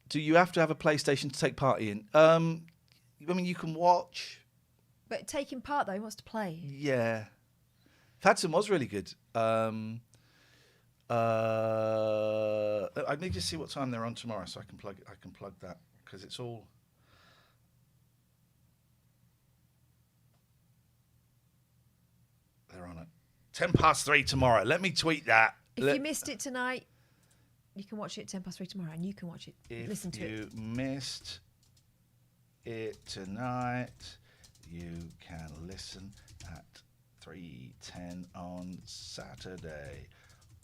Do you have to have a PlayStation to take part in? I mean, you can watch. But taking part, though, he wants to play. Yeah. Fatson was really good. I need to see what time they're on tomorrow, so I can plug that, because it's all. They're on it. 3:10 tomorrow. Let me tweet that. If you missed it tonight, you can watch it 3:10 tomorrow, and you can watch it. Listen to it. If you missed it tonight, you can listen at 3:10 on Saturday.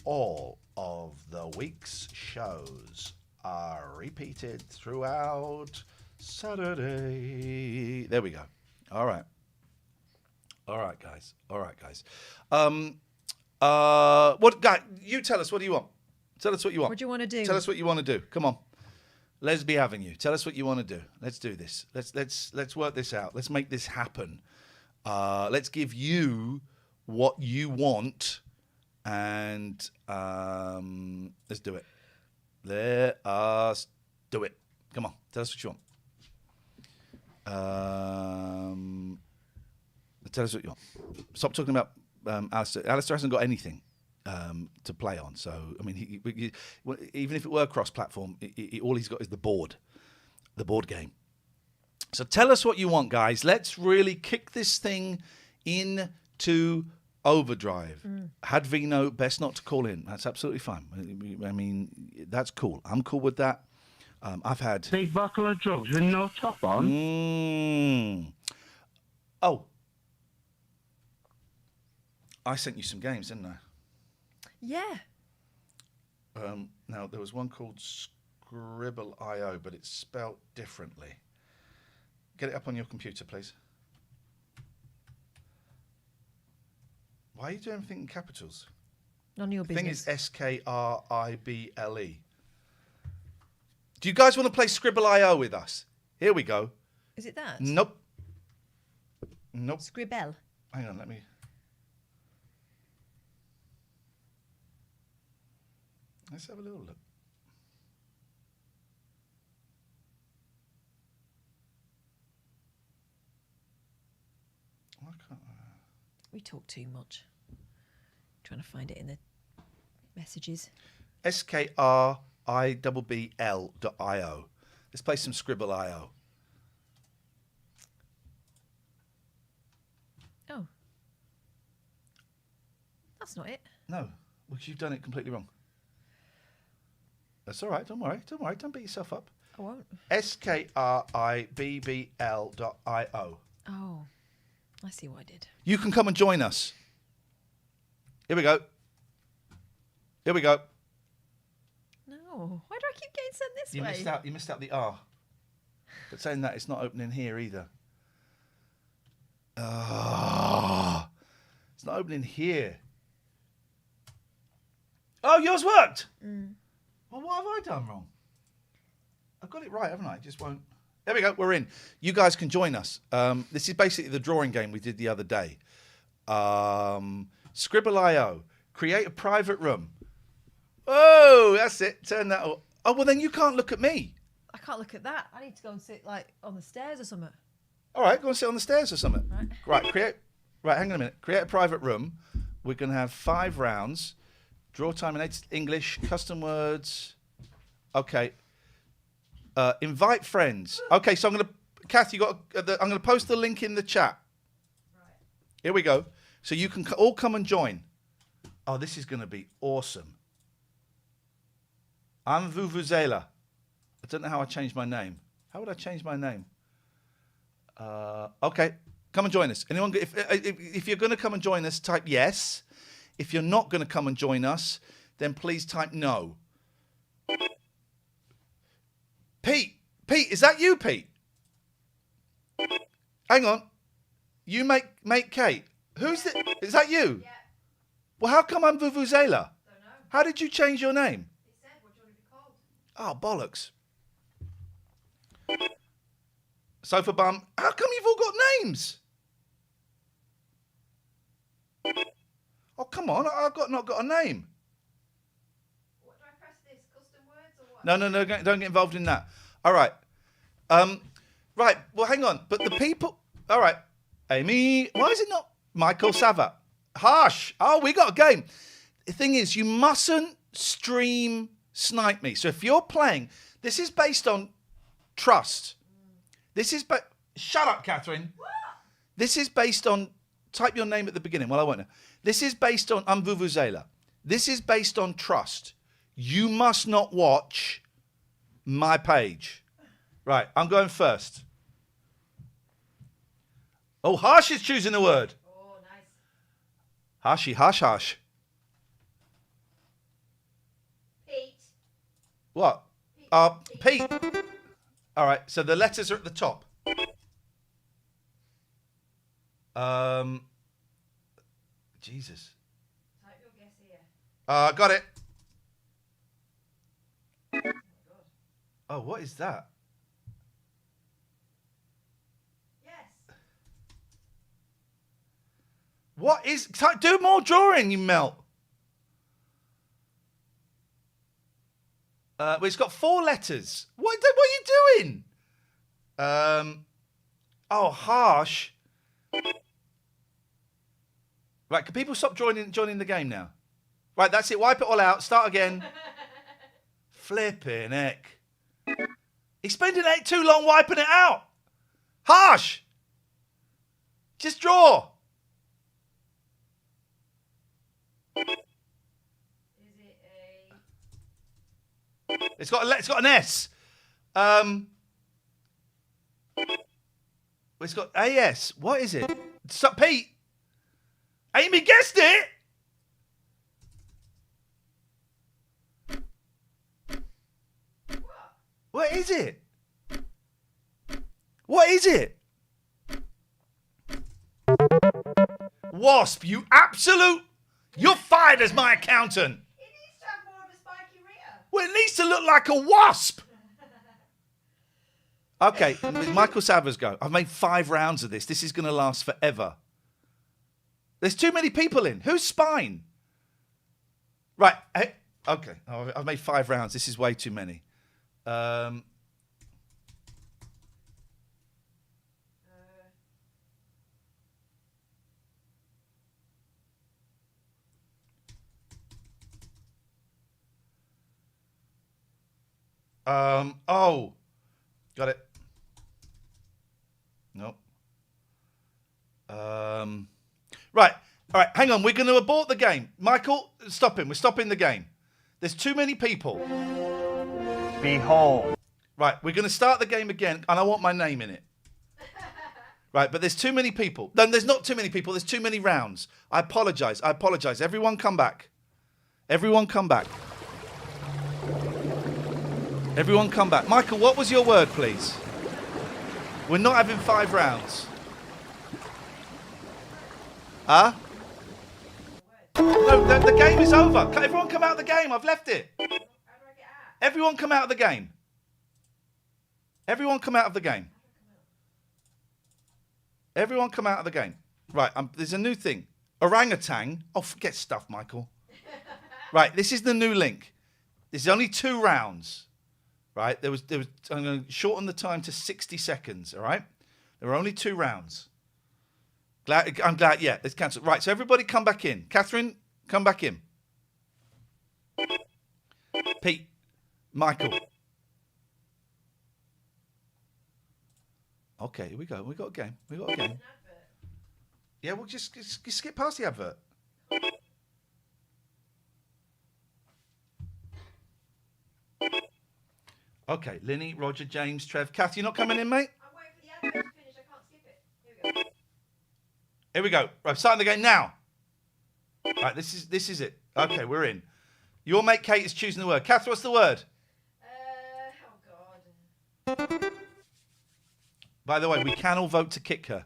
All of the week's shows are repeated throughout Saturday. There we go. All right, guys. What, guy? You tell us. What do you want? Tell us what you want. What do you want to do? Tell us what you want to do. Come on. Lesby Avenue. Tell us what you want to do. Let's do this. Let's work this out. Let's make this happen. Let's give you what you want, and let's do it. Let us do it. Come on. Tell us what you want. Tell us what you want. Stop talking about Alistair. Alistair hasn't got anything to play on. So, I mean, even if it were cross-platform, all he's got is the board game. So tell us what you want, guys. Let's really kick this thing into overdrive. Hadvino, best not to call in. That's absolutely fine. I mean, that's cool. I'm cool with that. I've had... Big bottle of drugs with no top on? Oh. I sent you some games, didn't I? Yeah. Now, there was one called Scribble.io, but it's spelt differently. Get it up on your computer, please. Why are you doing everything in capitals? None of your business. The thing is Skrible. Do you guys want to play Scribble.io with us? Here we go. Is it that? Nope. Scribble. Hang on, let me... Let's have a little look. Why can't I? We talk too much. Trying to find it in the messages. Skribbl.io. Let's play some Scribble.io. Oh. That's not it. No, because you've done it completely wrong. That's all right. Don't worry. Don't beat yourself up. I won't. Skribbl.io. Oh, I see what I did. You can come and join us. Here we go. No. Why do I keep getting sent this way? You missed out the R. But saying that, it's not opening here either. It's not opening here. Oh, yours worked. Well, what have I done wrong? I've got it right, haven't I? It just won't. There we go. We're in. You guys can join us. This is basically the drawing game we did the other day. Scribble.io. Create a private room. Oh, that's it. Turn that on. Oh, well, then you can't look at me. I can't look at that. I need to go and sit like on the stairs or something. All right, go and sit on the stairs or something. Right, hang on a minute. Create a private room. We're going to have 5 rounds. Draw time in English, custom words. Okay. Invite friends. Okay, so I'm going to, Kath, I'm going to post the link in the chat. Right. Here we go. So you can all come and join. Oh, this is going to be awesome. I'm Vuvuzela. I don't know how I changed my name. How would I change my name? Okay, come and join us. Anyone? If you're going to come and join us, type yes. If you're not going to come and join us, then please type no. Pete, is that you, Pete? Hang on. You make Kate. Who's that? Is that you? Yeah. Well, how come I'm Vuvuzela? Don't know. How did you change your name? It said, what do you want to be called? Oh, bollocks. Sofa bum. How come you've all got names? Oh, come on. I've not got a name. What do I press this? Custom words or what? No, don't get involved in that. All right. Right. Well, hang on. But the people... All right. Amy. Why is it not Michael Savat? Harsh. Oh, we got a game. The thing is, you mustn't stream snipe me. So if you're playing... This is based on trust. This is... Shut up, Catherine. What? This is based on... Type your name at the beginning. Well, I won't know. This is based on... I'm Vuvuzela. This is based on trust. You must not watch my page. Right, I'm going first. Oh, Harsh is choosing a word. Oh, nice. Harshy, harsh. Pete. What? Pete. All right, so the letters are at the top. Jesus. Type your guess here. Got it. Oh, what is that? Yes. What is... Do more drawing, you melt. Well, it's got 4 letters. What are you doing? Oh, harsh. Right, can people stop joining the game now? Right, that's it. Wipe it all out. Start again. Flipping heck. He's spending too long wiping it out. Harsh. Just draw. Is it a... It's got an S. It's got AS. What is it? Stop, Pete. Amy guessed it. What is it? What is it? Wasp, you absolute... You're fired as my accountant. It needs to have more of a spiky rear. Well, it needs to look like a wasp. Okay, Michael Savers go. I've made 5 rounds of this. This is going to last forever. There's too many people in. Who's spine? Right. Hey, okay. I've made 5 rounds. This is way too many. Oh. Got it. Nope. Right. All right. Hang on. We're going to abort the game. Michael, stop him. We're stopping the game. There's too many people. Behold. Right. We're going to start the game again, and I want my name in it. Right. But there's too many people. No, there's not too many people. There's too many rounds. I apologize. Everyone come back. Everyone come back. Everyone come back. Michael, what was your word, please? We're not having 5 rounds. Huh? No, the game is over. Everyone come out of the game. I've left it. Everyone come out of the game. Everyone come out of the game. Everyone come out of the game. Right, there's a new thing. Orangutan. Oh, forget stuff, Michael. Right, this is the new link. There's only 2 rounds. Right, I'm going to shorten the time to 60 seconds, all right? There are only 2 rounds. I'm glad, yeah, it's cancelled. Right, so everybody come back in. Catherine, come back in. Pete, Michael. Okay, here we go. We got a game. Yeah, we'll just skip past the advert. Okay, Linny, Roger, James, Trev, Kath, you not coming in, mate? I'm waiting for the advert to finish. I can't skip it. Here we go. Right, starting the game now. Right, this is it. Okay, we're in. Your mate Kate is choosing the word. Kath, what's the word? Oh God. By the way, we can all vote to kick her.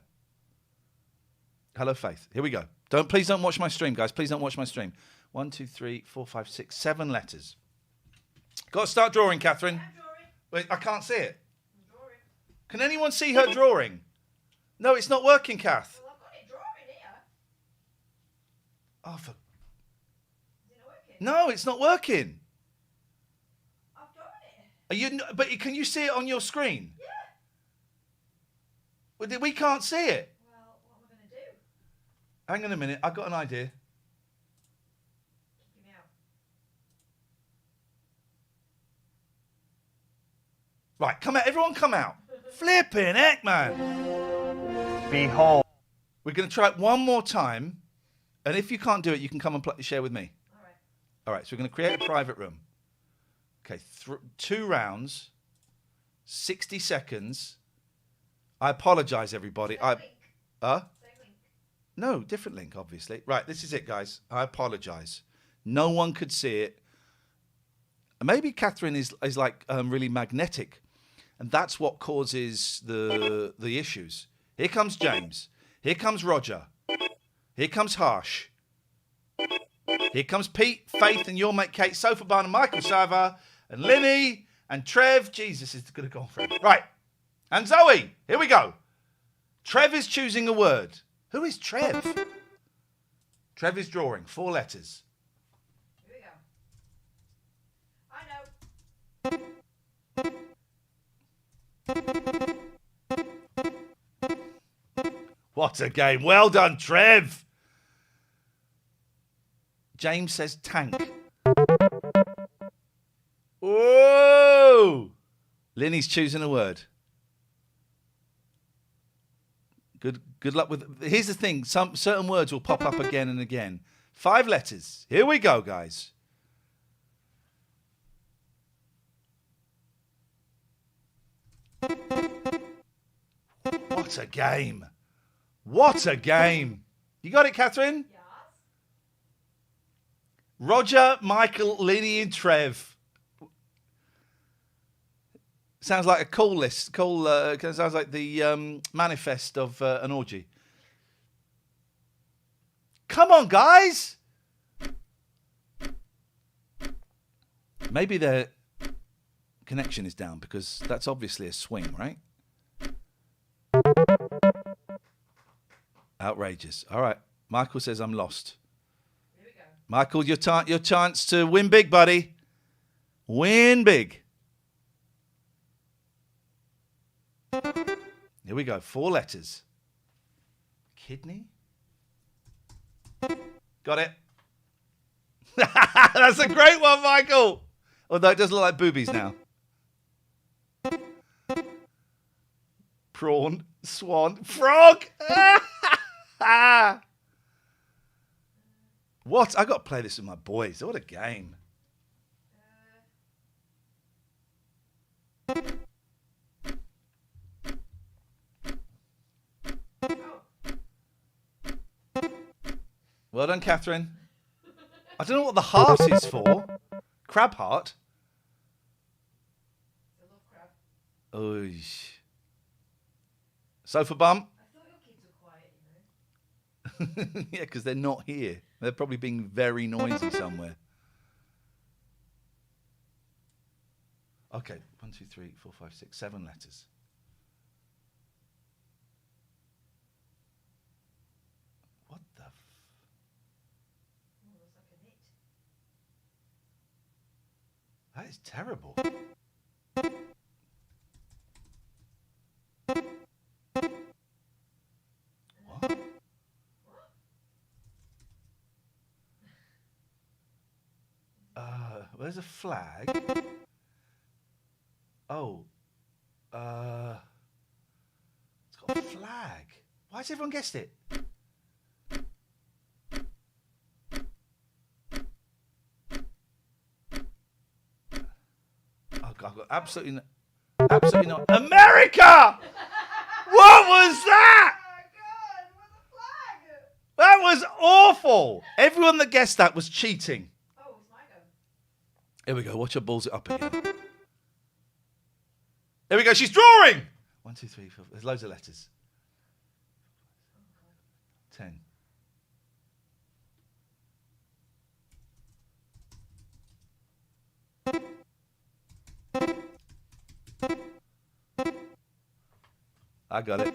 Hello, Faith. Here we go. Please don't watch my stream, guys. Please don't watch my stream. 1, 2, 3, 4, 5, 6, 7 letters. Got to start drawing, Catherine. I'm drawing. Wait, I can't see it. I'm drawing. Can anyone see her drawing? No, it's not working, Kath. Well, I've got it drawing here. Oh, for... Is it not working? No, it's not working. I've done it. Are you? But can you see it on your screen? Yeah. Well, we can't see it. Well, what am I going to do? Hang on a minute. I've got an idea. Kick me out. Right, come out. Everyone come out. Flipping heck, man. Behold. We're going to try it one more time. And if you can't do it, you can come and share with me. All right. All right, so we're going to create a private room. Okay, 2 rounds, 60 seconds. I apologise, everybody. Same link. No, different link, obviously. Right, this is it, guys. I apologise. No one could see it. Maybe Catherine is like really magnetic, and that's what causes the issues. Here comes James. Here comes Roger. Here comes Harsh. Here comes Pete, Faith, and your mate Kate, Sofa Barn, and Michael Sava, and Linny, and Trev. Jesus, is going to go on forever. Right. And Zoe. Here we go. Trev is choosing a word. Who is Trev? Trev is drawing 4 letters. Here we go. I know. What a game. Well done, Trev. James says tank. Whoa! Linny's choosing a word. Good luck with... Here's the thing. Certain words will pop up again and again. 5 letters. Here we go, guys. What a game. What a game. You got it, Catherine? Yes. Roger, Michael, Linny, and Trev. Sounds like a call list. Sounds like the manifest of an orgy. Come on, guys. Maybe their connection is down because that's obviously a swing, right? Outrageous. All right. Michael says I'm lost. Here we go. Michael, your chance to win big, buddy. Win big. Here we go. 4 letters. Kidney? Got it. That's a great one, Michael. Although it does look like boobies now. Prawn, swan, frog. What? I got to play this with my boys. What a game. Well done, Catherine. I don't know what the heart is for. Crab heart. I love crab. Oy. Sofa bump. I thought your kids were quiet, you know. Yeah, because they're not here. They're probably being very noisy somewhere. Okay, 1, 2, 3, 4, 5, 6, 7 letters. What the? That is terrible. What? Where's a flag? Oh. It's got a flag. Why has everyone guessed it? Oh, God, I've got absolutely not. America! What was that? That was awful. Everyone that guessed that was cheating. Oh, it's my go. Here we go. Watch her balls it up again. There we go. She's drawing. 1, 2, 3, 4. There's loads of letters. 10. I got it.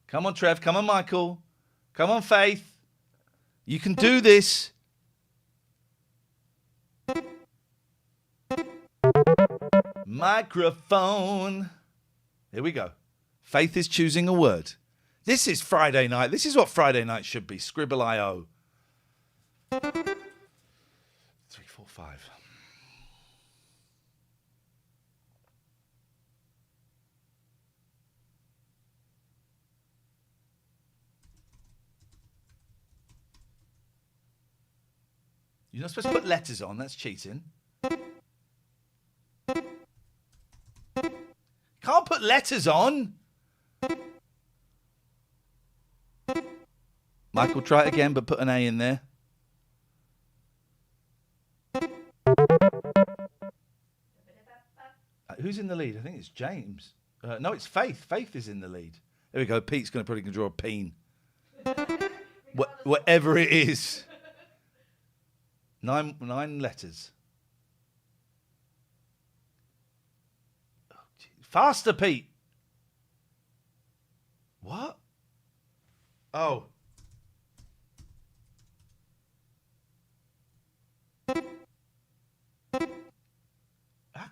Come on, Trev. Come on, Michael. Come on, Faith. You can do this. Microphone. Here we go. Faith is choosing a word. This is Friday night. This is what Friday night should be. Scribble.io. 3, 4, 5. You're not supposed to put letters on. That's cheating. Can't put letters on. Michael, try it again, but put an A in there. Who's in the lead? I think it's James. No, it's Faith. Faith is in the lead. There we go. Pete's going to probably draw a peen. Whatever it is. 9 letters. Oh, faster, Pete. What? Oh. How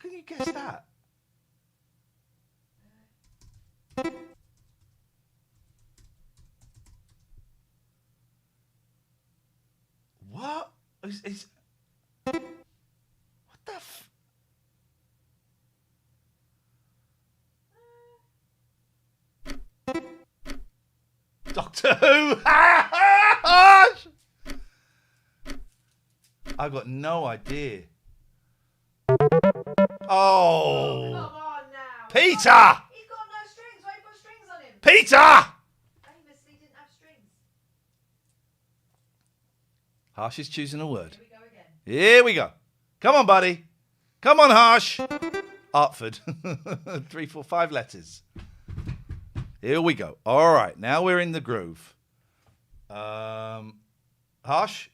can you guess that? What? What the Doctor Who! I've got no idea. Oh! Come on now. Peter! He's got no strings. Why you put strings on him? Peter! Famously didn't have strings. Harsh is choosing a word. Here we go again. Here we go. Come on, buddy. Come on, Harsh. Artford. 3, 4, 5 letters. Here we go. All right, now we're in the groove. Harsh.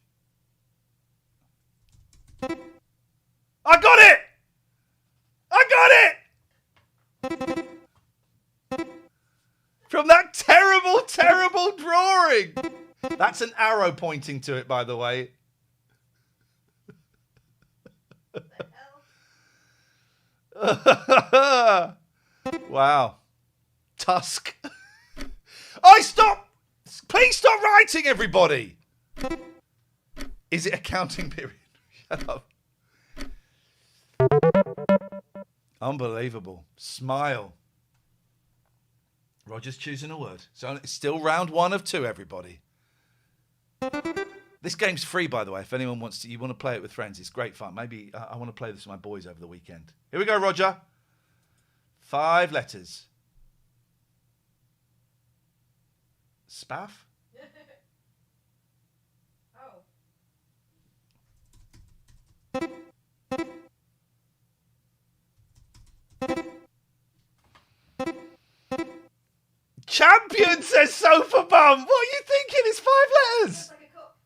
I got it! I got it! From that terrible, terrible drawing. That's an arrow pointing to it, by the way. Wow. Tusk. Stop! Please stop writing, everybody. Is it a counting period? Shut up. Unbelievable. Smile. Roger's choosing a word. So it's still round 1 of 2, everybody. This game's free, by the way. If anyone wants to, you want to play it with friends, it's great fun. Maybe I want to play this with my boys over the weekend. Here we go, Roger. 5 letters. Spaff? Champion, says Sofa Bum. What are you thinking? It's 5 letters. Like a cup.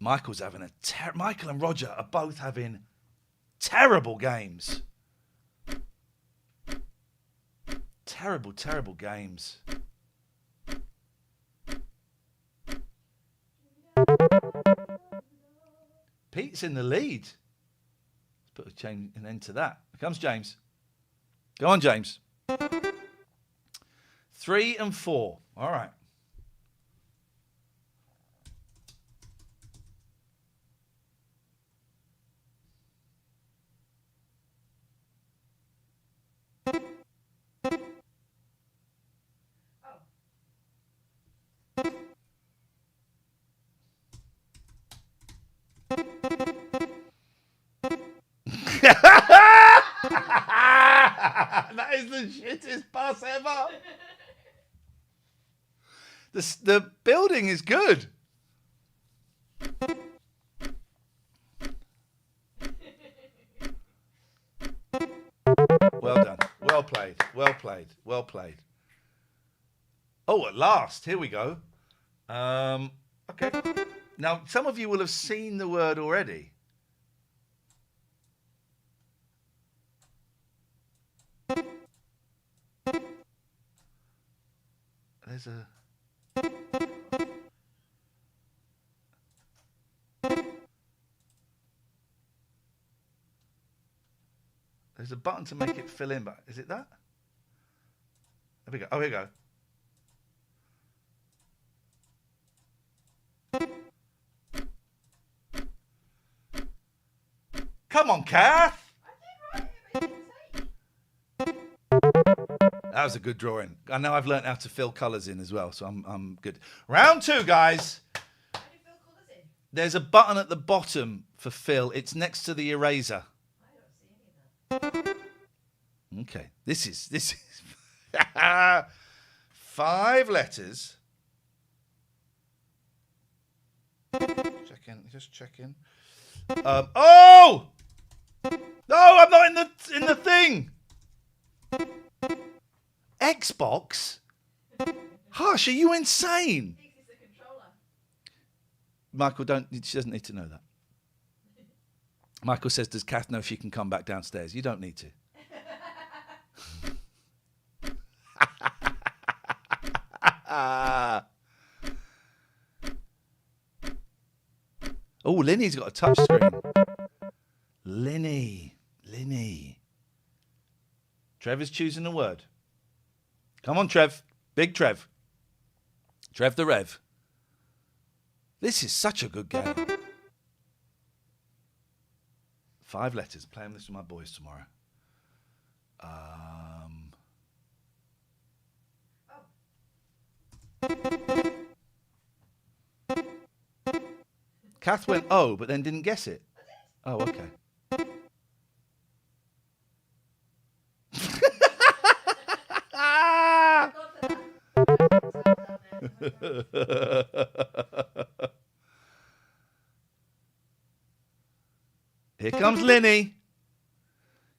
Michael and Roger are both having terrible games. Terrible, terrible games. Pete's in the lead. Let's put an end to that. Here comes James. Go on, James. 3 and 4. All right. That is the shittest pass ever. The building is good. Well done. Well played. Well played. Well played. Oh, at last. Here we go. Okay. Now, some of you will have seen the word already. There's a... There's a button to make it fill in, but is it that? There we go. Oh, here we go. Come on, Kath. That was a good drawing. I know I've learnt how to fill colours in as well, so I'm good. Round 2, guys. How do you fill colours in? There's a button at the bottom for fill. It's next to the eraser. I don't see any of that. Okay. This is 5 letters. Just checking. Oh! No, I'm not in the thing. Xbox? Hush, are you insane? Michael, she doesn't need to know that. Michael says, does Kath know she can come back downstairs? You don't need to. Oh, Linny's got a touch screen. Linny. Trevor's choosing a word. Come on, Trev. Big Trev. Trev the Rev. This is such a good game. 5 letters. Playing this with my boys tomorrow. Kath went, oh, but then didn't guess it. Oh, okay. Here comes Linny.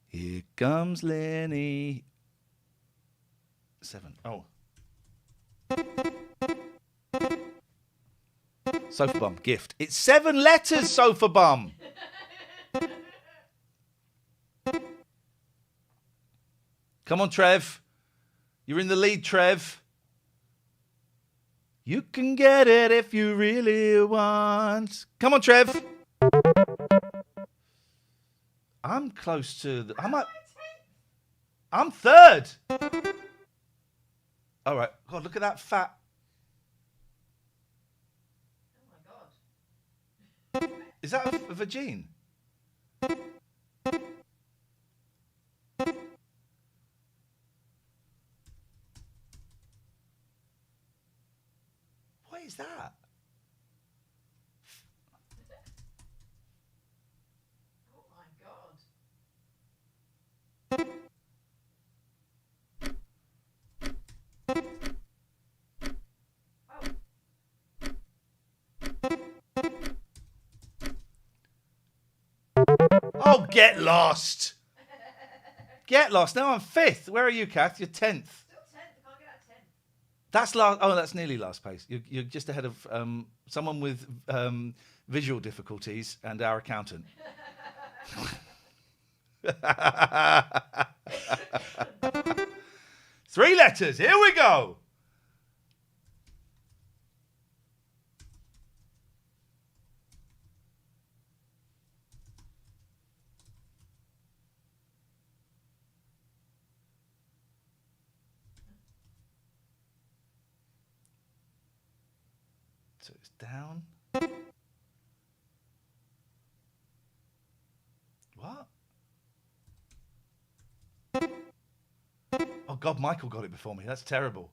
Here comes Linny. 7. Oh. Sofa bum, gift. It's 7 letters, sofa bum. Come on, Trev. You're in the lead, Trev. You can get it if you really want. Come on, Trev. I'm close to the... I'm 3rd. All right. God, look at that fat... Is that a vagine? What is that? Oh my God. Oh, get lost. Get lost. Now I'm 5th. Where are you, Kath? You're 10th. Still 10th. I can't get out 10th. That's last. Oh, that's nearly last place. You're just ahead of someone with visual difficulties and our accountant. 3 letters. Here we go. So it's down. What? Oh, God, Michael got it before me. That's terrible.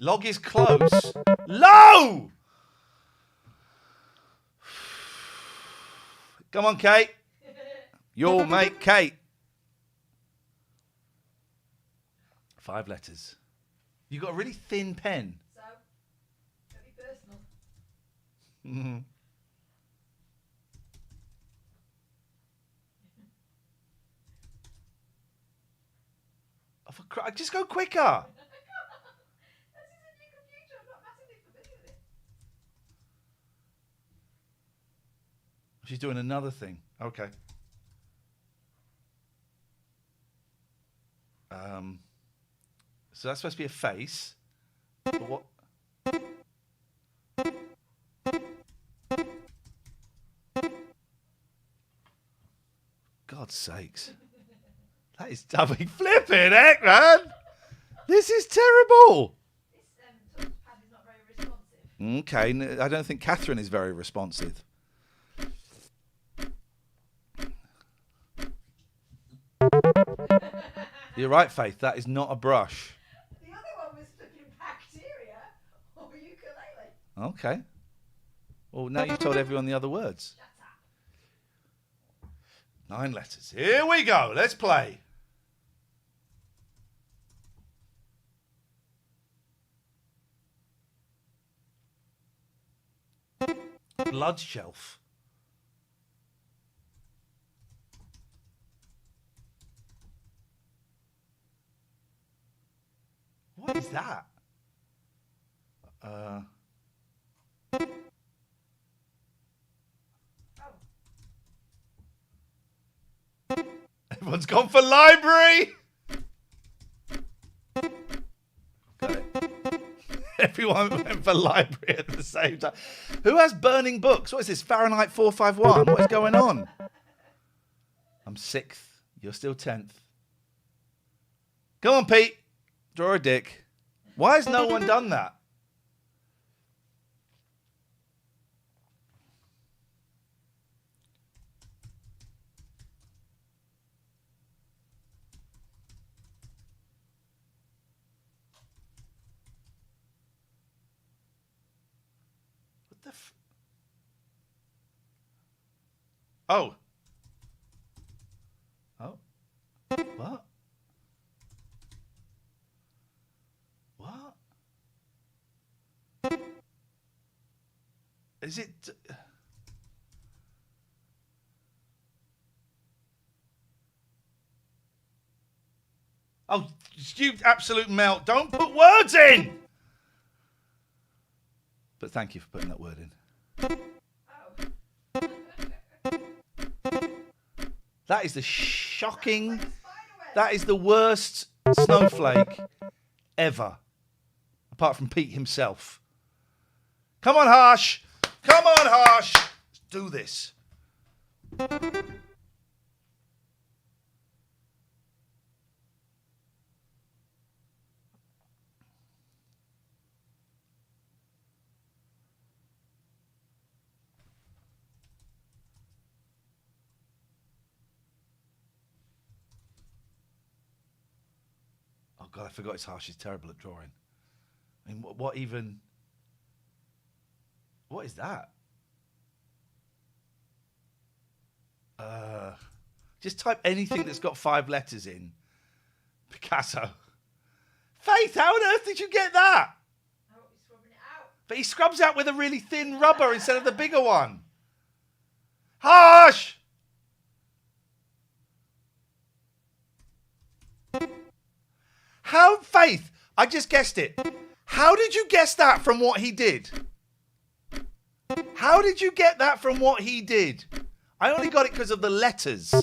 Log is close. Low! Come on, Kate. Your mate, Kate. 5 letters. You got a really thin pen. So, don't be personal. Mm-hmm. Oh, just go quicker. She's doing another thing. Okay. So that's supposed to be a face. But what? God's sakes. That is dummy flipping heck, man. This is terrible. This touchpad is not very responsive. Okay, I don't think Catherine is very responsive. You're right, Faith. That is not a brush. The other one was flipping bacteria or ukulele. Okay. Well, now you've told everyone the other words. 9 letters. Here we go. Let's play. Blood shelf. What is that? Everyone's gone for library. Got it. Everyone went for library at the same time. Who has burning books? What is this? Fahrenheit 451? What is going on? I'm 6th. You're still 10th. Come on, Pete. Draw a dick. Why has no one done that? What the Oh. Oh. What? What? Is it... Oh, you absolute melt. Don't put words in! But thank you for putting that word in. That is the shocking... That is the worst snowflake ever. Apart from Pete himself. Come on, Harsh. Come on, Harsh. Let's do this. Oh, God, I forgot it's Harsh. He's terrible at drawing. I mean, what even... What is that? Just type anything that's got 5 letters in. Picasso. Faith, how on earth did you get that? Oh, he's scrubbing it out. But he scrubs out with a really thin rubber instead of the bigger one. Harsh! How, Faith? I just guessed it. How did you guess that from what he did? How did you get that from what he did? I only got it because of the letters.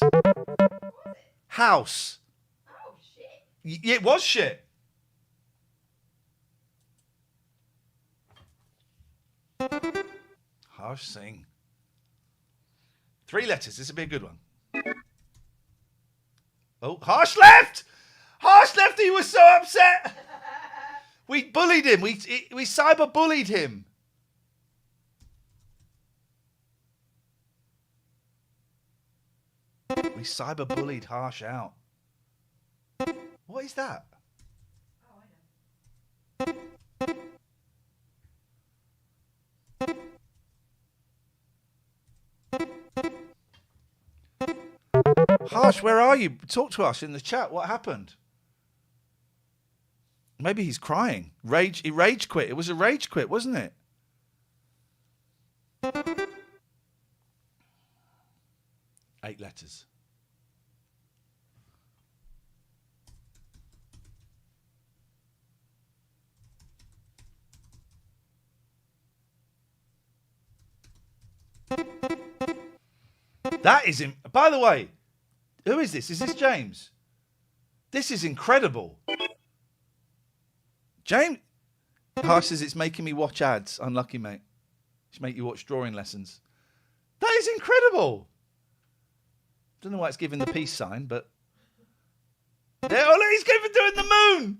House. Oh, shit. It was shit. Harsh Singh. 3 letters. This would be a good one. Oh, Harsh left! Harsh left. He was so upset. We bullied him. We cyber bullied him. We cyber bullied Harsh out. What is that? Harsh, where are you? Talk to us in the chat. What happened? Maybe he's crying. He rage quit. It was a rage quit, wasn't it? Eight letters. That is by the way, who is this? Is this James? This is incredible. James Harsh says it's making me watch ads. Unlucky, mate. It's make you watch drawing lessons. That is incredible. Don't know why it's giving the peace sign, but there, oh look, he's doing the moon.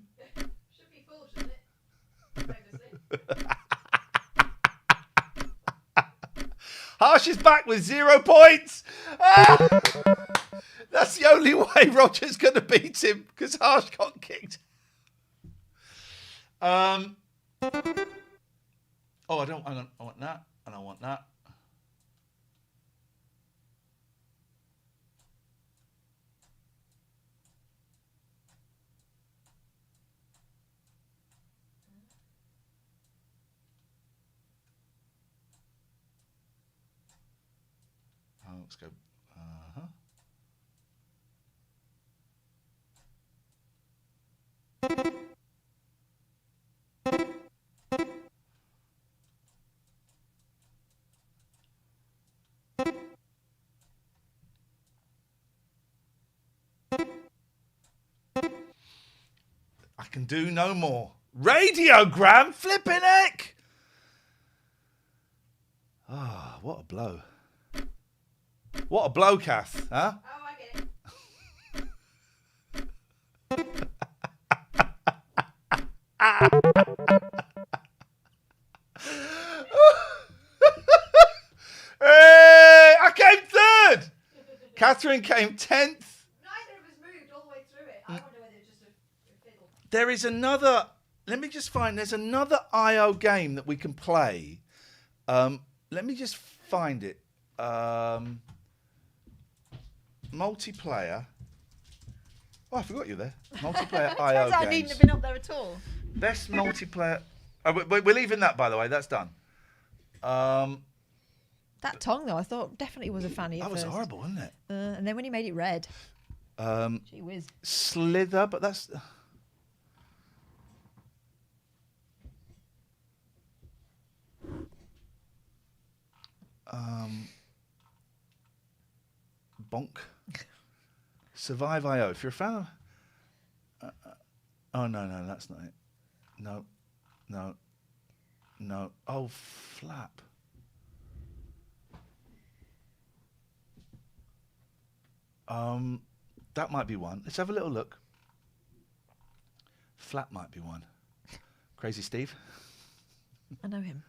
Should be full, shouldn't it? Harsh is back with 0 points. Ah! That's the only way Roger's going to beat him because Harsh got kicked. Oh, I don't. Hang on. I want that, and I want that. Oh, let's go. I can do no more. Radiogram, flipping heck! Ah, what a blow. What a blow, Kath, huh? Oh, I get Hey, I came 3rd. Catherine came 10th. Neither of us moved all the way through it. I wonder whether it's just a fiddle. There is another. Let me just find. There's another IO game that we can play. Let me just find it. Multiplayer. Oh, I forgot you there. Multiplayer IO Turns out I games. needn't have been up there at all. Best multiplayer. Oh, we're leaving that, by the way. That's done. That tongue, though, I thought definitely was a fanny. That was horrible, wasn't it? And then when he made it red. Gee whiz. Slither, but that's. Bonk. Survive IO. If you're a fan of. Oh, no, that's not it. No. Oh, flap. That might be one. Let's have a little look. Flap might be one. Crazy Steve. I know him.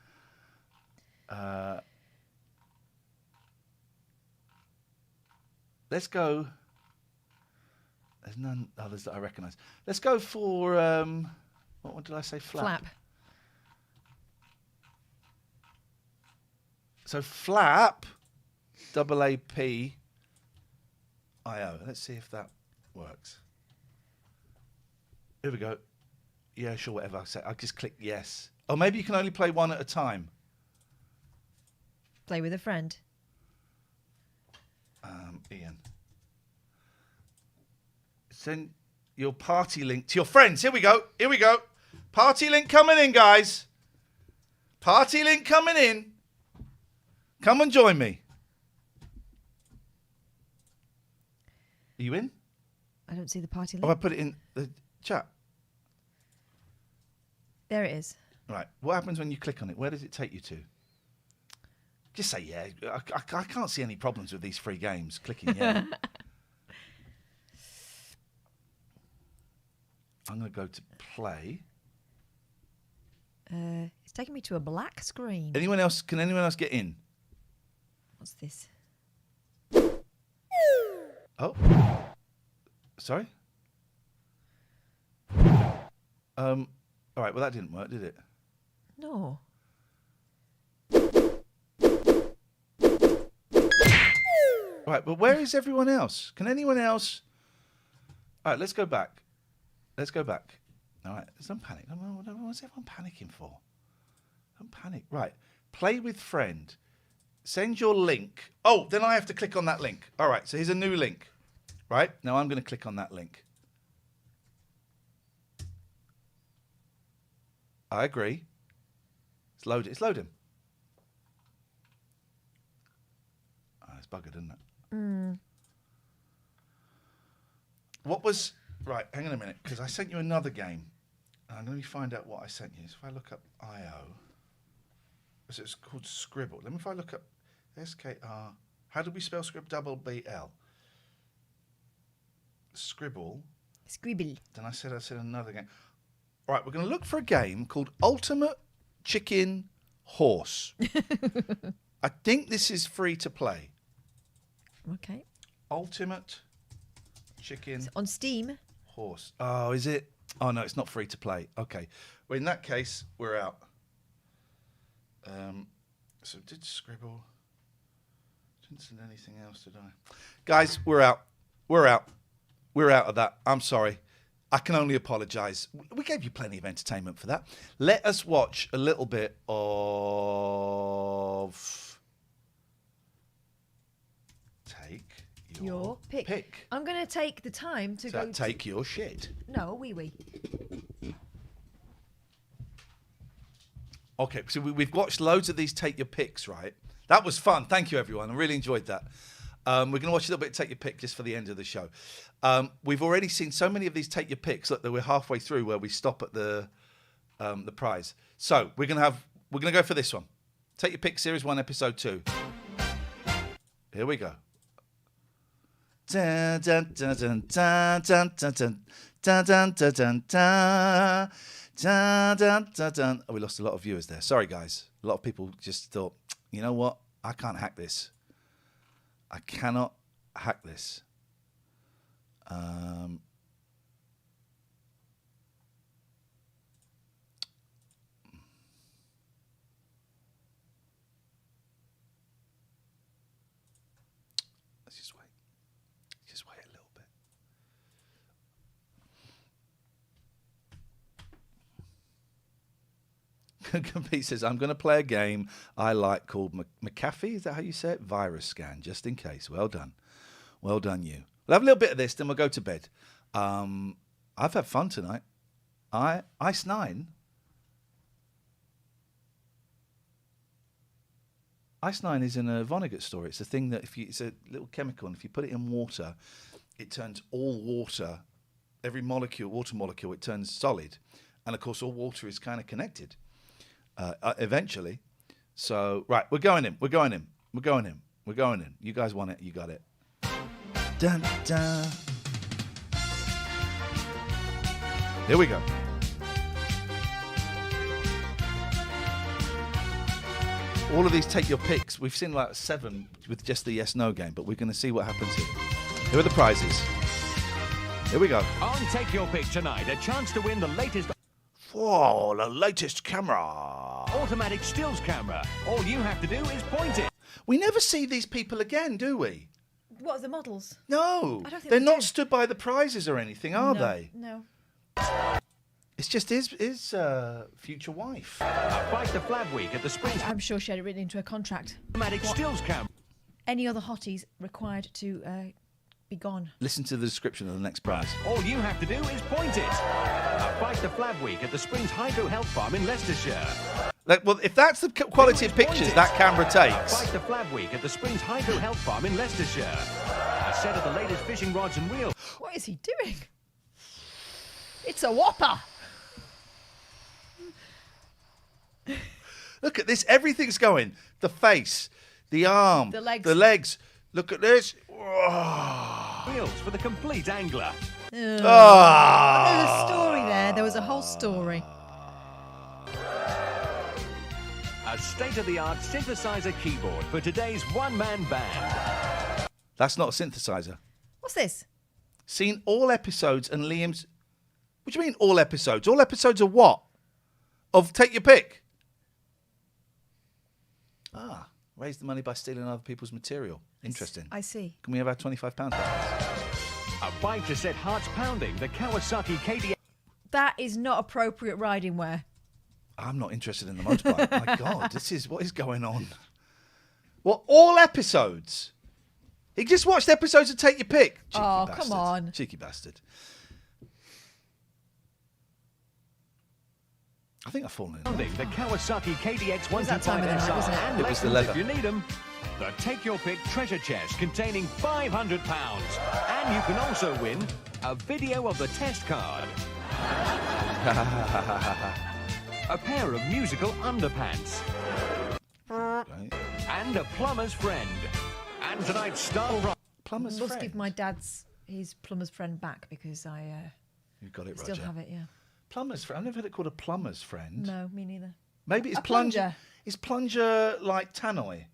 Let's go. There's none others that I recognise. Let's go for what did I say? Flap. So Flap, AAP, IO. Let's see if that works. Here we go. Yeah, sure, whatever I say. I just click yes. Oh, maybe you can only play one at a time. Play with a friend. Ian. Send your party link to your friends. Here we go. Here we go. Party link coming in, guys. Party link coming in. Come and join me. Are you in? I don't see the party link. Oh, I put it in the chat. There it is. Right. What happens when you click on it? Where does it take you to? Just say yeah. I can't see any problems with these free games. Clicking yeah. I'm going to go to play. It's taking me to a black screen. Anyone else? Can anyone else get in? What's this? Oh. Sorry? All right, well, that didn't work, did it? No. Right, but where is everyone else? Can anyone else? All right, let's go back. Let's go back. All right, don't panic. What's everyone panicking for? Don't panic. Right, play with friend. Send your link. Oh, then I have to click on that link. All right, so here's a new link. Right, now I'm going to click on that link. I agree. It's loading. It's loading. Oh, it's buggered, isn't it? Mm. What was... Right, hang on a minute, because I sent you another game. And let me find out what I sent you. So if I look up IO... So it's called Scribble. Let me if I look up SKR... How do we spell Scribble? Double BL. Scribble. Scribble. Then I said another game. All right, we're going to look for a game called Ultimate Chicken Horse. I think this is free to play. Okay. Ultimate Chicken It's on Steam. Horse. Oh, is it? Oh, no, it's not free to play. Okay. Well, in that case, we're out. So did Scribble. Didn't send anything else, did I? Guys, we're out. We're out. We're out of that. I'm sorry. I can only apologise. We gave you plenty of entertainment for that. Let us watch a little bit of... Take your pick. I'm going to take the time to go... Take your shit. No, wee. Okay, so we've watched loads of these Take Your Picks, right? That was fun. Thank you, everyone. I really enjoyed that. We're going to watch a little bit of Take Your Pick just for the end of the show. We've already seen so many of these Take Your Picks. Look, that we're halfway through where we stop at the prize. So we're going to go for this one. Take Your Pick, Series 1, Episode 2. Here we go. Dun, dun, dun, dun, dun, dun, dun, dun, dun, dun, dun, dun, dun. Dun, dun, dun, dun. Oh, we lost a lot of viewers there. Sorry, guys. A lot of people just thought, you know what? I can't hack this. I cannot hack this. Let's just wait. Just wait a little bit. Compete says, I'm going to play a game I like called McAfee. Is that how you say it? Virus Scan, just in case. Well done. Well done, you. We'll have a little bit of this, then we'll go to bed. I've had fun tonight. Ice 9. Ice 9 is in a Vonnegut story. It's a thing that it's a little chemical, and if you put it in water, it turns all water, every molecule, water molecule, it turns solid. And of course, all water is kind of connected eventually. So, right, we're going in. We're going in. We're going in. We're going in. You guys want it. You got it. Dun, dun. Here we go. All of these Take Your Picks. We've seen like 7 with just the yes-no game, but we're going to see what happens here. Here are the prizes. Here we go. On Take Your Pick tonight, a chance to win the latest... Whoa, the latest camera. Automatic stills camera. All you have to do is point it. We never see these people again, do we? What, the models? No. I don't think They're they not do. stood by the prizes or anything, are No, they? No. It's just his future wife. Fight the Flab Week at the Springs I'm sure she had it written into her contract. Automatic Stills Camp. Any other hotties required to be gone. Listen to the description of the next prize. All you have to do is point it. Fight the Flab Week at the Springs Hydro Health Farm in Leicestershire. Like, well, if that's the quality of pictures that camera takes. Fight the Flab Week at the Springs Hydro Health Farm in Leicestershire. A set of the latest fishing rods and reels. What is he doing? It's a whopper. Look at this. Everything's going. The face, the arm, The legs. The legs. Look at this. Reels for the complete angler. There's a story there. There was a whole story. A state-of-the-art synthesizer keyboard for today's one-man band. That's not a synthesizer. What's this? Seen all episodes and Liam's... What do you mean all episodes? All episodes of what? Of Take Your Pick? Ah, raise the money by stealing other people's material. Interesting. I see. Can we have our £25 back? A bike to set hearts pounding, the Kawasaki KDX. That is not appropriate riding wear. I'm not interested in the motorbike. My God, what is going on? What, all episodes? He just watched episodes of Take Your Pick. Cheeky Oh, bastard. come on. Cheeky bastard. I think I've fallen in love. The Kawasaki KDX was that time of the night, wasn't it? and It was the lessons leather. if you need them. The Take Your Pick treasure chest containing £500. And you can also win a video of the test card. A pair of musical underpants. Right. And a plumber's friend. And tonight's star... Plumber's Must friend. give my dad's his plumber's friend back because I You got it, still Roger. have it. Yeah. Plumber's friend. I've never heard it called a plumber's friend. No, me neither. Maybe it's A plunger. Is plunger like tannoy?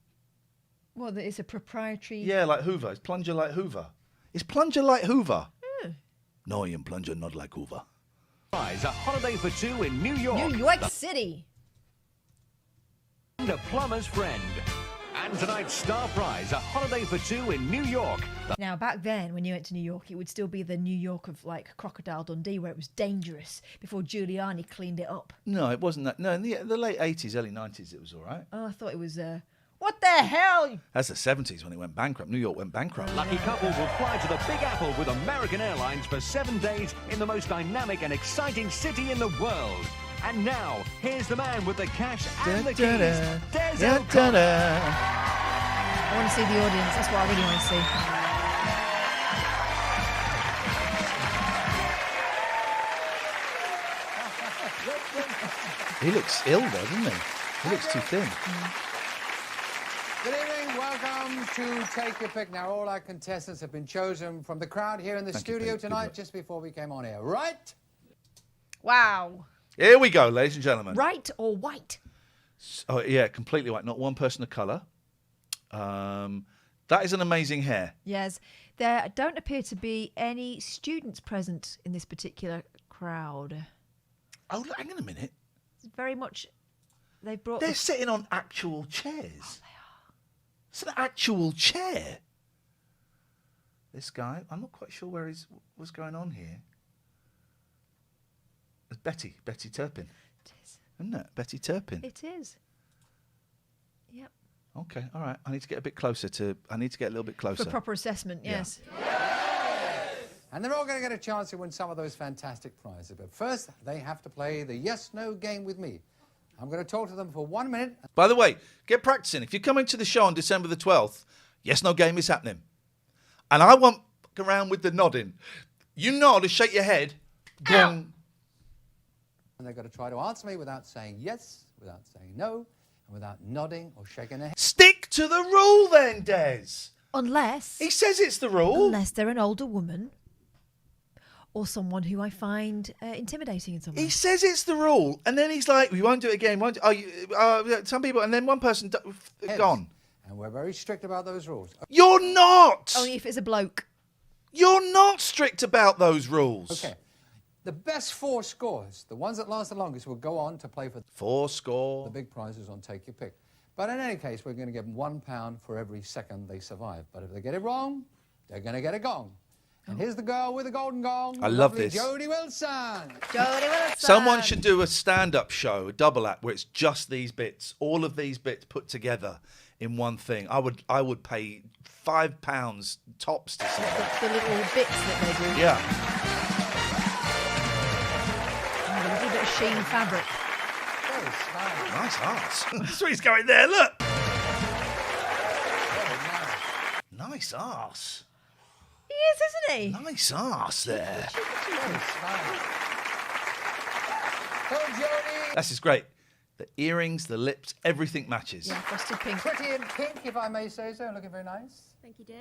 Well, it's a proprietary. Yeah, like Hoover. Is plunger like Hoover? Is plunger like Hoover? Hmm. No, Ian, plunger not like Hoover. Prize, a holiday for two in New York. New York City. And a plumber's friend. And tonight's star prize, a holiday for two in New York. Now, back then, when you went to New York, it would still be the New York of like Crocodile Dundee, where it was dangerous before Giuliani cleaned it up. No, it wasn't that. No, in the late 80s, early 90s, it was all right. Oh, I thought it was. What the hell? That's the 70s when it went bankrupt. New York went bankrupt. Lucky couple will fly to the Big Apple with American Airlines for 7 days in the most dynamic and exciting city in the world. And now, here's the man with the cash and the keys, Des O'Connor. I want to see the audience. That's what I really want to see. He looks ill, though, doesn't he? He looks too thin. Good evening, welcome to Take Your Pick. Now, all our contestants have been chosen from the crowd here in the Thank you, studio Pete. Good tonight, luck. just before we came on air, right? Wow. Here we go, ladies and gentlemen. Right or white? Oh, yeah, completely white. Not one person of colour. That is an amazing hair. Yes. There don't appear to be any students present in this particular crowd. Oh, look, hang on a minute. It's very much. They've brought. They're sitting on actual chairs. Oh, they are. It's an actual chair. This guy, I'm not quite sure what's going on here. It's Betty Turpin. It is. Isn't it? Betty Turpin. It is. Yep. Okay, all right. I need to get a little bit closer. For proper assessment, yes. And they're all going to get a chance to win some of those fantastic prizes. But first, they have to play the yes-no game with me. I'm going to talk to them for 1 minute. By the way, get practicing. If you're coming to the show on December the 12th, yes-no game is happening. And I won't go around with the nodding. You nod and shake your head. Gong. And they've got to try to answer me without saying yes, without saying no, and without nodding or shaking their head. Stick to the rule then, Des. Unless. He says it's the rule. Unless they're an older woman. Or someone who I find intimidating in some way. He says it's the rule, and then he's like, "We won't do it again." Won't some people, and then one person gone. And we're very strict about those rules. You're not. Only if it's a bloke. You're not strict about those rules. Okay. The best 4 scores, the ones that last the longest, will go on to play for 4 score. the big prizes on Take Your Pick. But in any case, we're going to give them £1 for every second they survive. But if they get it wrong, they're going to get a gong. And here's the girl with the golden gong. I love lovely this. Jodie Wilson. Jodie Wilson. Someone should do a stand-up show, a double act, where it's just these bits, all of these bits put together in one thing. I would pay £5 tops to see that. The little bits that they do. Yeah. A little bit of sheen fabric. Nice arse. That's where he's going there, look. Nice arse. He is, isn't he? Nice arse there. This is great. The earrings, the lips, everything matches. Yeah, frosted pink. Pretty in pink, if I may say so. Looking very nice. Thank you, Des.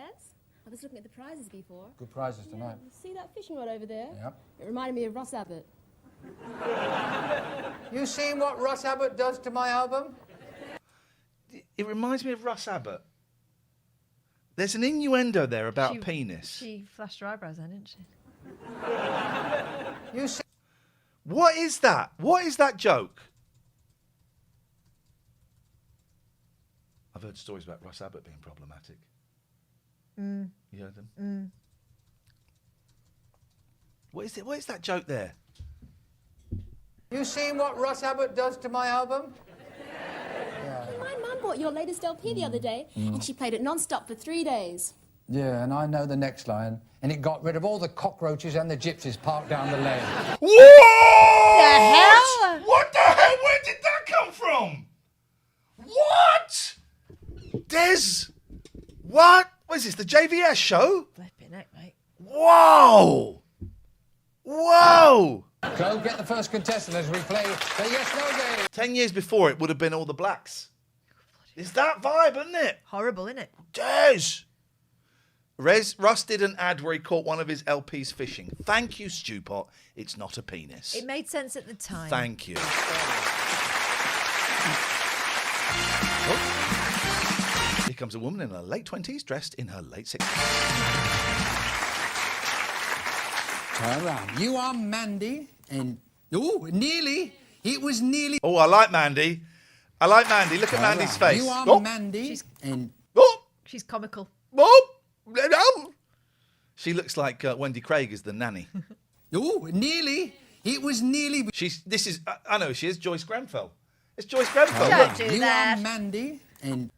I was looking at the prizes before. Good prizes tonight. See that fishing rod over there? Yep. It reminded me of Ross Abbott. You seen what Ross Abbott does to my album? It reminds me of Russ Abbott. There's an innuendo there about a penis. She flashed her eyebrows then, didn't she? You see? What is that? What is that joke? I've heard stories about Russ Abbott being problematic. Mm. You heard them? Mm. What is it? What is that joke there? You seen what Ross Abbott does to my album? My mum bought your latest LP the other day, and she played it non-stop for 3 days. Yeah, and I know the next line. And it got rid of all the cockroaches and the gypsies parked down the lane. What the hell? What the hell? Where did that come from? What? Des? What? What is this, the JVS show? Flipping it, mate. Whoa! Whoa! Go get the first contestant as we play the Yes No game. 10 years before, it would have been all the blacks. It's that vibe, isn't it? Horrible, isn't it? Des! Russ did an ad where he caught one of his LPs fishing. Thank you, Stewpot. It's not a penis. It made sense at the time. Thank you. Here comes a woman in her late 20s, dressed in her late 60s. Turn around. You are Mandy, and... Oh, nearly. It was nearly... Oh, I like Mandy. I like Mandy. Look at Turn Mandy's around. face. You are Oh. Mandy, and... Oh. She's comical. Oh. No. She looks like Wendy Craig is the nanny. Oh, nearly. It was nearly... I know who she is, Joyce Grenfell. It's Joyce Grenfell. Don't do you that. are Mandy, and...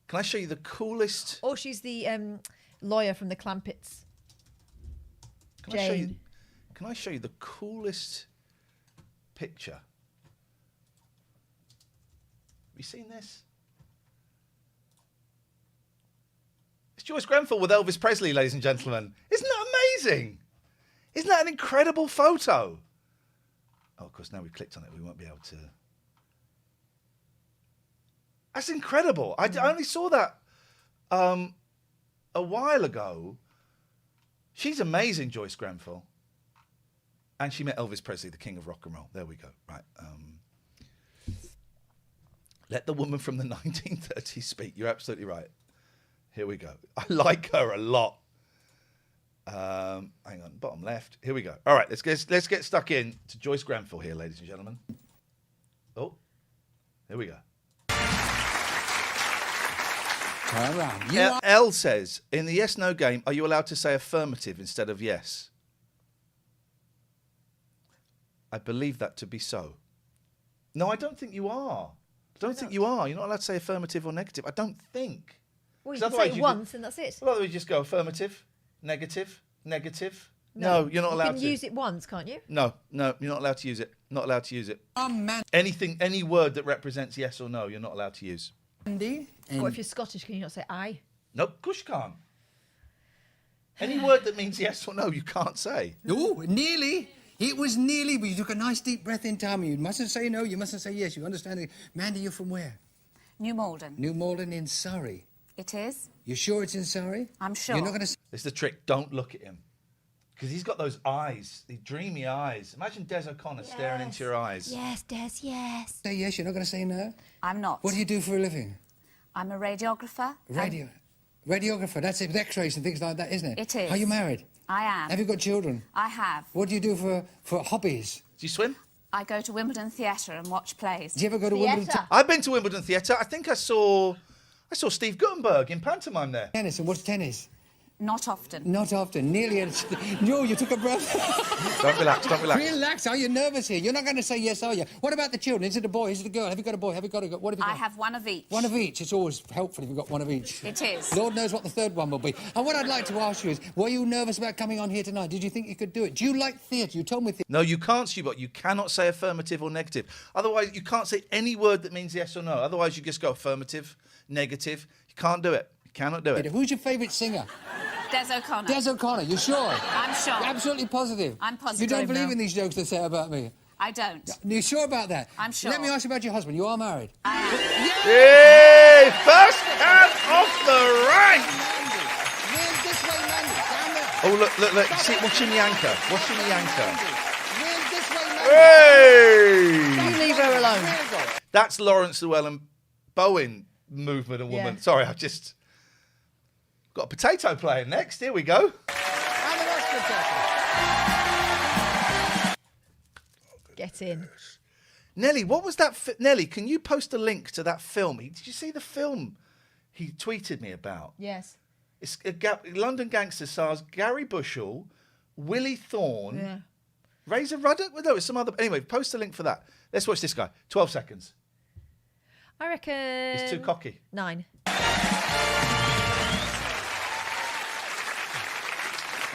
Can I show you the coolest... Or she's the lawyer from the Clampets. Can I show you the coolest picture? Have you seen this? It's Joyce Grenfell with Elvis Presley, ladies and gentlemen. Isn't that amazing? Isn't that an incredible photo? Oh, of course, now we've clicked on it, we won't be able to... That's incredible. I only saw that a while ago. She's amazing, Joyce Grenfell. And she met Elvis Presley, the king of rock and roll. There we go. Right. Let the woman from the 1930s speak. You're absolutely right. Here we go. I like her a lot. Hang on, bottom left. Here we go. All right, let's get stuck in to Joyce Grenfell here, ladies and gentlemen. Oh, here we go. Turn around. Elle says, in the yes-no game, are you allowed to say affirmative instead of yes? I believe that to be so. No, I don't think you are. I don't think you are. You're not allowed to say affirmative or negative. I don't think. Well, you can say it once and that's it. Well, otherwise you just go affirmative, negative, negative. No, you're not allowed to. You can use it once, can't you? No, you're not allowed to use it. Not allowed to use it. Man. Any word that represents yes or no, you're not allowed to use. Mandy, Or if you're Scottish, can you not say I? Nope, of course you can't. Any word that means yes or no, you can't say. Oh, nearly. It was nearly, but you took a nice deep breath in, Tommy. You mustn't say no, you mustn't say yes. You understand it? Mandy, you're from where? New Malden. New Malden in Surrey. It is. You sure it's in Surrey? I'm sure. You're not going to... It's the trick. Don't look at him. Because he's got those eyes, the dreamy eyes. Imagine Des O'Connor staring into your eyes. Yes, Des, yes. Say yes, you're not going to say no? I'm not. What do you do for a living? I'm a radiographer. Radiographer, that's it, with x-rays and things like that, isn't it? It is. Are you married? I am. Have you got children? I have. What do you do for hobbies? Do you swim? I go to Wimbledon Theatre and watch plays. Do you ever go to Wimbledon? I've been to Wimbledon Theatre. I think I saw Steve Guttenberg in pantomime there. Tennis, and what's tennis? Not often. Not often. Nearly. No, you took a breath. Don't relax. Relax. Are you nervous here? You're not going to say yes, are you? What about the children? Is it a boy? Is it a girl? Have you got a boy? Have you got a girl? What have you got? I have one of each. One of each. It's always helpful if you've got one of each. It is. Lord knows what the third one will be. And what I'd like to ask you is, were you nervous about coming on here tonight? Did you think you could do it? Do you like theatre? You told me theatre. No, you can't, Stewart. You cannot say affirmative or negative. Otherwise, you can't say any word that means yes or no. Otherwise, you just go affirmative, negative. You can't do it. You cannot do it. Who's your favourite singer? Des O'Connor. Des O'Connor, you sure? I'm sure. You're absolutely positive? I'm positive. You don't believe now. in these jokes they say about me? I don't. Are you sure about that? I'm sure. Let me ask you about your husband. You are married? Yay! First cat off the rank! This way, Mandy. Down there. Oh, look. See, watching the anchor. This way, Mandy. Hey! You leave her alone. That's Lawrence Llewellyn Bowen movement of woman. Yeah. Sorry, I've just got a potato playing next. Here we go. Get in. Nelly, what was that? Nelly, can you post a link to that film? Did you see the film he tweeted me about? Yes. It's London Gangster stars Gary Bushell, Willie Thorne, Razor Ruddock. Well, no, it's some other. Anyway, post a link for that. Let's watch this guy. 12 seconds. I reckon... He's too cocky. 9.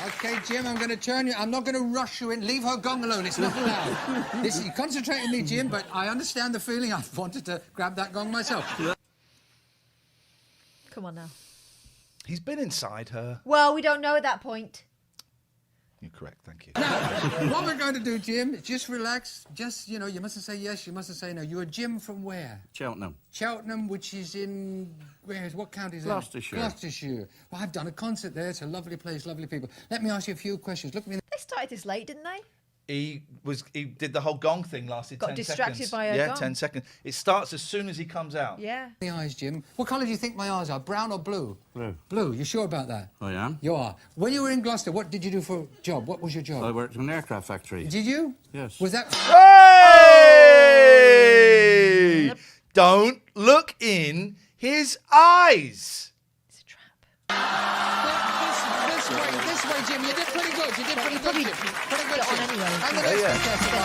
Okay, Jim, I'm going to turn you. I'm not going to rush you in. Leave her gong alone. It's not allowed. You concentrate on me, Jim, but I understand the feeling. I wanted to grab that gong myself. Come on now. He's been inside her. Well, we don't know at that point. You're correct, thank you. Now, what we're going to do, Jim, is just relax. Just, you mustn't say yes, you mustn't say no. You're Jim from where? Cheltenham. Cheltenham, which is in... What county is that? Gloucestershire. Gloucestershire. Well, I've done a concert there. It's a lovely place, lovely people. Let me ask you a few questions. Look at me... They started this late, didn't they? He did the whole gong thing, lasted 10 seconds. Got distracted by a gong. gong. 10 seconds. It starts as soon as he comes out. Yeah. The eyes, Jim. What colour do you think my eyes are? Brown or blue? Blue. Blue. You sure about that? I am. You are. When you were in Gloucester, what did you do for a job? What was your job? I worked in an aircraft factory. Did you? Yes. Was that... Hey! Don't look in his eyes. It's a trap. This way, Jim. You did pretty good. You did pretty good, Jim. Pretty good, Jim. Anyway. And the next contestant.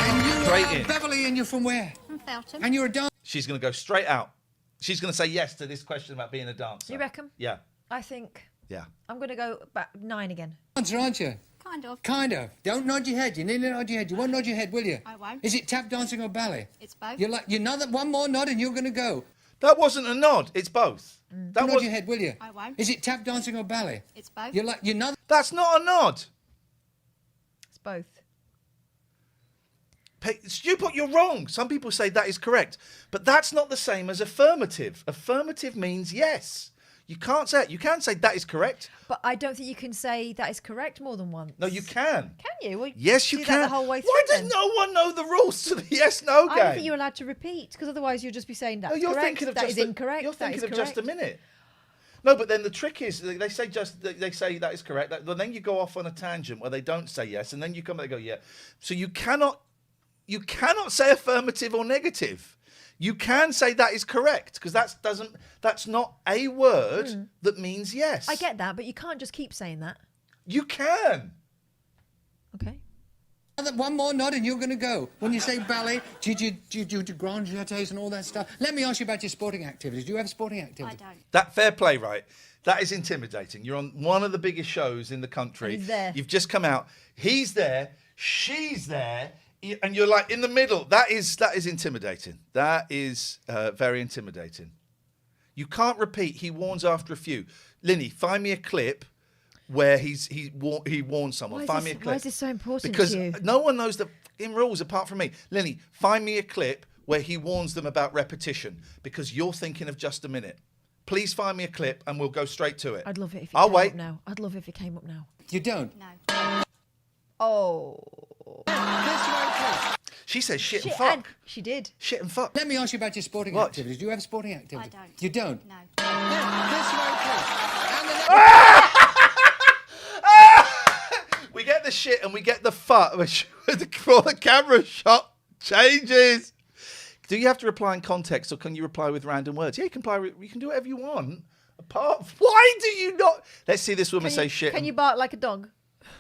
And you Straight are in. Beverly, and you're from where? From Feltham. And you're a dancer. She's going to go straight out. She's going to say yes to this question about being a dancer. You reckon? Yeah. I think Yeah. I'm going to go back 9 again. Aren't you? Kind of. Kind of. Don't nod your head. You need to nod your head. You won't nod your head, will you? I won't. Is it tap dancing or ballet? It's both. You know that one more nod and you're going to go. That wasn't a nod. It's both. That Nod was. your head, will you? I won't. Is it tap dancing or ballet? It's both. You know. That's not a nod. It's both. Stupid, you're wrong. Some people say that is correct, but that's not the same as affirmative. Affirmative means yes. You can't say it. You can say that is correct. But I don't think you can say that is correct more than once. No, you can. Can you? Well, Yes, you do can. That the whole way through, Why does then? no one know the rules to the yes/no game? I don't think you're allowed to repeat, because otherwise you'll just be saying that's No, you're correct, thinking of that just is incorrect, You're that thinking is of just a correct. minute. No, but then the trick is they say that is correct. But then you go off on a tangent where they don't say yes, and then you come back and go yeah. So you cannot say affirmative or negative. You can say that is correct because that's not a word that means yes. I get that, but you can't just keep saying that. You can. Okay. One more nod and you're going to go. When you say ballet, do you do grand jetés and all that stuff? Let me ask you about your sporting activities. Do you have sporting activities? I don't. That fair play, right? That is intimidating. You're on one of the biggest shows in the country. And he's there. You've just come out. He's there. She's there. And you're like in the middle. That is intimidating. That is very intimidating. You can't repeat. He warns after a few. Linny, find me a clip where he warns someone. Find me a clip. Why is this so important Because to you? no one knows the in rules apart from me. Linny, find me a clip where he warns them about repetition because you're thinking of just a minute. Please find me a clip and we'll go straight to it. I'd love it if it I'll came wait. up now. I'd love it if it came up now. You don't? No. Oh. She says shit and fuck. She did. Shit and fuck. Let me ask you about your sporting What? activities. Do you have sporting activities? I don't. You don't? No. This way, please. And the We get the shit and we get the fuck before the camera shot changes. Do you have to reply in context, or can you reply with random words? Yeah, you can you can do whatever you want. Why do you not? Let's see this woman say shit. Can you bark like a dog?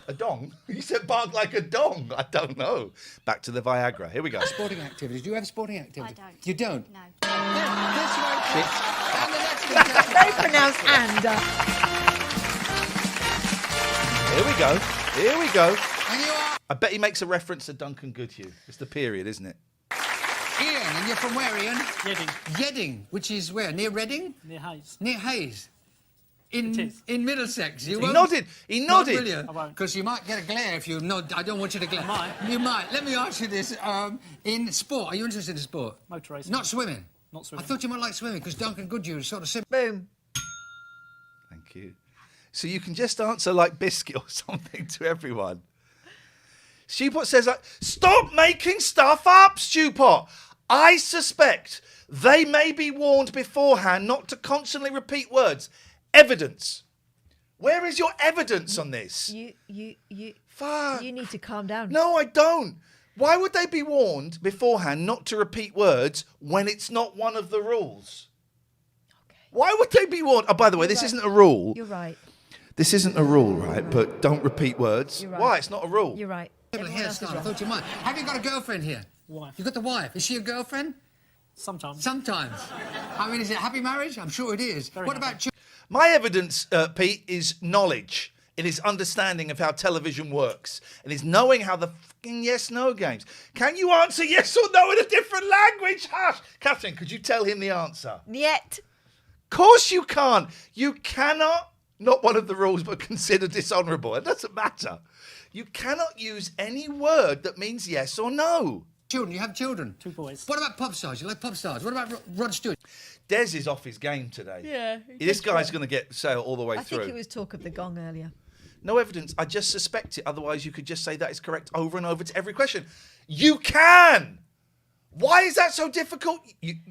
A dong? You said bark like a dong. I don't know. Back to the Viagra. Here we go. Sporting activities. Do you have sporting activities? I don't. You don't? No. Very pronounced and. Here we go. Here we go. And you are I bet he makes a reference to Duncan Goodhue. It's the period, isn't it? Iain, and you're from where, Iain? Yedding. Yedding, which is where? Near Reading? Near Hayes. Near Hayes. It is. In Middlesex. He nodded. He nodded. I won't. Because you might get a glare if you nod. I don't want you to glare. I might. You might. Let me ask you this. In sport, are you interested in sport? Motor racing. Not swimming? Not swimming. I thought you might like swimming because Duncan Goodhue is sort of similar. Boom. Thank you. So you can just answer like Biscuit or something to everyone. Stewpot says, like, stop making stuff up, Stewpot. I suspect they may be warned beforehand not to constantly repeat words. Evidence. Where is your evidence on this? You Fuck. You need to calm down. No, I don't. Why would they be warned beforehand not to repeat words when it's not one of the rules? Okay. Why would they be warned? Oh, by the way, this isn't a rule. You're right. This isn't a rule, right? But don't repeat words. You're right. Why? It's not a rule. You're right. Hairstyle. I thought you might. Have you got a girlfriend here? Wife. You got the wife. Is she a girlfriend? Sometimes. Sometimes. I mean, is it a happy marriage? I'm sure it is. Very what happy. about you? My evidence, Pete, is knowledge. It is understanding of how television works. And is knowing how the fucking yes-no games. Can you answer yes or no in a different language? Hush. Catherine, could you tell him the answer? Niet. Of course you can't. You cannot, not one of the rules, but consider dishonourable. It doesn't matter. You cannot use any word that means yes or no. Children, you have children. 2 boys. What about pop stars? You like pop stars? What about Rod Stewart? Des is off his game today. Yeah. This guy's going to get sail all the way I through. think it was talk of the gong earlier. No evidence. I just suspect it. Otherwise, you could just say that is correct over and over to every question. You can. Why is that so difficult?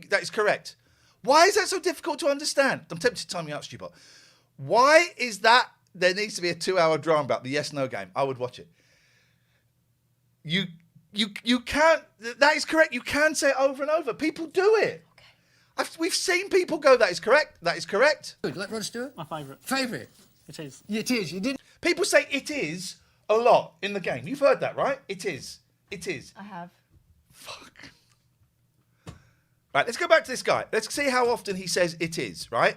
That is correct. Why is that so difficult to understand? I'm tempted to time you out, Stupid. Why is that? There needs to be a 2-hour drama about the yes-no game. I would watch it. You can't. That is correct. You can say it over and over. People do it. Okay. We've seen people go. That is correct. That is correct. Good. Like Rod Stewart? My favourite. Favourite? It is. It is. You didn't. People say it is a lot in the game. You've heard that, right? It is. It is. I have. Fuck. Right, let's go back to this guy. Let's see how often he says it is, right?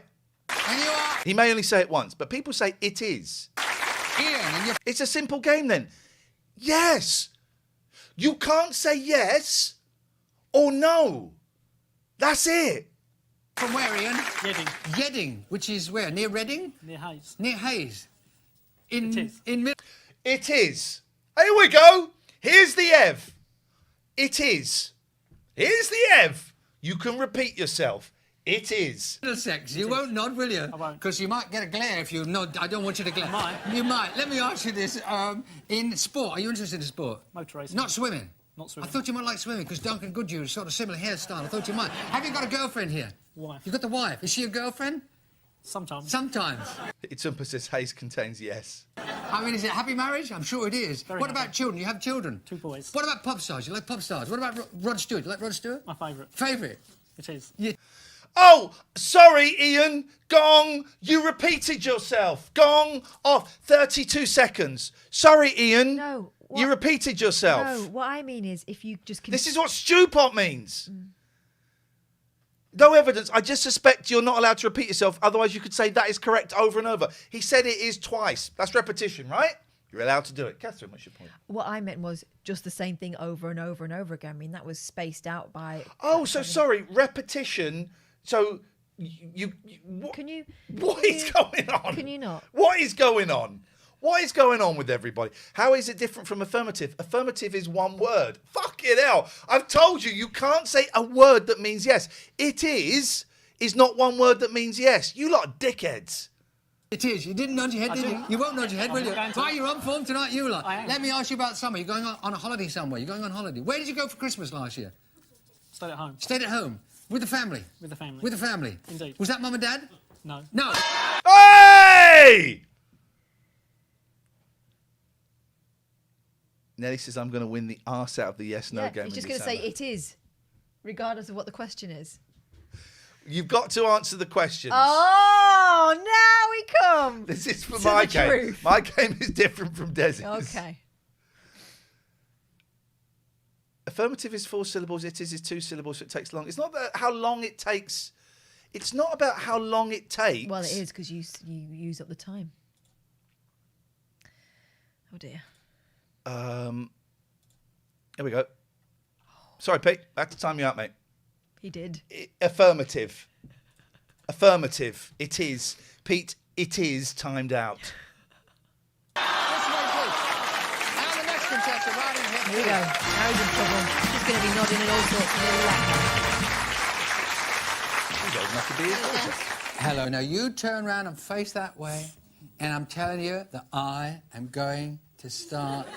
And you are. He may only say it once, but people say it is. Iain, and you're. It's a simple game then. Yes. You can't say yes or no. That's it. From where, Iain? Yedding. Yedding, which is where? Near Reading? Near Hayes. Near Hayes. It is. It is. Here we go. Here's the Ev. It is. Here's the Ev. You can repeat yourself. It is. Middlesex. You won't nod, will you? I won't. Because you might get a glare if you nod. I don't want you to glare. I might. You might. Let me ask you this. In sport, are you interested in sport? Motor racing. Not swimming? Not swimming. I thought you might like swimming because Duncan Goodhue is sort of similar hairstyle. I thought you might. Have you got a girlfriend here? Wife. You got the wife. Is she a girlfriend? Sometimes. Sometimes. Its emphasis Hayes contains yes. I mean, is it a happy marriage? I'm sure it is. Very what happy. about children? You have children? 2 boys. What about pop stars? You like pop stars? What about Rod Stewart? You like Rod Stewart? My favourite. Favourite? It is. Yeah. Oh, sorry, Iain. Gong. You repeated yourself. Gong off. 32 seconds. Sorry, Iain. No. You repeated yourself. No, what I mean is if you just... This is what Stewpot means. No evidence. I just suspect you're not allowed to repeat yourself. Otherwise, you could say that is correct over and over. He said it is twice. That's repetition, right? You're allowed to do it. Catherine, what's your point? What I meant was just the same thing over and over and over again. I mean, that was spaced out by... Oh, so sorry. Repetition. So you what, Can you... What is going on? Can you not? What is going on? What is going on with everybody? How is it different from affirmative? Affirmative is one word. Fucking hell. I've told you, you can't say a word that means yes. It is not one word that means yes. You lot are dickheads. It is. You didn't nod your head, did you? You won't nod your head, will you? Why, you're on form tonight, you lot. Let me ask you about summer. You're going on a holiday somewhere. You're going on holiday. Where did you go for Christmas last year? Stayed at home. Stayed at home? With the family? With the family. With the family? Indeed. Was that mum and dad? No. No. Hey! Nelly says, I'm going to win the arse out of the yes-no game. He's just in going to say December. it is, regardless of what the question is. You've got to answer the questions. Oh, now we come. This is for to my the game. truth. My game is different from Desi's. Okay. Affirmative is 4 syllables. It is 2 syllables, so it takes long. It's not about how long it takes. It's not about how long it takes. Well, it is because you use up the time. Oh, dear. Here we go. Sorry, Pete. I have to time you out, mate. He did. Affirmative. Affirmative. It is. Pete, it is timed out. Here we go. Now he's in trouble. He's going to be nodding in all sorts of little language. Hello. Now you turn around and face that way, and I'm telling you that I am going to start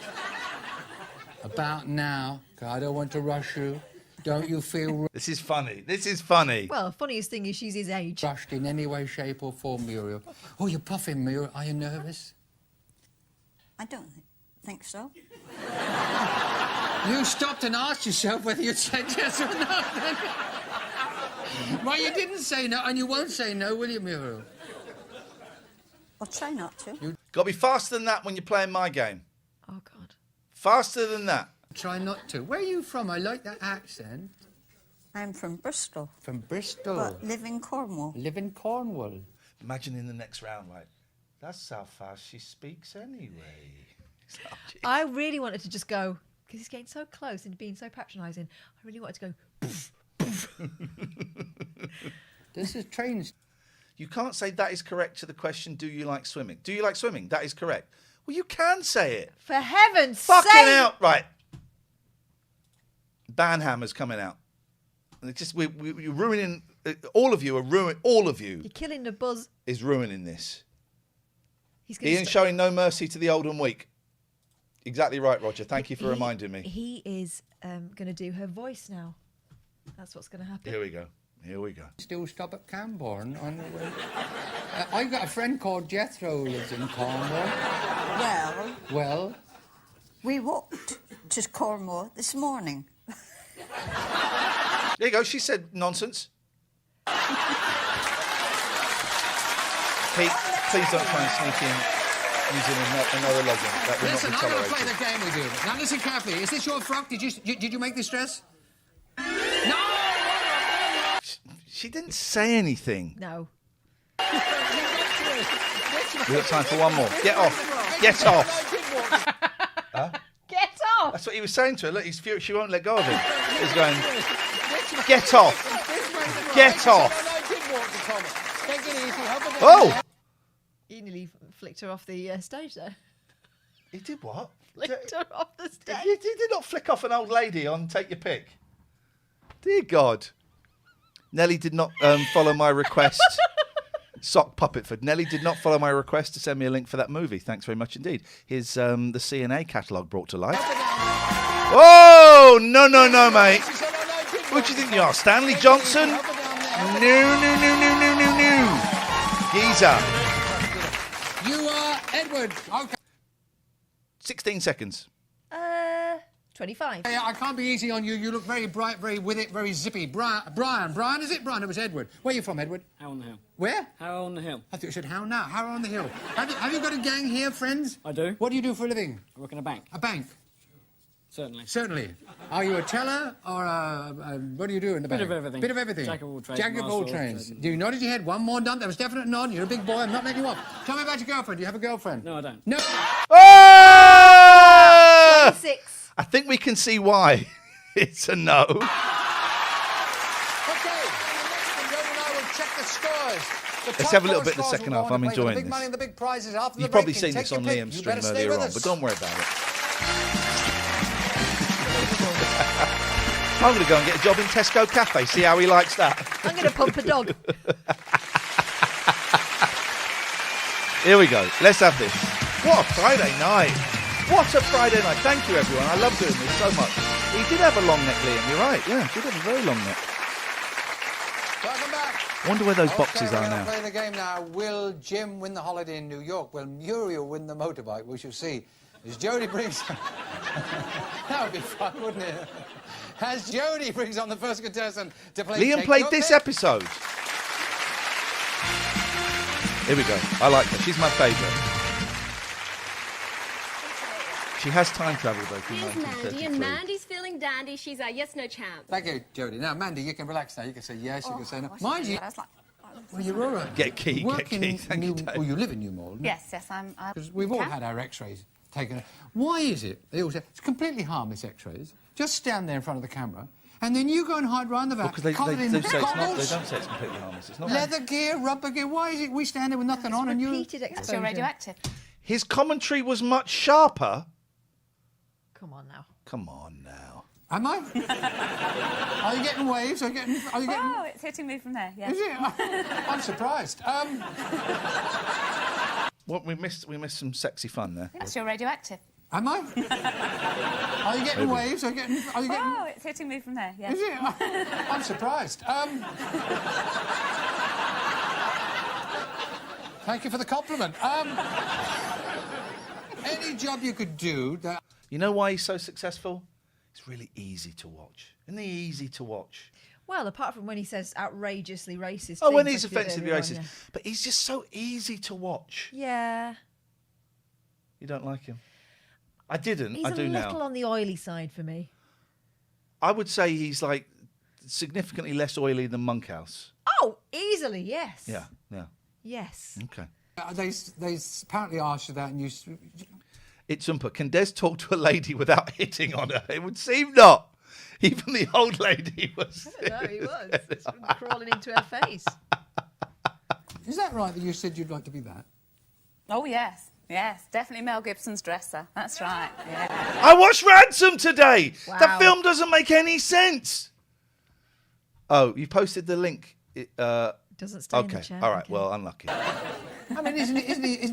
about now. 'Cause I don't want to rush you. Don't you feel This is funny. This is funny. Well, funniest thing is she's his age. rushed in any way, shape, or form, Muriel? Oh, you're puffing, Muriel. Are you nervous? I don't think so. You stopped and asked yourself whether you'd said yes or no. Well, you didn't say no, and you won't say no, will you, Muriel? I'll try not to. Got to be faster than that when you're playing my game. Oh, God. Faster than that. Try not to. Where are you from? I like that accent. I'm from Bristol. From Bristol. But live in Cornwall. Live in Cornwall. Imagine in the next round, like, that's how fast she speaks anyway. I really wanted to just go, because he's getting so close and being so patronising, I really wanted to go, poof, poof. This is trains. You can't say that is correct to the question, do you like swimming? Do you like swimming? That is correct. Well, you can say it. For heaven's Fucking sake! out. Right. Banhammer's coming out. And it's just, we're ruining, all of you are ruining, all of you You're killing the buzz. is ruining this. He's gonna Iain showing no mercy to the old and weak. Exactly right, Roger. Thank you for reminding me. He is going to do her voice now. That's what's going to happen. Here we go. Here we go. Still stop at Camborne on the way. I've got a friend called Jethro who lives in Cornwall. Well? We walked to Cornwall this morning. There you go. She said nonsense. Pete, please don't try and sneak in using another login. That will Listen, not I'm be going to tolerated. play the game with you. Now listen carefully. Is this your frock? Did you make this dress? No! She didn't say anything. No. We've got time for one more. Get off. Get off. Huh? Get off. That's what he was saying to her. Look, he's furious. She won't let go of him. He's going, get off. Get off. Oh! He nearly flicked her off the stage there. He did what? Flicked her off the stage. He did not flick off an old lady on Take Your Pick. Dear God. Nelly did not follow my request. Sock Puppetford. Nelly did not follow my request to send me a link for that movie. Thanks very much indeed. Here's the CNA catalogue brought to life. Oh, no, mate. Who do you think you are? Stanley Johnson? No. Geezer. You are Edward. Okay. 16 seconds. 25. Hey, I can't be easy on you. You look very bright, very with it, very zippy. Brian, is it? Brian, it was Edward. Where are you from, Edward? How on the Hill. Where? How on the Hill. I thought you said how now. How on the hill. Have you got a gang here, friends? I do. What do you do for a living? I work in a bank. A bank? Certainly. Certainly. Are you a teller or what do you do in the bank? Bit of everything. Bit of everything. Jack of all trades. Jack of all master of trades. trades. You nodded your head. One more done. That was definite nod. You're a big boy. I'm not making you up. Tell me about your girlfriend. Do you have a girlfriend? No, I don't. No. Oh! 26. I think we can see why it's a no. Okay. Check the scores. Let's have a little bit of the second half. I'm enjoying big money this. and the big prizes after You've the probably break. seen this Take on your pick. Liam's You stream better stay earlier with on, us. but don't worry about it. I'm going to go and get a job in Tesco Cafe, see how he likes that. I'm going to pump a dog. Here we go. Let's have this. What a Friday night. What a Friday night. Thank you, everyone. I love doing this so much. He did have a long neck, Liam. You're right. Yeah, he did have a very long neck. Welcome back. Wonder where those boxes we're are gonna now. Play the game now. Will Jim win the holiday in New York? Will Muriel win the motorbike? We shall see. As Jodie brings That would be fun, wouldn't it? As Jodie brings on the first contestant to play. Liam Take played Your this Pick. episode. Here we go. I like her. She's my favourite. She has time travel though from Here's Mandy, 1933. and Mandy's feeling dandy. She's our yes/no champ. Thank you, Jodie. Now, Mandy, you can relax now. You can say yes, you can say no. gosh, Mind you, I was like, well, you're all right. Get key, Work get key. in Thank you, New, Dave. well, you live in New Malden. yes, I'm. Because we've all had our X-rays taken. Why is it? They all say it's completely harmless X-rays. Just stand there in front of the camera, and then you go and hide round the back. Because they covered in say it's not. They goggles, don't say it's completely harmless. It's not. leather gear, rubber gear. Why is it we stand there with nothing on and you? Repeated That's exposure. your radioactive. His commentary was much sharper. Come on now. Come on now. Am I? Are you getting waves? Are you getting? Oh, it's hitting me from there. Yes. Is it? I'm surprised. What we missed some sexy fun there. That's your radioactive. Am I? Are you getting Maybe. waves? Are you getting? Oh, it's hitting me from there. Yes. Is it? I'm surprised. Thank you for the compliment. Any job you could do that. You know why he's so successful? It's really easy to watch. Isn't he easy to watch? Well, apart from when he says outrageously racist. Oh, when things he's like he did offensively earlier racist. on, But he's just so easy to watch. Yeah. You don't like him? I didn't. He's I do a little now. on the oily side for me. I would say he's like significantly less oily than Monkhouse. Oh, easily, yes. Yeah, yeah. Yes. Okay. They apparently asked you that, and you. It's Umpa. Can Des talk to a lady without hitting on her? It would seem not. Even the old lady was. I don't know, he was. It's crawling into her face. Is that right that you said you'd like to be that? Oh yes, yes, definitely Mel Gibson's dresser. That's right. Yeah. I watched Ransom today. Wow. That film doesn't make any sense. Oh, you posted the link. Doesn't stay in the Okay. chat. All right. okay. Well, unlucky. I mean, isn't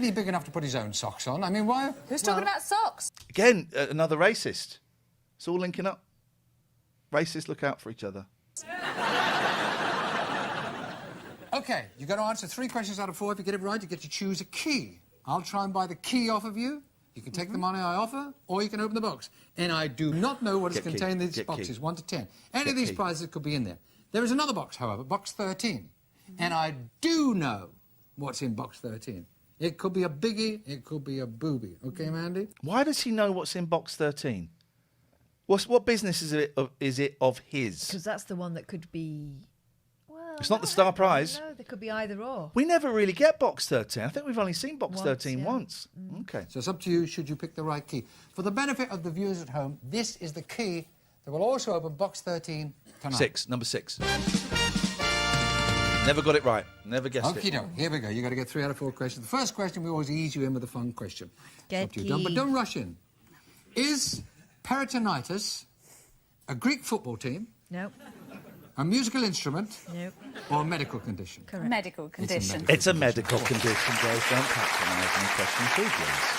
he big enough to put his own socks on? I mean, why? Who's talking about socks? Again, another racist. It's all linking up. Racists look out for each other. Okay, you've got to answer 3 questions out of 4. If you get it right, you get to choose a key. I'll try and buy the key off of you. You can take the money I offer, or you can open the box. And I do not know what is Get key. contained in these Get boxes, key. 1 to 10. Any Get of these key. prizes could be in there. There is another box, however, box 13. And I do know what's in box 13. It could be a biggie, it could be a boobie. Okay, Mandy? Why does he know what's in box 13? What business is it of his? Because that's the one that could be. Well, It's not the Star Prize. No, there could be either or. We never really get box 13. I think we've only seen box Once, 13 yeah. once. Okay. So it's up to you, should you pick the right key. For the benefit of the viewers at home, this is the key that will also open box 13 tonight. Number 6. Never got it right. Never guessed Okie it. doke. Here we go. You've got to get 3 out of 4 questions. The first question, we always ease you in with a fun question. Get Up to you, but don't rush in. Is peritonitis a Greek football team, Nope. a musical instrument, Nope. or a medical condition? Correct. Medical condition. It's a medical condition, Joe. Don't patronise me. Question 2, please.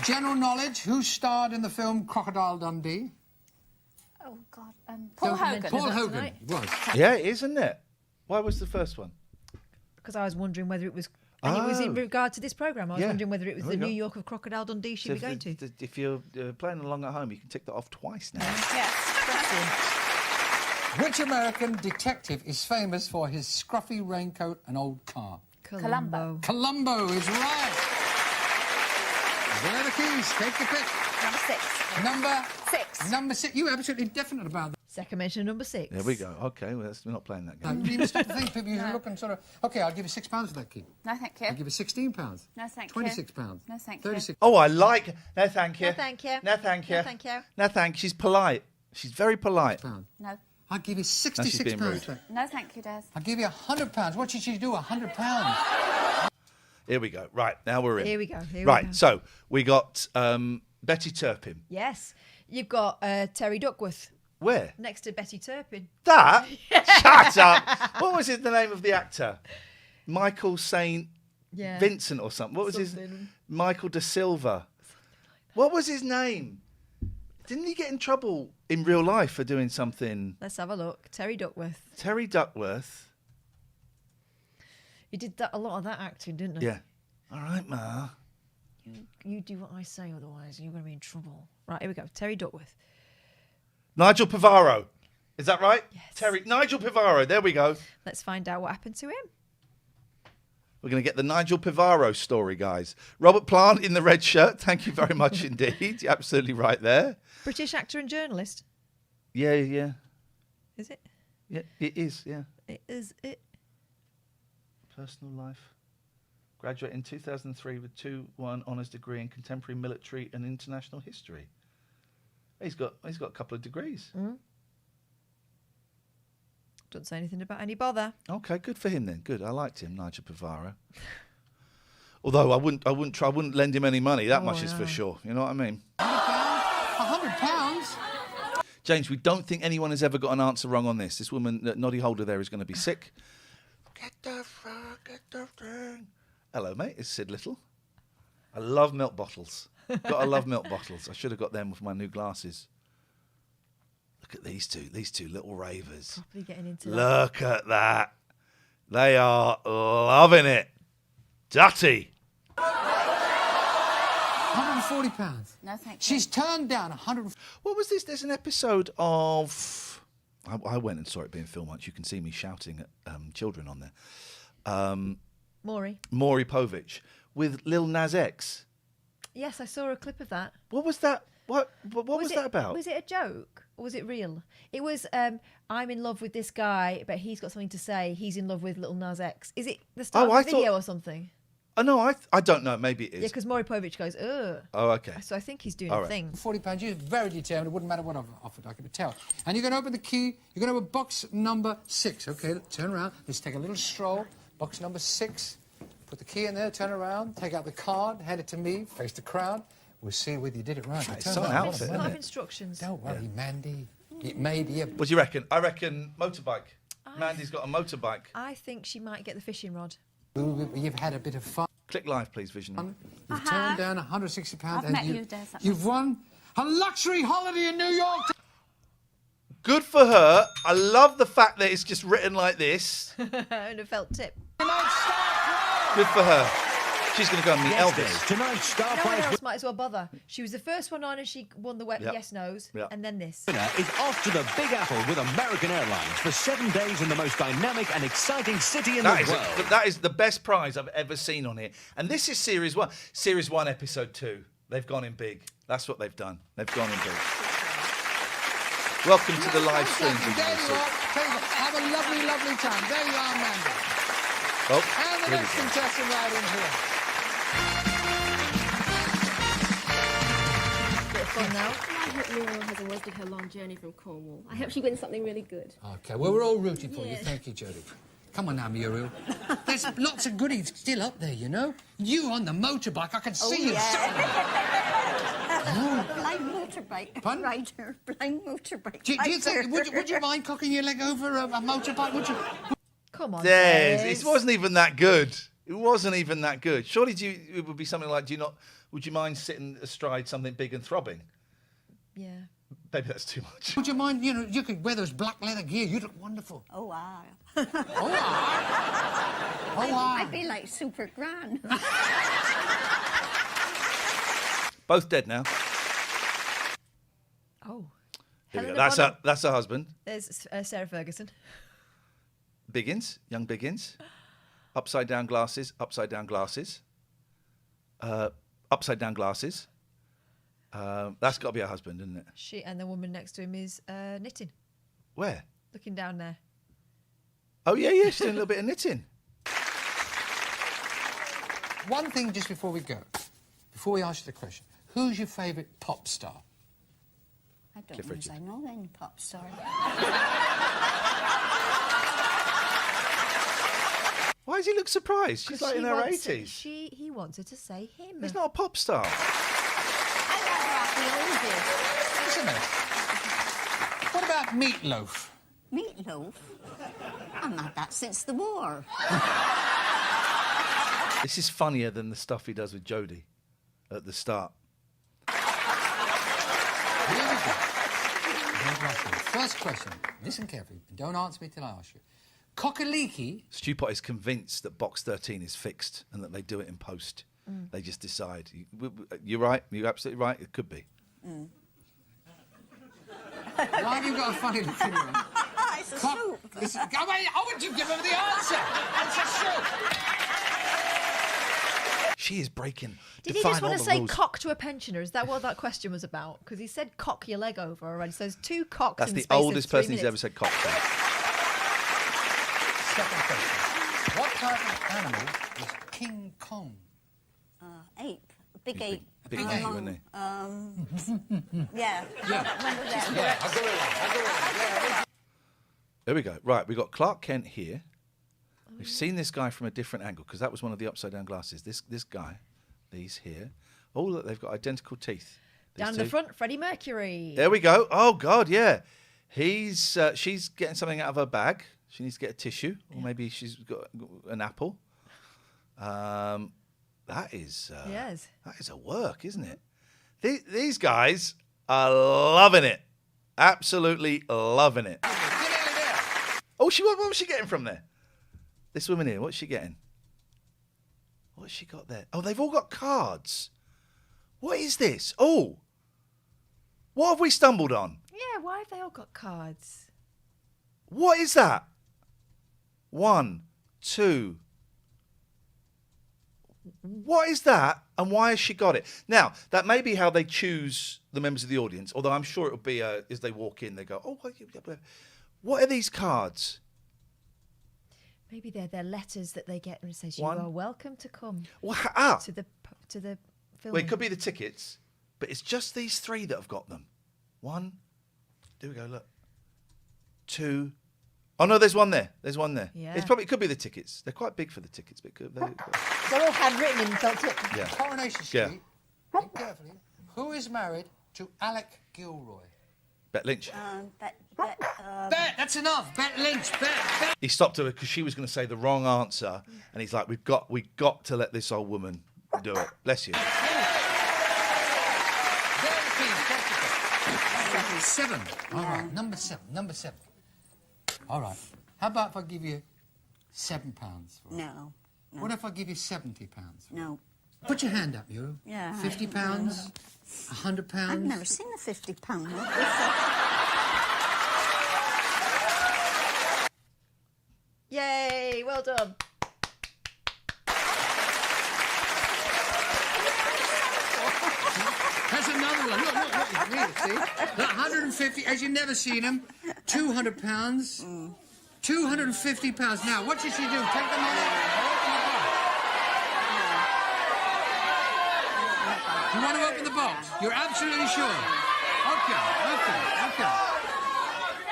General knowledge, who starred in the film Crocodile Dundee? Oh God, Paul Hogan. Paul that Hogan tonight? was. Yeah, it is, isn't it? Why was the first one? Because I was wondering whether it was. And it was in Oh. regard to this programme. I was Yeah. wondering whether it was There the we New go. York of Crocodile Dundee she'd be going to. If you're playing along at home, you can tick that off twice now. Yes. Which American detective is famous for his scruffy raincoat and old car? Columbo. Columbo is right. There are the keys. Take the pick. Number 6. Number 6. Number 6. You absolutely definite about that. Second mention, number 6. There we go. Okay, well, we're not playing that game. You must stop to think. People usually look and sort of. Okay, I'll give you £6 for that key. No, thank you. I'll give you £16. No, thank you. £26. No, thank you. 36. Oh, I like... No, thank you. No, thank you. No, thank you. No, thank you. No, thank you. She's polite. She's very polite. £6. No. I'll give you she's £66. being rude. for that. No, thank you, Des. I'll give you £100. What should she do? £100. Here we go. Right, now we're in. Here we go. Here we Right, go. so we got Betty Turpin. Yes. You've got Terry Duckworth Where? next to Betty Turpin. That? Shut up. What was the name of the actor? Michael St. Yeah. Vincent or something. What was his... Michael De Silva. What was his name? Didn't he get in trouble in real life for doing something? Let's have a look. Terry Duckworth. Terry Duckworth. He did a lot of that acting, didn't he? Yeah. All right, Ma. You do what I say, otherwise you're going to be in trouble. Right, here we go. Terry Duckworth. Nigel Pivaro. Is that right? Yes. Nigel Pivaro. There we go. Let's find out what happened to him. We're going to get the Nigel Pivaro story, guys. Robert Plant in the red shirt. Thank you very much indeed. You're absolutely right there. British actor and journalist. Yeah. Is it? Yeah, it is, yeah. It is it. Personal life. Graduate in 2003 with 2-1 honours degree in contemporary military and international history. He's got a couple of degrees. Doesn't say anything about any bother. Okay, good for him then. Good, I liked him, Nigel Pivaro. Although I wouldn't lend him any money. That much is for sure. You know what I mean? £100? James, we don't think anyone has ever got an answer wrong on this. This woman, Noddy Holder, there is going to be sick. Get the thing. Hello, mate. It's Sid Little. I love milk bottles. Gotta love milk bottles. I should have got them with my new glasses. Look at these two little ravers. Properly getting into Look at that. They are loving it. Dutty. £140. No, thank you. She's turned down 100. What was this? There's an episode of... I went and saw it being filmed once. You can see me shouting at children on there. Maury Povich with Lil Nas X. Yes, I saw a clip of that. What was that? What was that about? Was it a joke or was it real? It was, I'm in love with this guy, but he's got something to say. He's in love with Lil Nas X. Is it the start of the video or something? Oh, no, I don't know. Maybe it is. Yeah, because Maury Povich goes, ugh. Oh, okay. So I think he's doing a thing. £40. You're very determined. It wouldn't matter what I've offered. I can tell. And you're going to open the key. You're going to open box number 6. Okay, turn around. Let's take a little stroll. Box number 6. Put the key in there. Turn around. Take out the card. Hand it to me. Face the crowd. We'll see whether you did it right. It's an outfit, A lot of instructions. Don't worry, Mandy. It may be a... What do you reckon? I reckon motorbike. Mandy's got a motorbike. I think she might get the fishing rod. You've had a bit of fun. Click live, please, Visionary. You've turned down £160. I've met you, Des. You've won a luxury holiday in New York. Good for her. I love the fact that it's just written like this. And a felt tip. Good for her. She's going to go and meet Elvis. Tonight's star No one prize else might as well bother. She was the first one on and she won the yes-nos. And then this. winner is off to the Big Apple with American Airlines for 7 days in the most dynamic and exciting city in the world. That is the best prize I've ever seen on here. And this is Series 1. Series 1, Episode 2. They've gone in big. That's what they've done. They've gone in big. Welcome to the live stream. There you are. Have a lovely, lovely time. There you are, Mandy. Oh, and the next contestant right in here. Bit of fun now. I hope Muriel has avoided her long journey from Cornwall. I hope she wins something really good. Okay, well, we're all rooting for you. Yes. Thank you, Jodie. Come on now, Muriel. There's lots of goodies still up there, you know? You on the motorbike, I can see you. Blind motorbike. Pardon? Rider. Blind motorbike. Do you think, would you mind cocking your leg over a motorbike? Would you? Come on, Des. It wasn't even that good. It wasn't even that good. Surely it would be something like, would you mind sitting astride something big and throbbing? Yeah. Maybe that's too much. Would you mind, you could wear those black leather gear. You'd look wonderful. Oh, wow. I feel like super grand. Both dead now. Oh. Here we go. That's her husband. There's Sarah Ferguson. Biggins, young Biggins. Upside down glasses, upside down glasses. Upside down glasses. That's got to be her husband, isn't it? She and the woman next to him is knitting. Where? Looking down there. Oh, yeah, she's doing a little bit of knitting. One thing just before we go, before we ask you the question, who's your favourite pop star? I don't know if I know any pop star. Why does he look surprised? She's like in her 80s. He wants her to say him. He's not a pop star. Listen a minute. What about Meatloaf? Meatloaf? I've had that since the war. This is funnier than the stuff he does with Jodie at the start. Here we go. First question. Listen carefully. Don't answer me till I ask you. Cockaliki. Stu Pot is convinced that Box 13 is fixed and that they do it in post. They just decide. You're right. You're absolutely right. It could be. Why have you got a funny look in your eye? It's a soup. I want you to give him the answer. It's a soup. She is breaking. Did he just want to say cock to a pensioner? Is that what that question was about? Because he said cock your leg over already. So there's 2 cocks That's in the the space of oldest 3 person who's minutes. ever said cock to. Second question. What type of animal is King Kong? Ape. Big ape. Big ape, wasn't he? Yeah. Remember that? Yeah, a gorilla. There we go. Right, we've got Clark Kent here. We've seen this guy from a different angle because that was one of the upside down glasses. This guy, these here. Oh, look, they've got identical teeth. These Down two. the front, Freddie Mercury. There we go. Oh God, yeah. She's getting something out of her bag. She needs to get a tissue, or maybe she's got an apple. That is a work, isn't it? These guys are loving it, absolutely loving it. Oh, what was she getting from there? This woman here, what's she getting? What's she got there? Oh, they've all got cards. What is this? Oh, what have we stumbled on? Yeah, why have they all got cards? What is that? 1, 2. What is that, and why has she got it? Now, that may be how they choose the members of the audience, although I'm sure it'll be as they walk in, they go, oh, what are these cards? Maybe they're their letters that they get and it says, One. you are welcome to come to the film. Well, it could be the tickets, but it's just these 3 that have got them. 1. There we go, look. 2. Oh, no, there's one there. There's one there. Yeah. It could be the tickets. They're quite big for the tickets. But They're all handwritten in felt tip. Yeah. Coronation Street. Yeah. Think carefully. Who is married to Alec Gilroy? Bet Lynch. Bet, that's enough. Bet Lynch. Bet. He stopped her because she was going to say the wrong answer, and he's like, "We got to let this old woman do it." Bless you. 7. All right, number 7. All right. How about if I give you £7? No. What if I give you £70? No. Put your hand up, Euro. Yeah. £50, £100. I've never seen a £50 note. Yay, well done. That's another one. Look, read it, see? Look, 150, as you've never seen them. £200. £250. Now, what should she do? Take the money. You want to open the box? You're absolutely sure? Okay.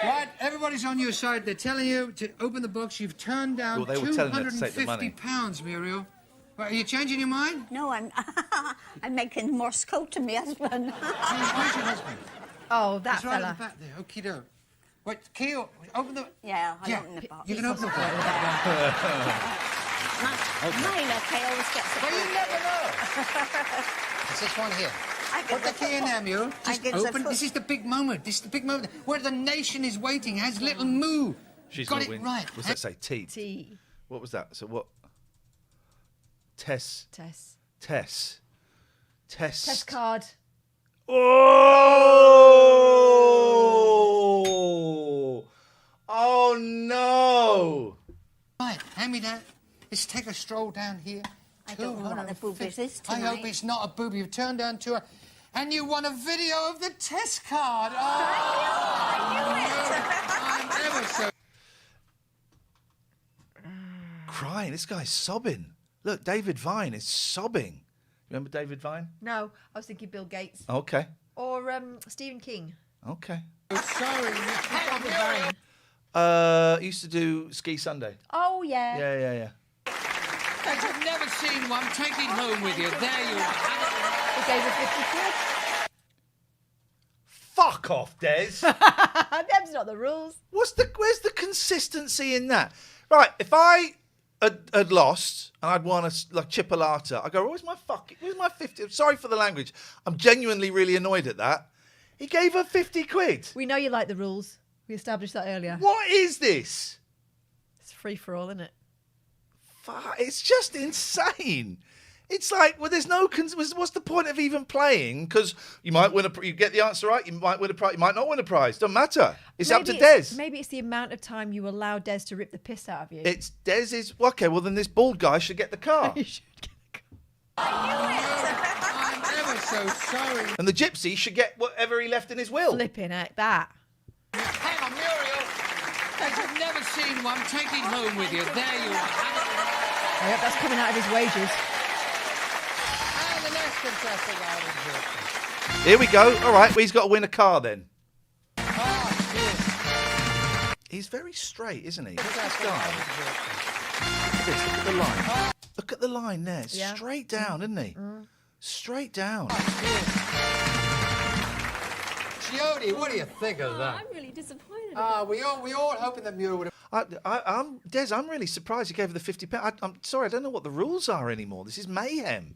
Right, everybody's on your side. They're telling you to open the box. You've turned down Well, they were telling her to take the money. £250, Muriel. Well, are you changing your mind? No, I'm making Morse code to my husband. Where's your husband? Oh, that He's right fella. at the back there. Okie doke. Wait, Keo, open the... Yeah, I'll open the box. You can open the box. Mine, okay, always gets a But you never know. It's this one here. Put the key in there, Mule. Just open. This is the big moment. This is the big moment where the nation is waiting. Has little Moo She's got gonna it win. right? What's that say? T. T. What was that? So what? Tess. Test card. Oh! Oh no! Right, hand me that. Let's take a stroll down here. I don't know what the boobies is I tonight. hope it's not a boob. You've turned down to her. And you won a video of the test card. I'm ever so... Crying. This guy's sobbing. Look, David Vine is sobbing. Remember David Vine? No, I was thinking Bill Gates. Okay. Or Stephen King. Okay. Sorry. Used to do Ski Sunday. Oh, yeah. Yeah. As you've never seen one, take it home with you. There you are. He gave her 50 quid. Fuck off, Des. Them's not the rules. Where's the consistency in that? Right, if I had lost and I'd won a chipolata, I go, where's my 50? I'm sorry for the language. I'm genuinely really annoyed at that. He gave her 50 quid. We know you like the rules. We established that earlier. What is this? It's free for all, isn't it? It's just insane. It's like, well, there's no. What's the point of even playing? Because you might win you get the answer right. You might win a prize. You might not win a prize. Doesn't matter. It's up to Des. Maybe it's the amount of time you allow Des to rip the piss out of you. It's Des is okay. Well, then this bald guy should get the car. I'm ever so sorry. And the gypsy should get whatever he left in his will. Flipping heck, that. Hang on, Muriel. As you've never seen one, take it home with you. There you are. I hope that's coming out of his wages. And the next contestant out of here. Here we go. All right, well, he's got to win a car then. He's very straight, isn't he? Look at this guy. Look at this. Look at the line. Look at the line there. Yeah. Straight down, isn't he? Straight down. Jody, what do you think of that? I'm really disappointed. We all hoping that Muriel would have... I'm Des. I'm really surprised you gave her the £50. I'm sorry, I don't know what the rules are anymore. This is mayhem.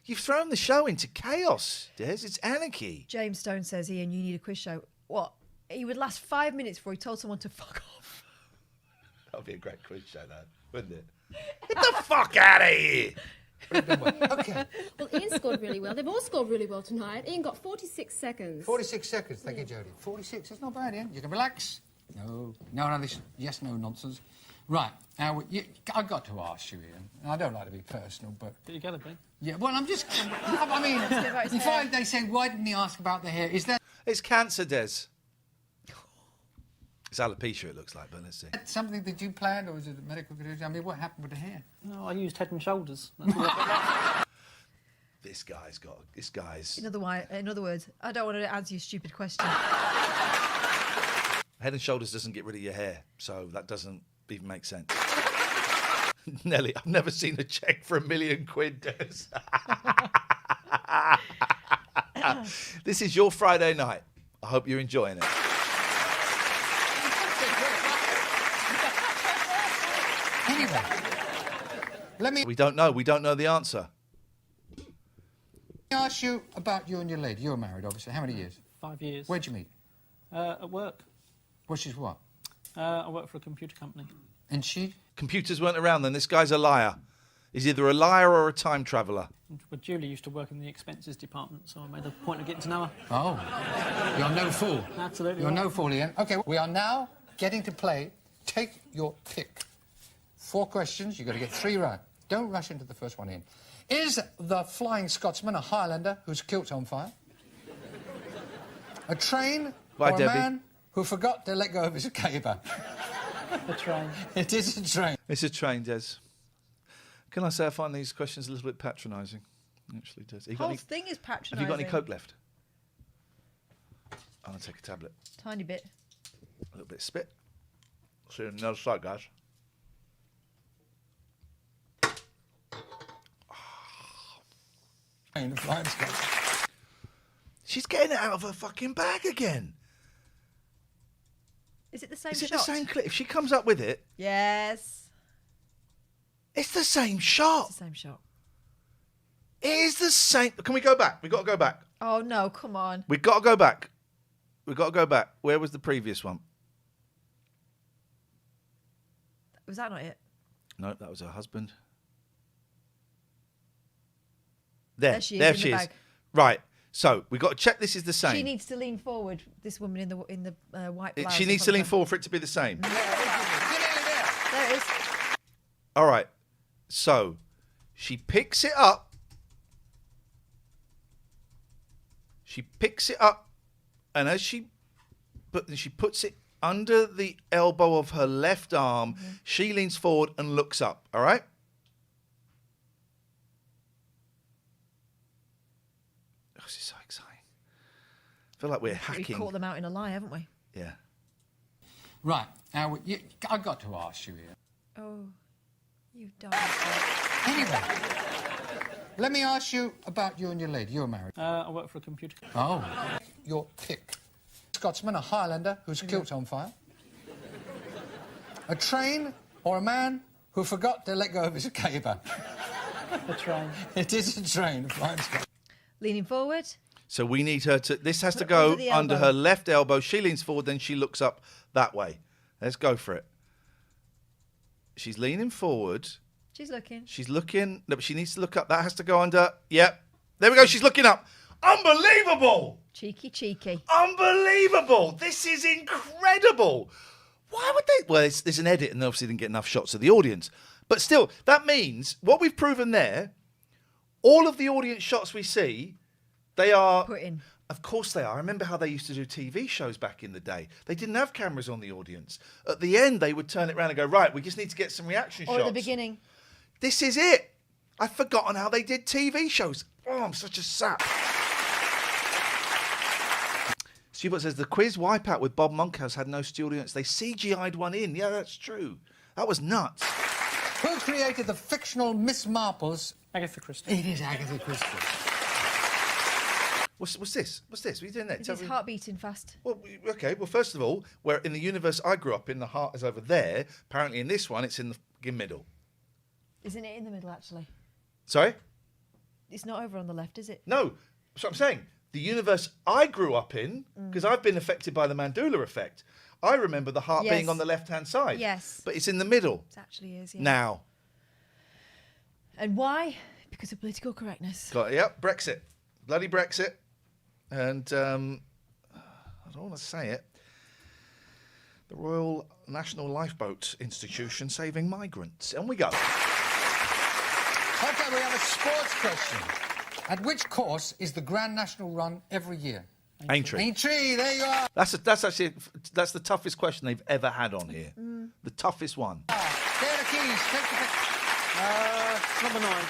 You've thrown the show into chaos, Des. It's anarchy. James Stone says, Ian, you need a quiz show. What? He would last 5 minutes before he told someone to fuck off. That would be a great quiz show, that, wouldn't it? Get the fuck out of here! Okay. Well, Ian scored really well. They've all scored really well tonight. Ian got 46 seconds. 46 seconds. Thank you, Jody. 46. That's not bad, Ian. You can relax. No, this yes, no nonsense. Right. Now, I've got to ask you, Ian. And I don't like to be personal, but... You got to be. Yeah, well, I'm just... I mean, they say, why didn't he ask about the hair? Is that... It's cancer, Des. It's alopecia, it looks like, but let's see. Something that you planned, or was it a medical condition? I mean, what happened with the hair? No, I used Head and Shoulders. This guy's... In other words, I don't want to answer your stupid question. Head and Shoulders doesn't get rid of your hair, so that doesn't even make sense. Nelly, I've never seen a cheque for £1 million, Des. This is your Friday night. I hope you're enjoying it. Anyway, We don't know. We don't know the answer. Let me ask you about you and your lady. You're married, obviously. How many years? 5 years. Where'd you meet? At work. Which is what? I work for a computer company. And she? Computers weren't around then. This guy's a liar. He's either a liar or a time traveller. Well, Julie used to work in the expenses department, so I made a point of getting to know her. Oh. You're no fool. Absolutely. You're no fool, Ian. OK, we are now getting to play Take Your Pick. 4 questions. You've got to get 3 right. Don't rush into the first one, Ian. Is the Flying Scotsman a Highlander whose kilt's on fire? A train or a man who forgot to let go of his caber? A train. It is a train. It's a train, Des. Can I say I find these questions a little bit patronising? Actually, Des. The whole thing is patronising. Have you got any Coke left? I'm going to take a tablet. Tiny bit. A little bit of spit. See you on the other side, guys. She's getting it out of her fucking bag again. Is it the same shot? Is it shot? the same clip? If she comes up with it... Yes. It's the same shot. It's the same shot. It is the same... Can we go back? We've got to go back. Oh, no, come on. We've got to go back. We've got to go back. Where was the previous one? Was that not it? No, that was her husband. There she is. She is. Right. So we've got to check this is the same. She needs to lean forward. This woman in the white blouse. She needs to lean forward for it to be the same. There it is. All right. So she picks it up. She picks it up, and as she puts it under the elbow of her left arm, she leans forward and looks up. All right. This is so exciting. I feel like we're hacking. We've caught them out in a lie, haven't we? Yeah. Right. Now, I've got to ask you here. Oh, you've done Anyway, let me ask you about you and your lady. You're married. I work for a computer company. Oh. Your pick. Scotsman, a Highlander whose kilt's on fire. A train or a man who forgot to let go of his caber? A train. It is a train. Leaning forward. So we need her to... This has to go under her left elbow. She leans forward, then she looks up that way. Let's go for it. She's leaning forward. She's looking. She's looking. No, but she needs to look up. That has to go under. Yep. There we go. She's looking up. Unbelievable. Cheeky. Unbelievable. This is incredible. Why would they? Well, there's an edit and they obviously didn't get enough shots of the audience. But still, that means what we've proven there, all of the audience shots we see, they are... Put in. Of course they are. I remember how they used to do TV shows back in the day. They didn't have cameras on the audience. At the end, they would turn it around and go, right, we just need to get some reaction shots. Or at the beginning. This is it. I've forgotten how they did TV shows. Oh, I'm such a sap. Stewart says, the quiz Wipeout with Bob Monkhouse had no audience. They CGI'd one in. Yeah, that's true. That was nuts. Who created the fictional Miss Marples? Agatha Christie. It is Agatha Christie. What's this? What's this? What are you doing there? Is his heart beating fast? Well, okay. Well, first of all, where in the universe I grew up in, the heart is over there. Apparently, in this one, it's in the middle. Isn't it in the middle, actually? Sorry? It's not over on the left, is it? No. That's what I'm saying. The universe I grew up in, because I've been affected by the Mandela effect, I remember the heart being on the left-hand side. Yes. But it's in the middle. It actually is, yeah. Now. And why? Because of political correctness. Yep, Brexit. Bloody Brexit. And I don't want to say it. The Royal National Lifeboat Institution saving migrants. And we go. Okay, we have a sports question. At which course is the Grand National run every year? Aintree. Aintree, there you are. That's the toughest question they've ever had on here. The toughest one. There are the keys. Take the pick. Number 9.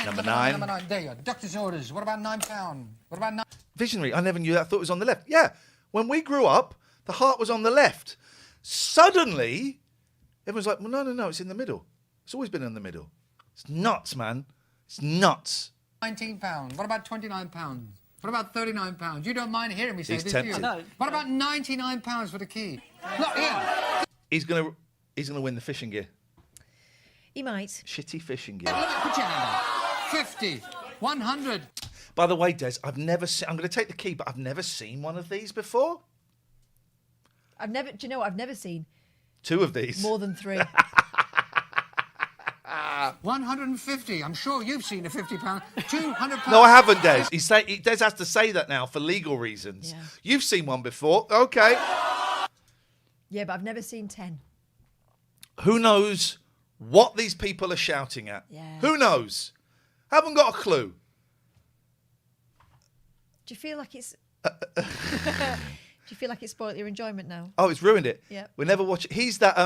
Number 9. There you are. Doctor's orders. What about £9? What about 9? Visionary. I never knew that. I thought it was on the left. Yeah. When we grew up, the heart was on the left. Suddenly, everyone's like, well, no, it's in the middle. It's always been in the middle. It's nuts, man. It's nuts. £19. What about £29? What about £39? You don't mind hearing me say He's this, tempted. do you? No. What about £99 for the key? Look, Iain. He's gonna win the fishing gear. He might. Shitty fishing gear. Put your hand up. 50. 100. By the way, Des, I'm going to take the key, but I've never seen one of these before. Do you know what I've never seen? 2 of these. More than 3. 150. I'm sure you've seen a £50. £200. No, I haven't, Des. Des has to say that now for legal reasons. Yeah. You've seen one before. Okay. Yeah, but I've never seen 10. Who knows what these people are shouting at? Yeah. Who knows? Haven't got a clue. Do you feel like it's... Do you feel like it spoiled your enjoyment now? Oh, it's ruined it. Yeah. We never watch it. He's that...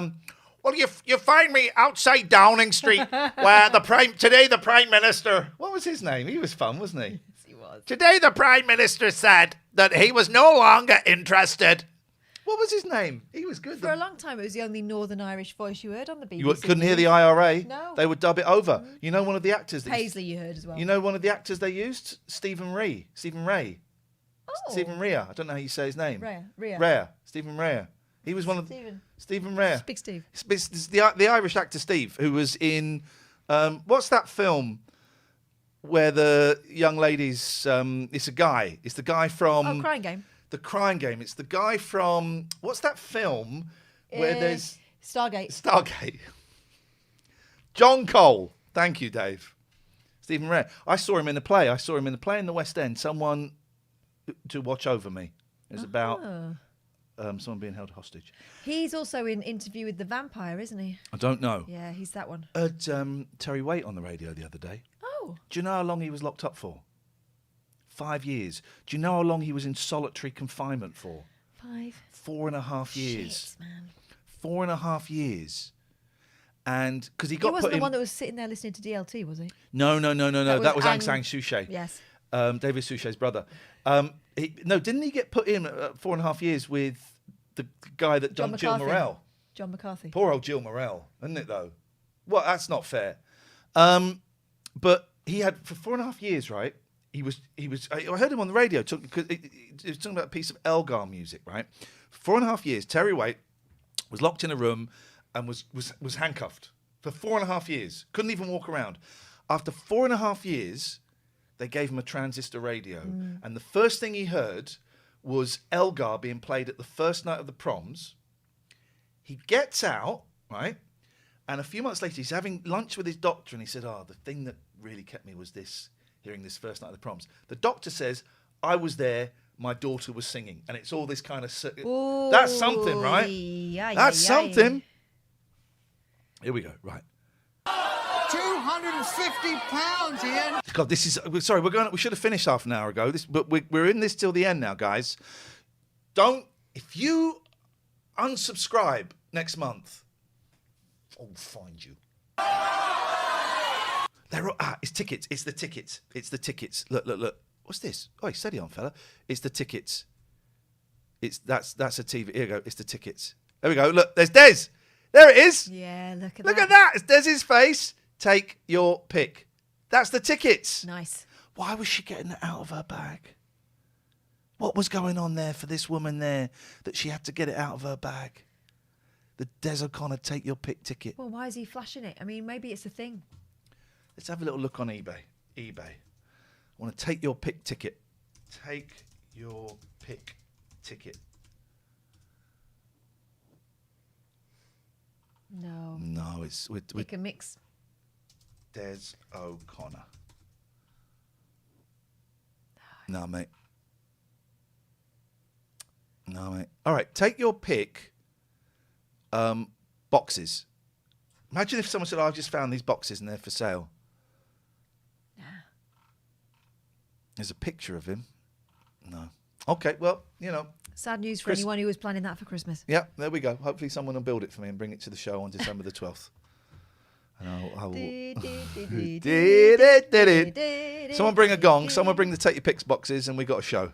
Well, you find me outside Downing Street, where the Prime Minister... What was his name? He was fun, wasn't he? Yes, he was. Today the Prime Minister said that he was no longer interested. What was his name? He was good. For a long time, it was the only Northern Irish voice you heard on the BBC. You couldn't hear the IRA. No. They would dub it over. You know one of the actors... Paisley you heard as well. You know one of the actors they used? Stephen Ray. Oh. Stephen Rea. I don't know how you say his name. Rea. Stephen Rea. He was one of... Stephen Rea. Big Steve. It's the Irish actor Steve, who was in... what's that film where the young ladies... it's a guy. It's the guy from... Oh, Crying Game. The Crying Game. It's the guy from... What's that film where there's... Stargate. John Cole. Thank you, Dave. Stephen Rea. I saw him in a play. In the West End. Someone to watch over me. It was about someone being held hostage. He's also in Interview with the Vampire, isn't he? I don't know. Yeah, he's that one. I heard Terry Waite on the radio the other day. Oh. Do you know how long he was locked up for? 5 years. Do you know how long he was in solitary confinement for? 5. 4.5 years. Shit, man. 4.5 years. And because he got He wasn't put the one that was sitting there listening to DLT, was he? No. That was Aung Aung San Suu Kyi. Yes. David Suchet's brother. Didn't he get put in 4.5 years with the guy that done Jill Morell? John McCarthy. Poor old Jill Morell, isn't it though? Well, that's not fair. But he had for 4.5 years, right? He was. I heard him on the radio because he was talking about a piece of Elgar music, right? For 4.5 years, Terry Waite was locked in a room and was handcuffed for 4.5 years. Couldn't even walk around. After 4.5 years, they gave him a transistor radio, and the first thing he heard was Elgar being played at the first night of the proms. He gets out, right, And a few months later, he's having lunch with his doctor, and he said, the thing that really kept me was this, hearing this first night of the proms. The doctor says, I was there, my daughter was singing. And it's all this kind of... That's something, right? That's something. Here we go, right. £250, Iain. God, this is... Sorry, we should have finished half an hour ago, but we're in this till the end now, guys. If you unsubscribe next month... I'll find you. It's tickets. It's the tickets. It's the tickets. Look. What's this? Oh, steady on, fella. It's the tickets. That's a TV. Here we go. It's the tickets. There we go. Look, there's Des. There it is. Yeah, look at that. Look at that. It's Des's face. Take your pick. That's the tickets. Nice. Why was she getting it out of her bag? What was going on there for this woman there that she had to get it out of her bag? The Des O'Connor take your pick ticket. Well, why is he flashing it? I mean, maybe it's a thing. Let's have a little look on eBay. I want to take your pick ticket. Take your pick ticket. No. No, it's with Pick a mix. Des O'Connor. No, mate. All right, take your pick. Boxes. Imagine if someone said, I've just found these boxes and they're for sale. Nah. There's a picture of him. No. Okay, well, Sad news for anyone who was planning that for Christmas. Yeah, there we go. Hopefully someone will build it for me and bring it to the show on December the 12th. And Someone bring a gong. Someone bring the Take Your Picks boxes and we got a show.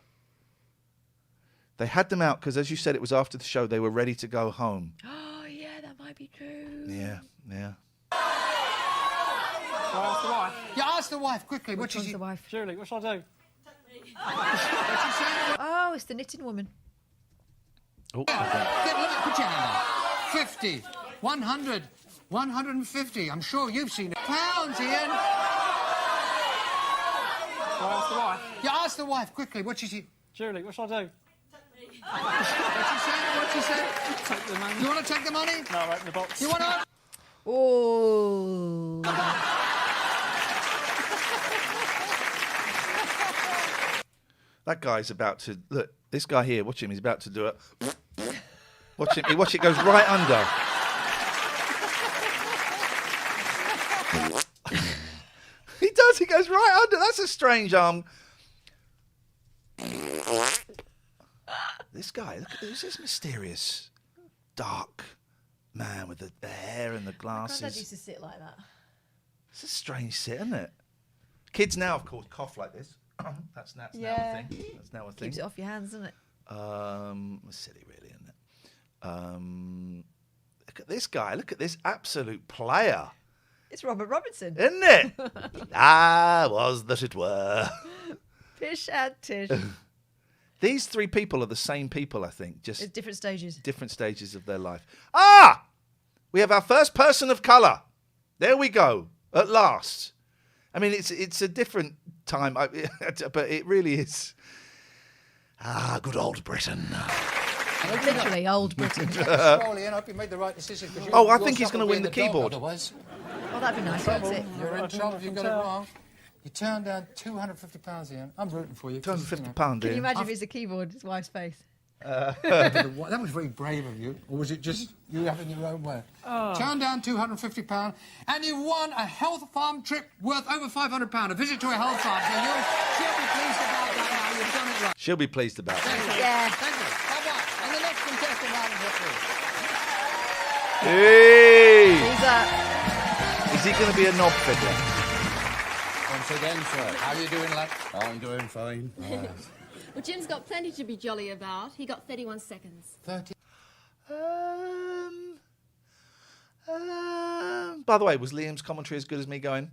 They had them out because, as you said, it was after the show. They were ready to go home. Oh, yeah, that might be true. Yeah. Shall I ask the wife? Yeah, ask the wife quickly. Which one's the wife? Julie, what shall I do? Oh, it's the knitting woman. Oh, Put your hand up. 50, 100, 150. I'm sure you've seen it. Pounds, Iain. Shall I ask the wife? Yeah, ask the wife quickly. What she? Julie, what shall I do? What's she say? Take the money. You want to take the money? No, open the box. You want to? Oh. That guy's about to... Look, this guy here, watch him. He's about to do it. Watch him. Watch it goes right under. He does. He goes right under. That's a strange arm. This guy, look at this mysterious, dark man with the hair and the glasses. My granddad used to sit like that. It's a strange sit, isn't it? Kids now, of course, cough like this. That's now a thing. That's now a thing. Keeps it off your hands, doesn't it? It's silly, really, isn't it? Look at this guy. Look at this absolute player. It's Robert Robinson. Isn't it? I was that it were. Pish and Tish. These three people are the same people, I think. Just at different stages. Different stages of their life. We have our first person of colour. There we go. At last. I mean, it's a different time, but it really is. Good old Britain. Literally old Britain. Slowly, and I hope you made the right decision. I think he's going to win the keyboard. Otherwise. Oh, that'd be nice, wouldn't it? You're in trouble if you got it wrong. You turned down £250, Iain. I'm rooting for you. £250, Can you Iain. imagine if it's the keyboard, his wife's face? That was very brave of you. Or was it just you having your own way? Turn down £250 and you won a health farm trip worth over £500. A visit to a health farm. So she'll be pleased about that now. You've done it right. She'll be pleased about that. Yeah. Thank you. Bye-bye. And the next contestant round of applause. Hey! Who's that? Is he going to be a knob fiddler? Once again, sir. How are you doing, lad? I'm doing fine. Well, Jim's got plenty to be jolly about. He got 31 seconds. 30. By the way, was Liam's commentary as good as me going?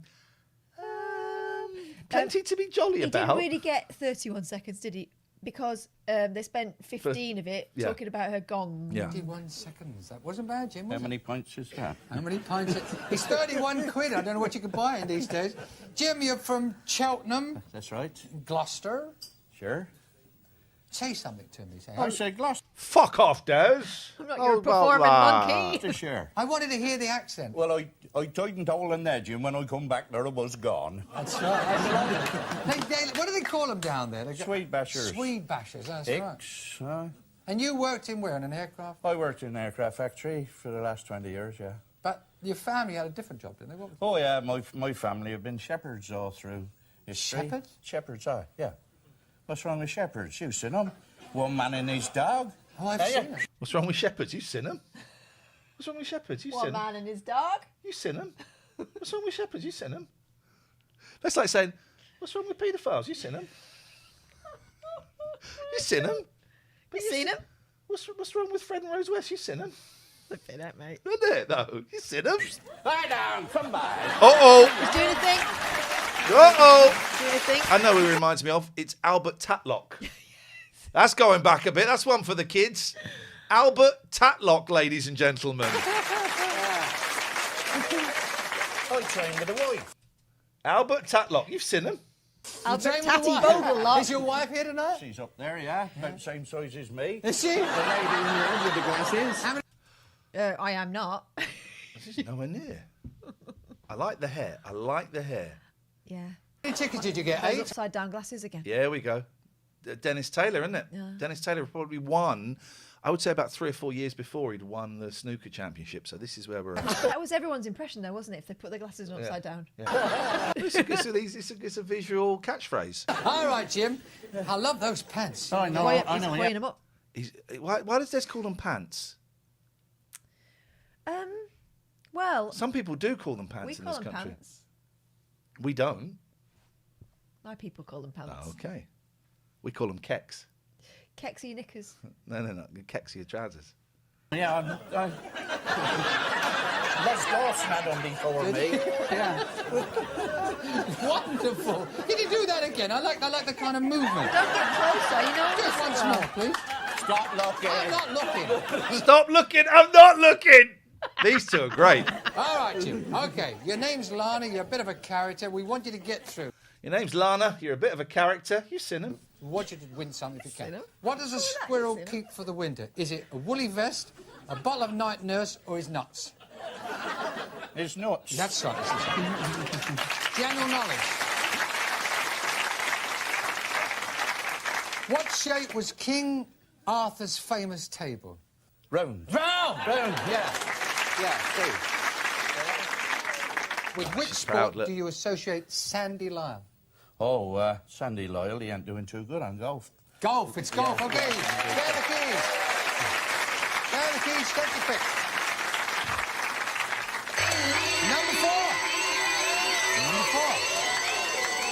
Plenty to be jolly about. He didn't really get 31 seconds, did he? Because they spent 15 of it talking about her gong. Yeah. 51 seconds. That wasn't bad, Jim, was How many pints is that? How many pints? It's 31 quid. I don't know what you can buy in these days. Jim, you're from Cheltenham. That's right. Gloucester. Sure. Say something to me. Say, I say glass. Fuck off, Des. I'm not your performing monkey. To share. I wanted to hear the accent. Well, I tightened all the edge, and when I come back there, it was gone. That's right. What do they call them down there? Swede bashers. Swede bashers, that's Icks, right. And you worked in where, in an aircraft? I worked in an aircraft factory for the last 20 years, yeah. But your family had a different job, didn't they? What was Oh, yeah, my family have been shepherds all through history. Shepherds? Shepherds, aye, yeah. What's wrong with shepherds? You've seen them. One man and his dog. Oh, I've seen them. What's wrong with shepherds? You've seen them. What's wrong with shepherds? You've One seen them. man and his dog. You've seen them. What's wrong with shepherds? You've seen them. That's like saying, what's wrong with paedophiles? You've seen them. You've seen them. You seen him? What's wrong with Fred and Rose West? You've seen them. Look at that, mate. Isn't it, though? You've seen them. Lie down, come by. Uh-oh. He's doing a thing. Uh-oh. Doing a thing. I know who he reminds me of. It's Albert Tatlock. That's going back a bit. That's one for the kids. Albert Tatlock, ladies and gentlemen. I trained with a wife. Albert Tatlock. You've seen him. Albert Tatty Vogellock. Is your wife here tonight? She's up there, yeah. About the same size as me. Is she? The lady in the with the glasses. I am not. This is nowhere near. I like the hair. I like the hair. Yeah. How many tickets did you get? Those 8? upside down glasses again. Yeah, here we go. Dennis Taylor, isn't it? Yeah. Dennis Taylor probably won, I would say about 3 or 4 years before he'd won the snooker championship. So this is where we're at. That was everyone's impression, though, wasn't it? If they put their glasses upside down. Yeah. It's a visual catchphrase. All right, Jim. I love those pants. I know. He's weighing them up. Why does Des call them pants? Well, Some people do call them pants we in call this them country. pants. We don't. My people call them pants. Oh, okay. We call them kecks. Kexy knickers. No. Kecks are your trousers. Yeah, Les Dawson had them before me. Yeah. Wonderful. Can you do that again? I like the kind of movement. Don't get closer, you know. Just once more, please. Stop looking. I'm not looking. Stop looking. I'm not looking. These two are great. All right, Jim. Okay. Your name's Lana. You're a bit of a character. We want you to get through. Your name's Lana. You're a bit of a character. You've seen him. We want you to win something if you can. What does a squirrel keep for the winter? Is it a woolly vest, a bottle of night nurse, or his nuts? His nuts. That's right. General knowledge. What shape was King Arthur's famous table? Round. Round! Round, yeah. Yeah, see. With which proud sport look. do you associate Sandy Lyle? Oh, Sandy Lyle, he ain't doing too good on golf. Golf, it's golf, okay. There are the keys. There are the keys, take your pick. Number 4.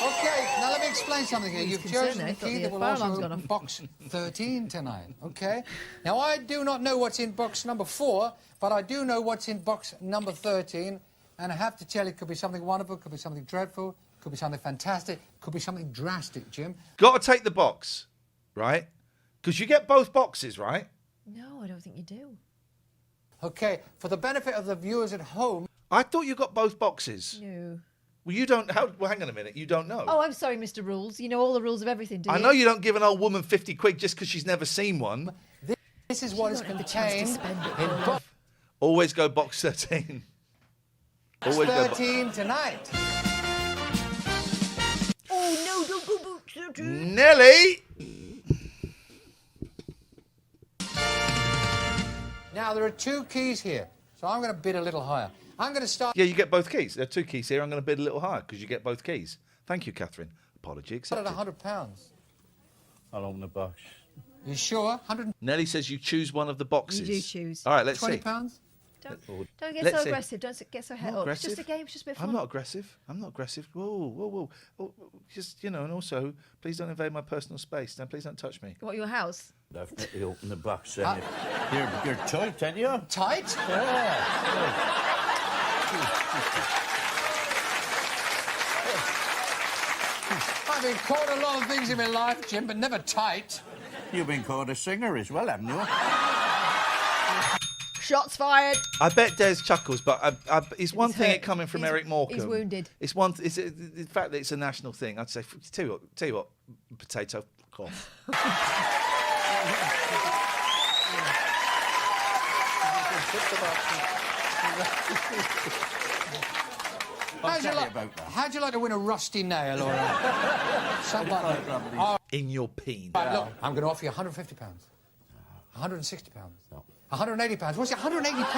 Okay, now let me explain something here. You've chosen the key that will also open box 13 tonight, okay? Now, I do not know what's in box number 4, but I do know what's in box number 13, and I have to tell you, it could be something wonderful, could be something dreadful, could be something fantastic, could be something drastic, Jim. Got to take the box, right? Because you get both boxes, right? No, I don't think you do. Okay, for the benefit of the viewers at home... I thought you got both boxes. No. Well, you don't... Well, hang on a minute. You don't know. Oh, I'm sorry, Mr. Rules. You know all the rules of everything, do you? I know you don't give an old woman 50 quid just because she's never seen one. This is what is contained in box Always go box 13. Always go 13 tonight. Oh, no, don't go box 13. Nelly! Now, there are 2 keys here, so I'm going to bid a little higher. I'm going to start... Yeah, you get both keys. There are 2 keys here. I'm going to bid a little higher because you get both keys. Thank you, Catherine. Apology accepted. at £100. I'll open the box. You sure? 100. Nelly says you choose one of the boxes. You do choose. All right, let's see. £20? Don't get Let's so see. aggressive. Don't get so head up. It's just a game. It's just a bit of fun. I'm not aggressive. Whoa. Just, and also, please don't invade my personal space. Now, please don't touch me. What, your house? Definitely open the box. Then. You're tight, aren't you? Tight? Yeah. I've been caught a lot of things in my life, Jim, but never tight. You've been called a singer as well, haven't you? Shots fired. I bet Des chuckles, but it's one thing hurt. it coming from He's- Eric Morecambe. he's wounded. It's the fact that it's a national thing. I'd say, tell you what, potato, cough. How'd you like to win a rusty nail or something like that? Oh, In your peen. right, look, I'm going to offer you £150. £160. No. £180. What's it? £180? You get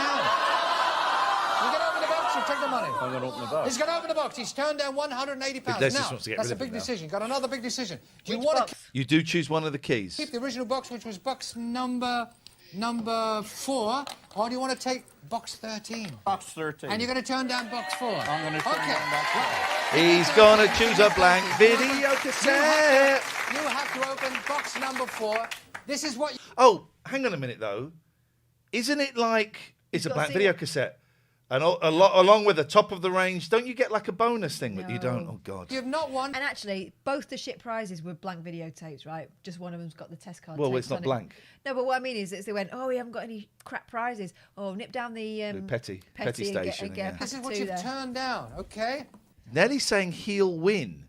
open the box or take the money? I'm going to open the box. He's going to open the box. He's turned down £180. Let's just Now, wants to get that's rid a of big it now. decision. Got another big decision. Do you want to You do choose one of the keys. keep the original box, which was box number 4, or do you want to take box 13? Box 13. And you're going to turn down box 4? I'm going to turn down box 4. He's gonna choose a blank video cassette. You have to open box number 4. This is what... Oh, hang on a minute though. Isn't it like it's a gotta blank see video it. cassette, and along with the top of the range? Don't you get like a bonus thing that you don't? Oh God. You've not won. And actually, both the shit prizes were blank videotapes, right? Just one of them's got the test card. Well, tapes it's not on it. blank. No, but what I mean is they went, oh, we haven't got any crap prizes. Oh, nip down the Petty and station. get a pack This is of what two you've there. turned down, okay? Nelly's saying he'll win.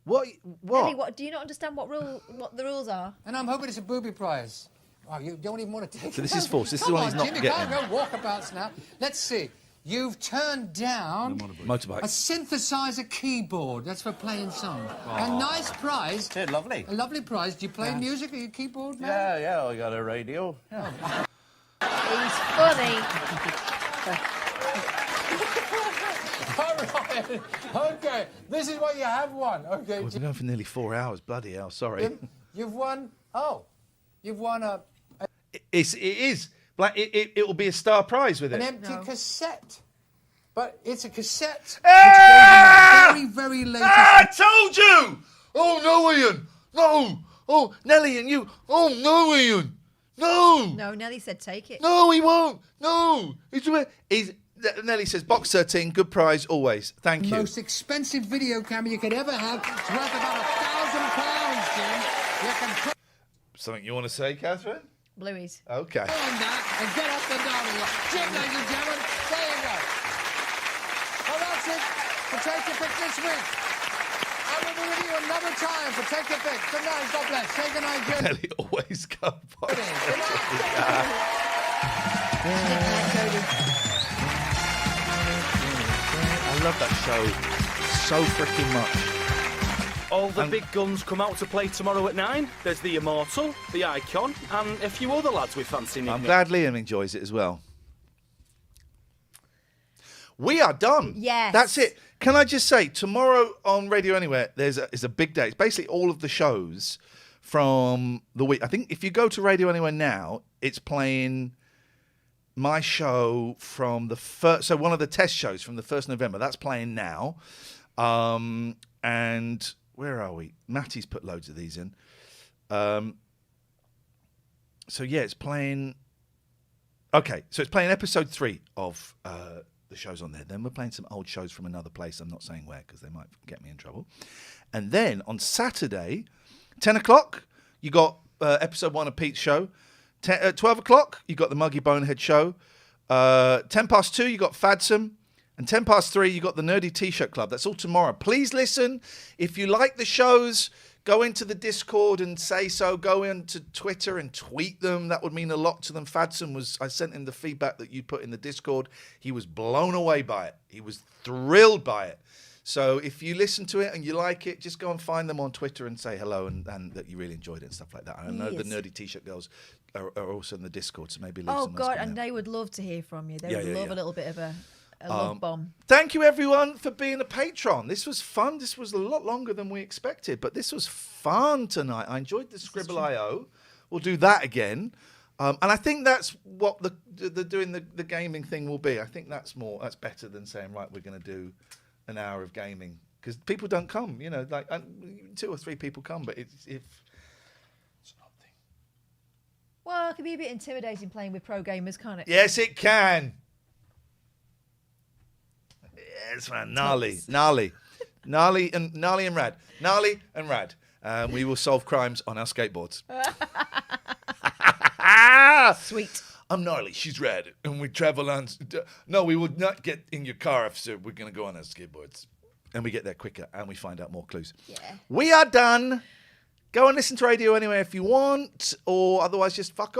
What? Nelly, what? Do you not understand what the rules are? And I'm hoping it's a booby prize. Oh, you don't even want to take it. So this is false. This is Come the one on, he's not Jim, you getting. can't go walkabouts now. Let's see. You've turned down Motorbike. a synthesizer keyboard. That's for playing songs. A nice prize. It's lovely. A lovely prize. Do you play music? Are you a keyboard man? Yeah, I got a radio. Yeah. He's funny. All right. Okay. This is what you have won. Okay. We've been going for nearly 4 hours. Bloody hell! Sorry. You've won. Oh, you've won It is. Like it will be a star prize with an it. empty cassette. But it's a cassette. Ah! Which goes in the very, very latest. I told you! Oh no, Ian! No! Oh, Nelly and you! Oh no, Ian! No! No, Nelly said take it. No, he won't! No! Nelly says box 13, good prize always. Thank you. Most expensive video camera you could ever have. It's worth about £1,000, Jim. You can put Something you want to say, Catherine? Blueies. Okay. on that and get off the dolly. Jim, ladies and gentlemen, there you go. Well, that's it for Take Your Pick this week. I will be with you another time for Take Your Pick. Good night. God bless. Say good night, Jim. Nelly always comes. I love that show so freaking much. All the big guns come out to play tomorrow at 9. There's the Immortal, the Icon, and a few other lads we fancy. I'm glad Liam enjoys it as well. We are done. Yes. That's it. Can I just say, tomorrow on Radio Anywhere, is a big day. It's basically all of the shows from the week. I think if you go to Radio Anywhere now, it's playing my show from the first. So one of the test shows from the 1st November. That's playing now. And where are we? Matty's put loads of these in. So yeah, it's playing. Okay, so it's playing episode 3 of the shows on there. Then we're playing some old shows from another place. I'm not saying where because they might get me in trouble. And then on Saturday, 10 o'clock, you got episode 1 of Pete's show. 12 o'clock, you got the Muggy Bonehead show. 10 past 2, you got Fadsome. And 10 past 3, you got the Nerdy T-shirt Club. That's all tomorrow. Please listen. If you like the shows, go into the Discord and say so. Go into Twitter and tweet them. That would mean a lot to them. Fadsome I sent him the feedback that you put in the Discord. He was blown away by it. He was thrilled by it. So if you listen to it and you like it, just go and find them on Twitter and say hello and that you really enjoyed it and stuff like that. I know the Nerdy T-shirt girls are also in the Discord, so maybe leave Oh some God, in and there. they would love to hear from you. They would love a little bit of a love bomb. Thank you everyone for being a patron. This was fun. This was a lot longer than we expected, but this was fun tonight. I enjoyed the Scribble.io. We'll do that again. And I think that's what the doing the gaming thing will be. I think that's better than saying, right, we're going to do an hour of gaming, because people don't come, like 2 or 3 people come, but it's nothing. Well, it can be a bit intimidating playing with pro gamers, can't it? Yes, it can. Yes, man. Gnarly and rad. We will solve crimes on our skateboards. Sweet. I'm gnarly, she's rad, and we travel on. No, we would not get in your car, officer. We're going to go on our skateboards. And we get there quicker, and we find out more clues. Yeah. We are done. Go and listen to Radio Anyway if you want, or otherwise just fuck off.